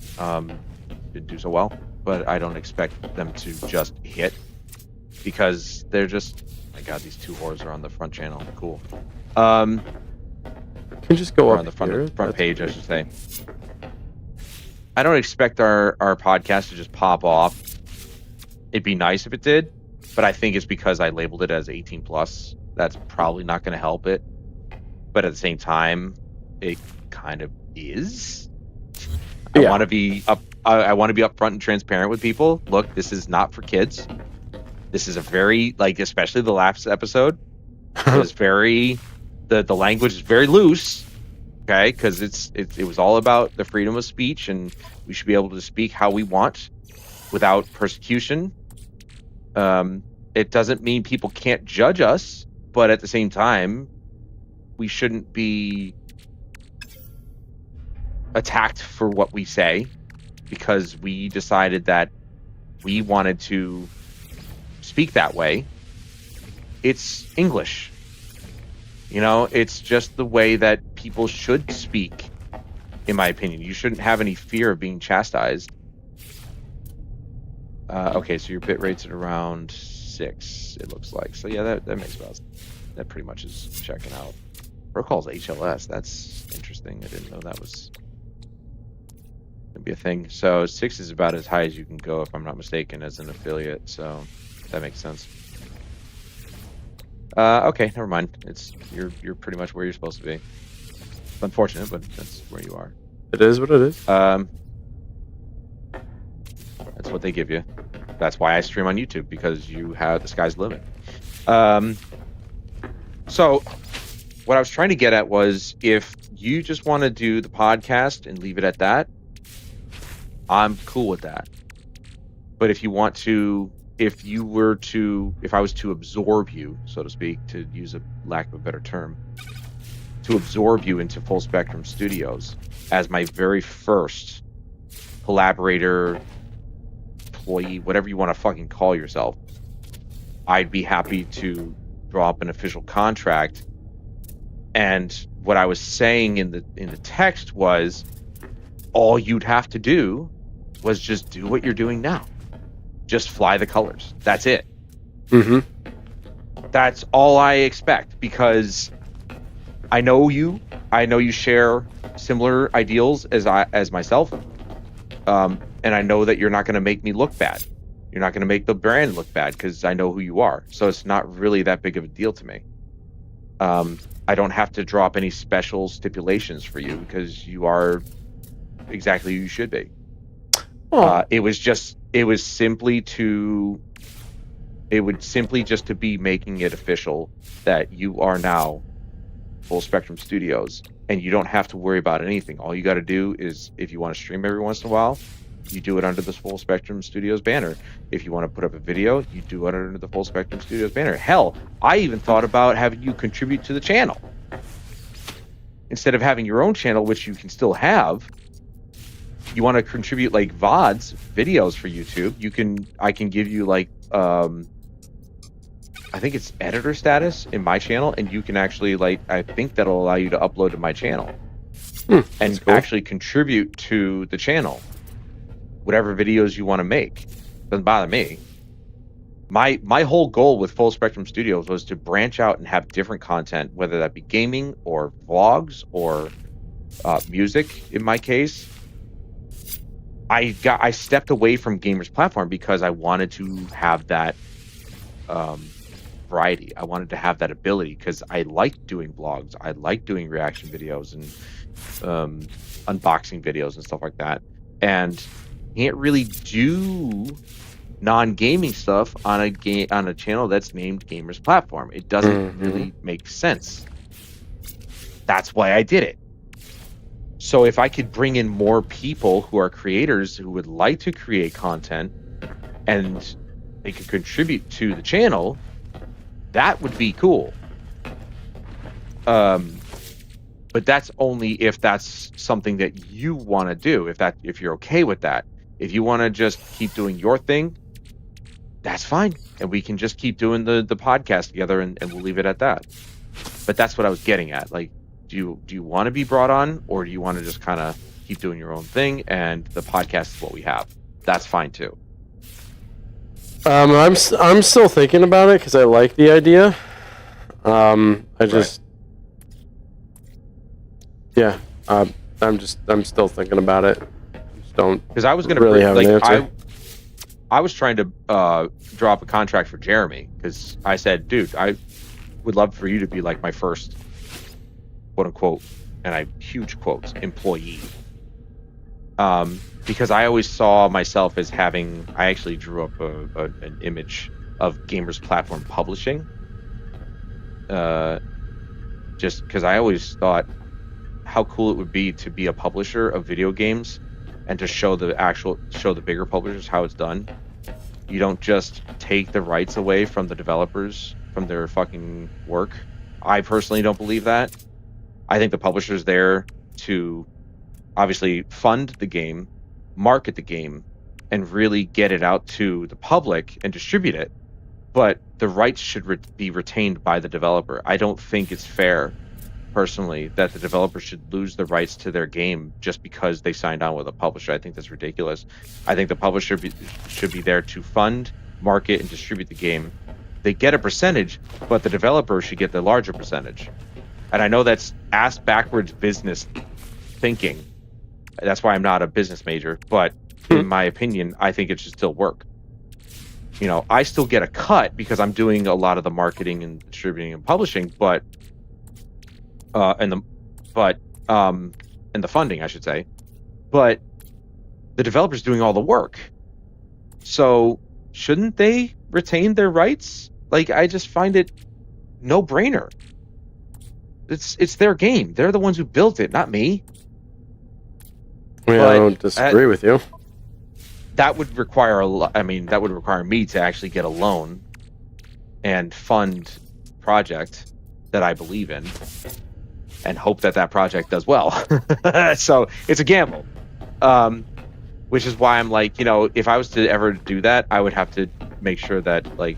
didn't do so well, but I don't expect them to just hit, because they're just, my God, these two whores are on the front channel. Cool. Can you just go Or up on the front here? front That's page, I weird. should say. I don't expect our podcast to just pop off. It'd be nice if it did, but I think it's because I labeled it as 18 plus. That's probably not going to help it. But at the same time, it kind of is. I Yeah. want to be up. I want to be upfront and transparent with people. Look, this is not for kids. This is a very, like, especially the last episode was very, the language is very loose. Okay, because it was all about the freedom of speech, and we should be able to speak how we want without persecution. It doesn't mean people can't judge us, but at the same time, we shouldn't be attacked for what we say, because we decided that we wanted to speak that way. It's English. It's just the way that people should speak, in my opinion. You shouldn't have any fear of being chastised. Okay, so your bit rate's at around 6, it looks like. So yeah, that makes about, that pretty much is checking out. Protocol's HLS, that's interesting. I didn't know that was gonna be a thing. So 6 is about as high as you can go, if I'm not mistaken, as an affiliate. So that makes sense. Okay, never mind. You're pretty much where you're supposed to be. It's unfortunate, but that's where you are. It is what it is. That's what they give you. That's why I stream on YouTube, because you have, the sky's the limit. So what I was trying to get at was, if you just want to do the podcast and leave it at that, I'm cool with that. But if you want to, if I was to absorb you, so to speak, to use a lack of a better term, to absorb you into Full Spectrum Studios as my very first collaborator, employee, whatever you want to fucking call yourself, I'd be happy to draw up an official contract. And what I was saying in the text was, all you'd have to do was just do what you're doing now. Just fly the colors. That's it. Mm-hmm. That's all I expect, because I know you. I know you share similar ideals as myself. And I know that you're not going to make me look bad. You're not going to make the brand look bad, because I know who you are. So it's not really that big of a deal to me. I don't have to drop any special stipulations for you, because you are exactly who you should be. It would simply just to be making it official that you are now Full Spectrum Studios, and you don't have to worry about anything. All you got to do is, if you want to stream every once in a while, you do it under the Full Spectrum Studios banner. If you want to put up a video, you do it under the Full Spectrum Studios banner. Hell, I even thought about having you contribute to the channel. Instead of having your own channel, which you can still have, you want to contribute like VODs, videos for YouTube. I can give you like, I think it's editor status in my channel, and you can actually, like, I think that'll allow you to upload to my channel and cool. actually contribute to the channel, whatever videos you want to make. Doesn't bother me. My whole goal with Full Spectrum Studios was to branch out and have different content, whether that be gaming or vlogs or music. In my case, I stepped away from Gamers Platform because I wanted to have that variety. I wanted to have that ability because I like doing vlogs. I like doing reaction videos and unboxing videos and stuff like that. And can't really do non-gaming stuff on a channel that's named Gamers Platform. It doesn't really make sense. That's why I did it. So if I could bring in more people who are creators who would like to create content and they could contribute to the channel, that would be cool. But that's only if that's something that you want to do. If you're okay with that. If you want to just keep doing your thing, that's fine, and we can just keep doing the podcast together, and we'll leave it at that. But that's what I was getting at. Like, do you want to be brought on, or do you want to just kind of keep doing your own thing, and the podcast is what we have? That's fine too. I'm still thinking about it because I like the idea. I'm still thinking about it. Just don't, because I was going to really have an answer. I was trying to drop a contract for Jeremy because I said, dude, I would love for you to be like my first quote unquote, and I huge quotes, employee. Because I always saw myself as having, I actually drew up an image of Gamers Platform Publishing. Just because I always thought how cool it would be to be a publisher of video games and to show the bigger publishers how it's done. You don't just take the rights away from the developers from their fucking work. I personally don't believe that. I think the publisher's there to obviously fund the game, market the game, and really get it out to the public and distribute it. But the rights should be retained by the developer. I don't think it's fair, personally, that the developer should lose the rights to their game just because they signed on with a publisher. I think that's ridiculous. I think the publisher should be there to fund, market, and distribute the game. They get a percentage, but the developer should get the larger percentage. And I know that's ass backwards business thinking. That's why I'm not a business major, but in my opinion, I think it should still work. You know, I still get a cut because I'm doing a lot of the marketing and distributing and publishing, but and the funding, I should say. But the developer's doing all the work. So shouldn't they retain their rights? Like, I just find it no-brainer. It's their game. They're the ones who built it, not me. I mean, I don't disagree with you. That would require that would require me to actually get a loan and fund a project that I believe in and hope that project does well. So it's a gamble. Which is why I'm like, you know, if I was to ever do that, I would have to make sure that, like,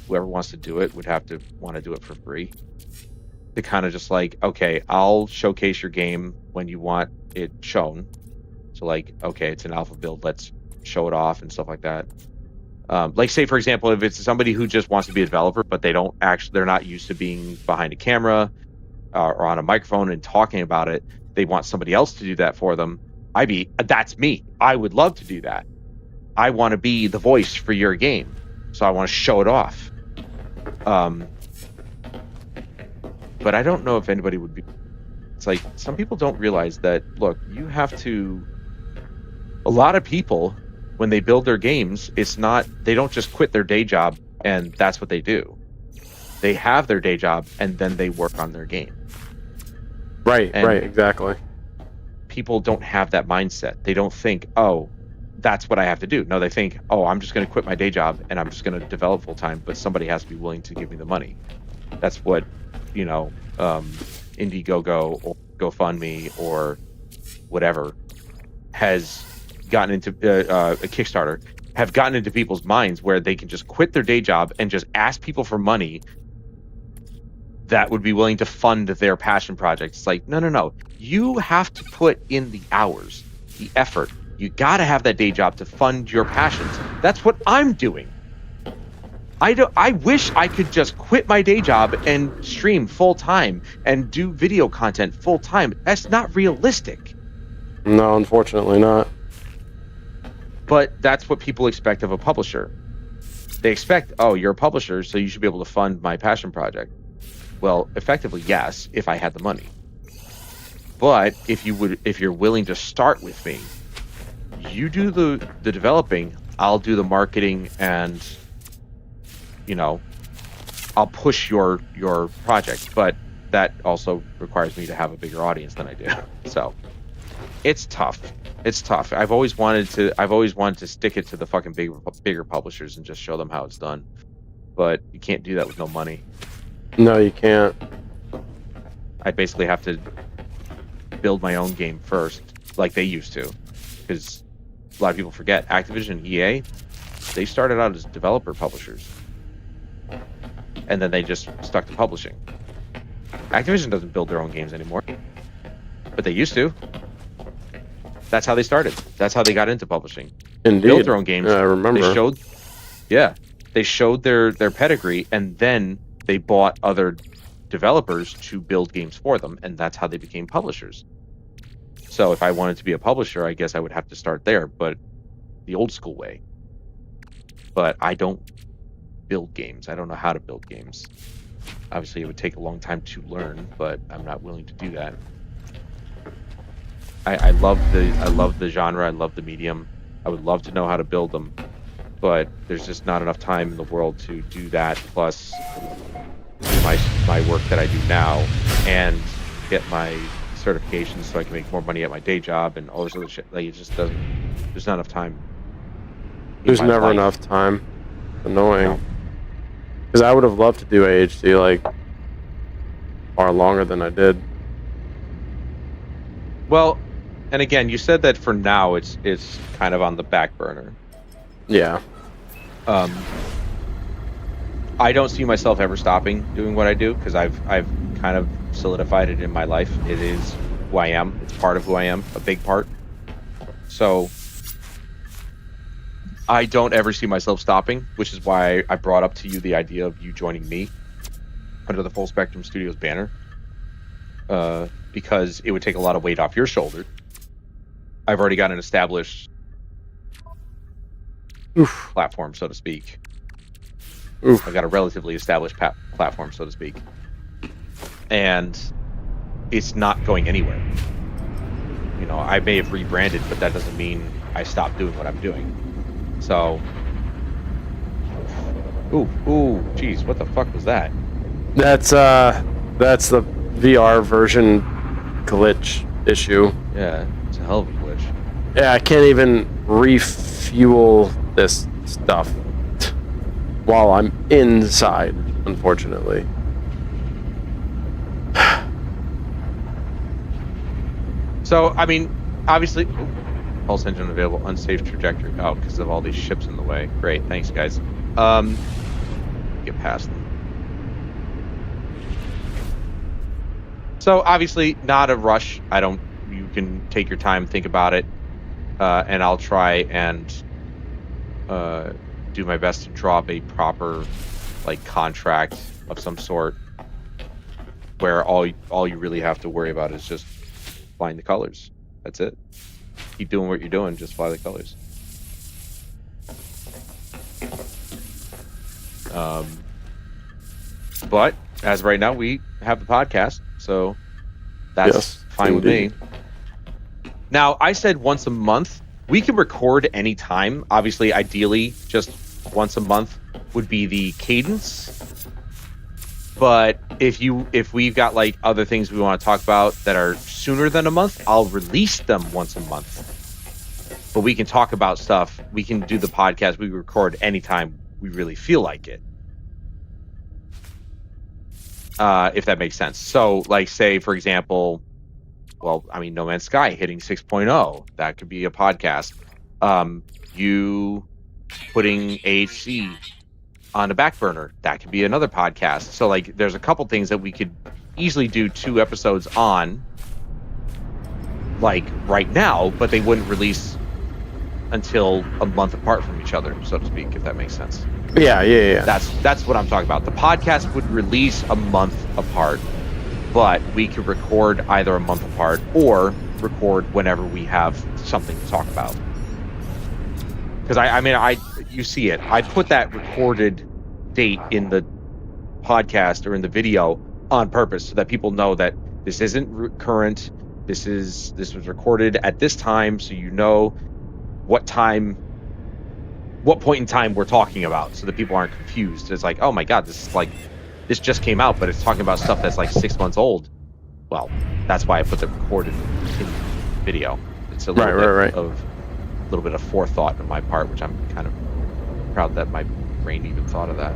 whoever wants to do it would have to want to do it for free. To kind of just like, okay, I'll showcase your game when you want it shown. So like, okay, it's an alpha build, let's show it off and stuff like that. Like, say for example, if it's somebody who just wants to be a developer, but they're not used to being behind a camera or on a microphone and talking about it, they want somebody else to do that for them. That's me. I would love to do that. I want to be the voice for your game, so I want to show it off. But I don't know if anybody would be. It's like, some people don't realize that, look, you have to. A lot of people, when they build their games, they don't just quit their day job and that's what they do. They have their day job and then they work on their game. Right, exactly. People don't have that mindset. They don't think, oh, that's what I have to do. No, they think, oh, I'm just going to quit my day job and I'm just going to develop full time, but somebody has to be willing to give me the money. That's what, you know, Indiegogo or GoFundMe or whatever has gotten into a Kickstarter, have gotten into people's minds where they can just quit their day job and just ask people for money that would be willing to fund their passion projects. It's like, no. You have to put in the hours, the effort. You got to have that day job to fund your passions. That's what I'm doing. I wish I could just quit my day job and stream full time and do video content full time. That's not realistic. No, unfortunately not. But that's what people expect of a publisher. they expect, oh, you're a publisher, so you should be able to fund my passion project. Well, effectively, yes, if I had the money. But if you're willing to start with me, you do the developing, I'll do the marketing, and I'll push your project. But that also requires me to have a bigger audience than I do. So it's tough. It's tough. I've always wanted to stick it to the fucking bigger publishers and just show them how it's done. But you can't do that with no money. No, you can't. I basically have to build my own game first, like they used to, because a lot of people forget Activision and EA, they started out as developer publishers, and then they just stuck to publishing. Activision doesn't build their own games anymore, but they used to. That's how they started. That's how they got into publishing. Indeed. Built their own games. Yeah, I remember. They showed their pedigree, and then they bought other developers to build games for them, and that's how they became publishers. So if I wanted to be a publisher, I guess I would have to start there, but the old school way. But I don't build games. I don't know how to build games. Obviously, it would take a long time to learn, but I'm not willing to do that. I love the genre. I love the medium. I would love to know how to build them, but there's just not enough time in the world to do that. Plus, do my work that I do now and get my certifications so I can make more money at my day job and all this other shit. Like, it just doesn't. There's not enough time. There's never enough time. Annoying. Because I would have loved to do AHD like far longer than I did. Well, and again, you said that for now it's kind of on the back burner. Yeah. I don't see myself ever stopping doing what I do because I've kind of solidified it in my life. It is who I am. It's part of who I am, a big part. So I don't ever see myself stopping, which is why I brought up to you the idea of you joining me under the Full Spectrum Studios banner, because it would take a lot of weight off your shoulder. I've already got an established platform, so to speak. I've got a relatively established platform, so to speak. And it's not going anywhere. You know, I may have rebranded, but that doesn't mean I stopped doing what I'm doing. So, geez, what the fuck was that? That's the VR version glitch issue. Yeah, it's a hell of a glitch. Yeah, I can't even refuel this stuff while I'm inside, unfortunately. So, I mean, obviously, pulse engine available, unsafe trajectory. Oh, because of all these ships in the way. Great, thanks, guys. Get past them. So, obviously, not a rush. You can take your time, think about it, and I'll try and do my best to draw up a proper, contract of some sort, where all you really have to worry about is just flying the colors. That's it. Keep doing what you're doing, just fly the colors. But as of right now, we have the podcast, so that's fine indeed. with me. Now, I said once a month. We can record any time. Obviously, ideally, just once a month would be the cadence. But if we've got other things we want to talk about that are sooner than a month, I'll release them once a month. But we can talk about stuff. We can do the podcast. We record anytime we really feel like it. If that makes sense. So, say, for example, No Man's Sky hitting 6.0. That could be a podcast. You putting AHC on a back burner. That could be another podcast. So, there's a couple things that we could easily do 2 episodes on, right now, but they wouldn't release until a month apart from each other, so to speak, if that makes sense. Yeah. That's what I'm talking about. The podcast would release a month apart, but we could record either a month apart or record whenever we have something to talk about. Because you see it. I put that recorded date in the podcast or in the video on purpose so that people know that this isn't current. This was recorded at this time, so you know what point in time we're talking about, so that people aren't confused. It's like, oh my god, this just came out, but it's talking about stuff that's like 6 months old. Well, that's why I put the recorded in video. It's a little bit of forethought on my part, which I'm kind of proud that my brain even thought of that.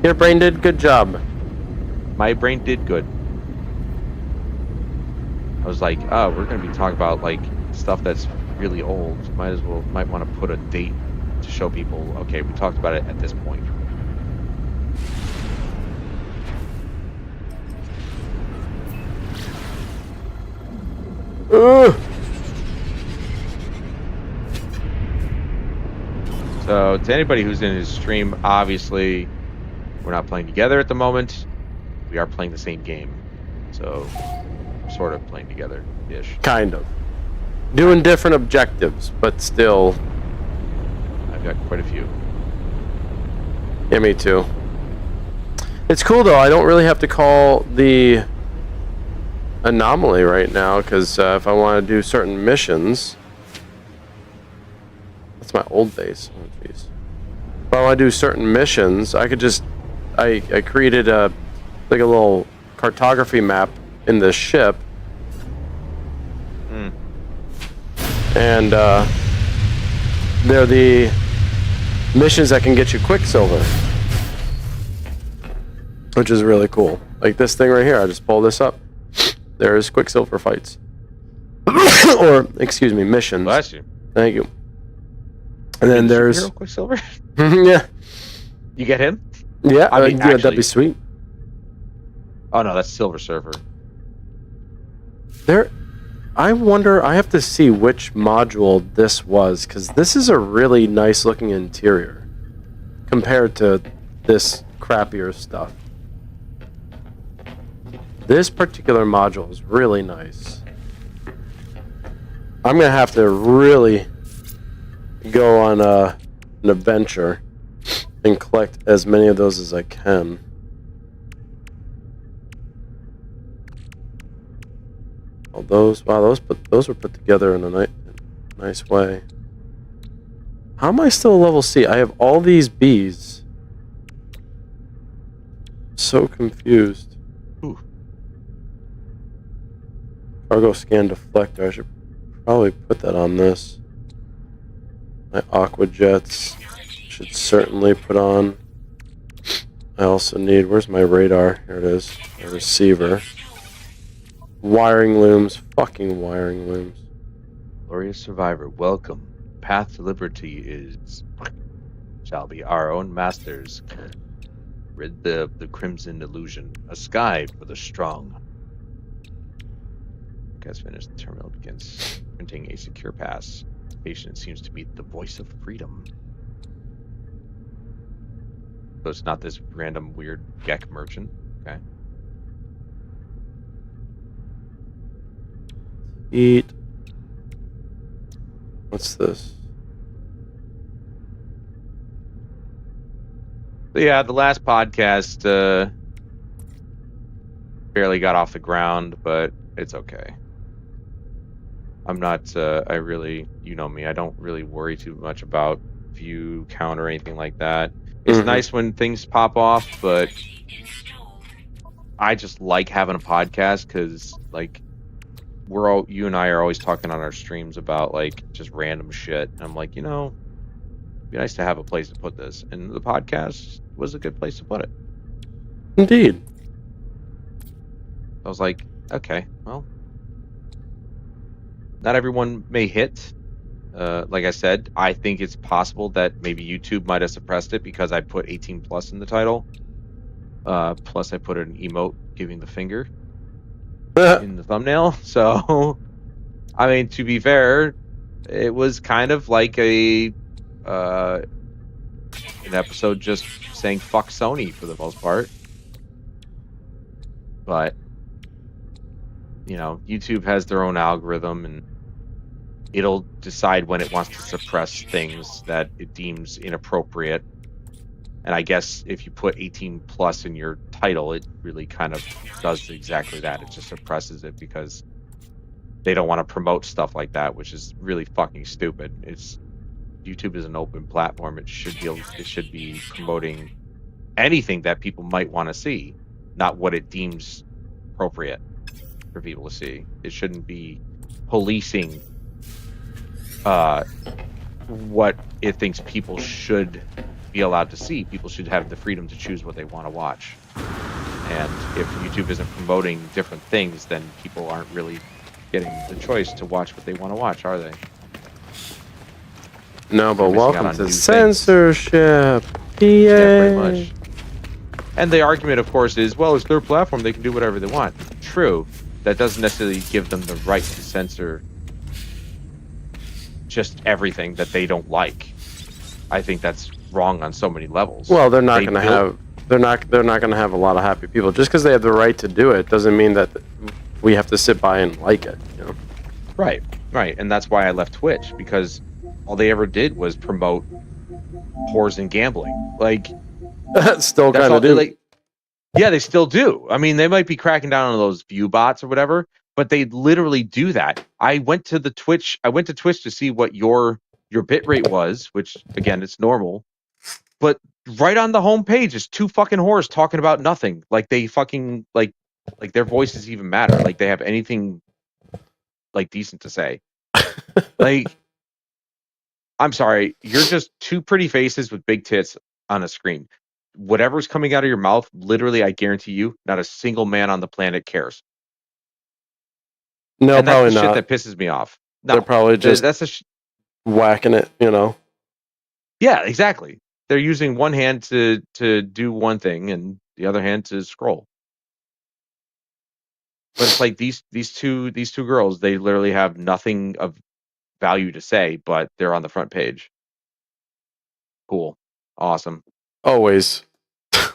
Your brain did good job. My brain did good. I was like, oh, we're going to be talking about like stuff that's really old. Might want to put a date to show people, okay, we talked about it at this point. So to anybody who's in his stream, obviously we're not playing together at the moment. We are playing the same game. So sort of playing together-ish. Kind of. Doing different objectives, but still. I've got quite a few. Yeah, me too. It's cool though, I don't really have to call the anomaly right now, because if I want to do certain missions... That's my old base. Oh, jeez. If I want to do certain missions, I could just... I created a little cartography map in this ship. And they're the missions that can get you Quicksilver, which is really cool. Like this thing right here, I just pull this up. There's Quicksilver fights. Or, excuse me, missions. Bless you. Thank you. And then there's... Quicksilver? Yeah. You get him? Yeah, I mean, yeah, that'd be sweet. Oh no, that's Silver Surfer. I wonder, I have to see which module this was, because this is a really nice looking interior compared to this crappier stuff. This particular module is really nice. I'm going to have to really go on an adventure and collect as many of those as I can. All those, wow, those were put together in a nice way. How am I still level C? I have all these Bs. So confused. Ooh. Cargo scan deflector. I should probably put that on this. My aqua jets should certainly put on. I also need, where's my radar? Here it is. A receiver. Wiring looms. Fucking wiring looms. Glorious survivor, welcome. Path to liberty shall be our own masters. Rid the crimson illusion. A sky for the strong. Guys, finished. The terminal begins printing a secure pass. Patient seems to be the voice of freedom. So it's not this random weird Gek merchant. Okay. Eat. What's this? So yeah, the last podcast barely got off the ground, but it's okay. I'm not, I really, you know me, I don't really worry too much about view count or anything like that. It's nice when things pop off, but I just like having a podcast because, like, you and I are always talking on our streams about, like, just random shit. And I'm like, you know, it'd be nice to have a place to put this. And the podcast was a good place to put it. Indeed. I was like, okay, well, not everyone may hit. Like I said, I think it's possible that maybe YouTube might have suppressed it because I put 18 plus in the title. Plus I put an emote giving the finger in the thumbnail. So, I mean, to be fair, it was kind of like an episode just saying fuck Sony for the most part. But, you know, YouTube has their own algorithm, and it'll decide when it wants to suppress things that it deems inappropriate. And I guess if you put 18 plus in your title, it really kind of does exactly that. It just suppresses it because they don't want to promote stuff like that, which is really fucking stupid. It's YouTube is an open platform. It should be promoting anything that people might want to see, not what it deems appropriate for people to see. It shouldn't be policing what it thinks people should be allowed to see. People should have the freedom to choose what they want to watch. And if YouTube isn't promoting different things, then people aren't really getting the choice to watch what they want to watch, are they? No, but They're missing out welcome on to new things. censorship. Yeah, Yay. pretty much. And the argument, of course, is, well, it's their platform. They can do whatever they want. True. That doesn't necessarily give them the right to censor just everything that they don't like. I think that's wrong on so many levels. Well, they're not They going to built- have they're not going to have a lot of happy people just because they have the right to do it. Doesn't mean that we have to sit by and like it. You know? Right, and that's why I left Twitch, because all they ever did was promote whores and gambling. Like, Still that's kind all of do. like. Yeah, they still do. I mean, they might be cracking down on those view bots or whatever, but they literally do that. I went to Twitch to see what your bit rate was, which again, it's normal. But right on the homepage is two fucking whores talking about nothing. Like they fucking like their voices even matter. Like they have anything like decent to say. Like, I'm sorry, you're just two pretty faces with big tits on a screen. Whatever's coming out of your mouth, literally, I guarantee you, not a single man on the planet cares. No, And that's probably the not. shit that pisses me off. No, They're probably just that's the whacking it. You know. yeah, exactly. They're using one hand to do one thing and the other hand to scroll. But it's like these two girls, they literally have nothing of value to say, but they're on the front page. Cool, awesome. Always. All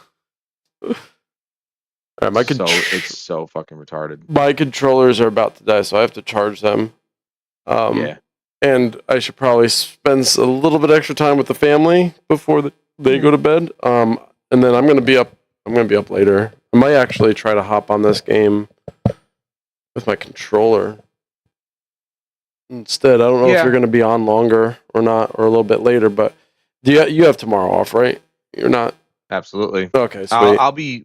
right, It's so fucking retarded. my controllers are about to die, so I have to charge them. Yeah. And I should probably spend a little bit extra time with the family before they go to bed. And then I'm gonna be up. I'm gonna be up later. I might actually try to hop on this game with my controller instead. I don't know if you're gonna be on longer or not, or a little bit later. But you have tomorrow off, right? You're not. Absolutely. Okay, sweet. I'll be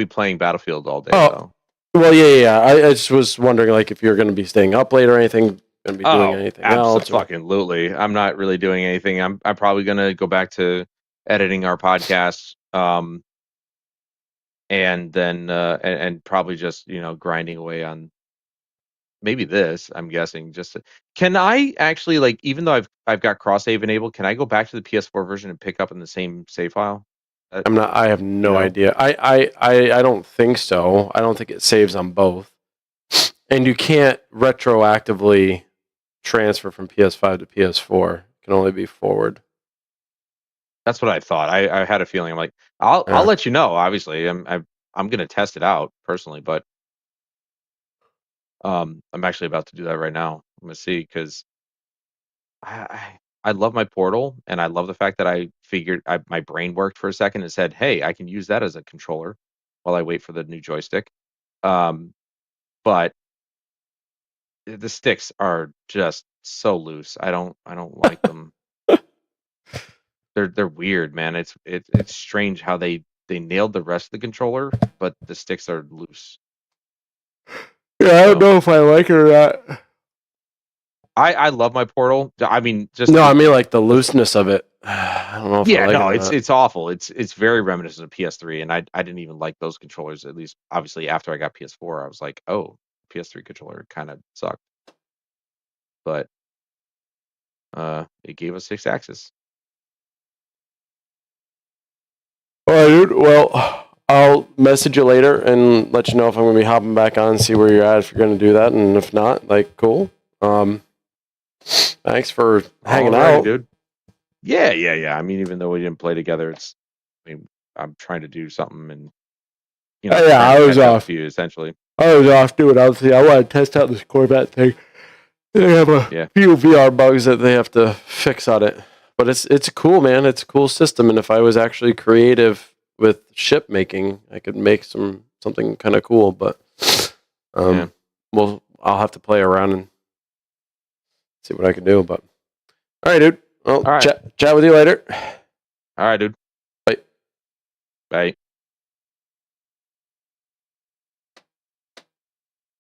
playing Battlefield all day. Oh. Well, yeah. I just was wondering, like, if you're going to be staying up late or anything, going to be doing anything else. Absolutely. I'm not really doing anything. I'm probably going to go back to editing our podcast, and then and probably just grinding away on maybe this. I'm guessing can I actually, like, even though I've got cross save enabled, can I go back to the PS4 version and pick up in the same save file? I'm not. I have no idea. I don't think so. I don't think it saves on both, and you can't retroactively transfer from PS5 to PS4. It can only be forward. That's what I thought. I had a feeling. I'm like, I'll let you know. Obviously, I'm gonna test it out personally, but I'm actually about to do that right now. I'm gonna see, because I love my Portal, and I love the fact that I figured my brain worked for a second and said, hey, I can use that as a controller while I wait for the new joystick. But the sticks are just so loose. I don't like them. They're weird, man. It's strange how they nailed the rest of the controller, but the sticks are loose. Yeah, I don't know if I like it or not. I love my Portal. I mean, just I mean, like, the looseness of it. I don't know if I like it. It's awful. It's very reminiscent of PS3, and I didn't even like those controllers. At least, obviously, after I got PS4, I was like, oh, PS3 controller kind of sucked. But it gave us 6-axis. All right, dude. Well, I'll message you later and let you know if I'm going to be hopping back on and see where you're at, if you're going to do that, and if not, like, cool. Thanks for hanging out, dude. Yeah. I mean, even though we didn't play together, I'm trying to do something, and I was off. You essentially. I was off doing other things. I want to test out this Corvette thing. They have a Yeah. few VR bugs that they have to fix on it, but it's cool, man. It's a cool system, and if I was actually creative with ship making, I could make something kind of cool. But Yeah. well, I'll have to play around and see what I can do. But all right, dude. Well, All right. chat with you later. All right, dude. Bye. Bye.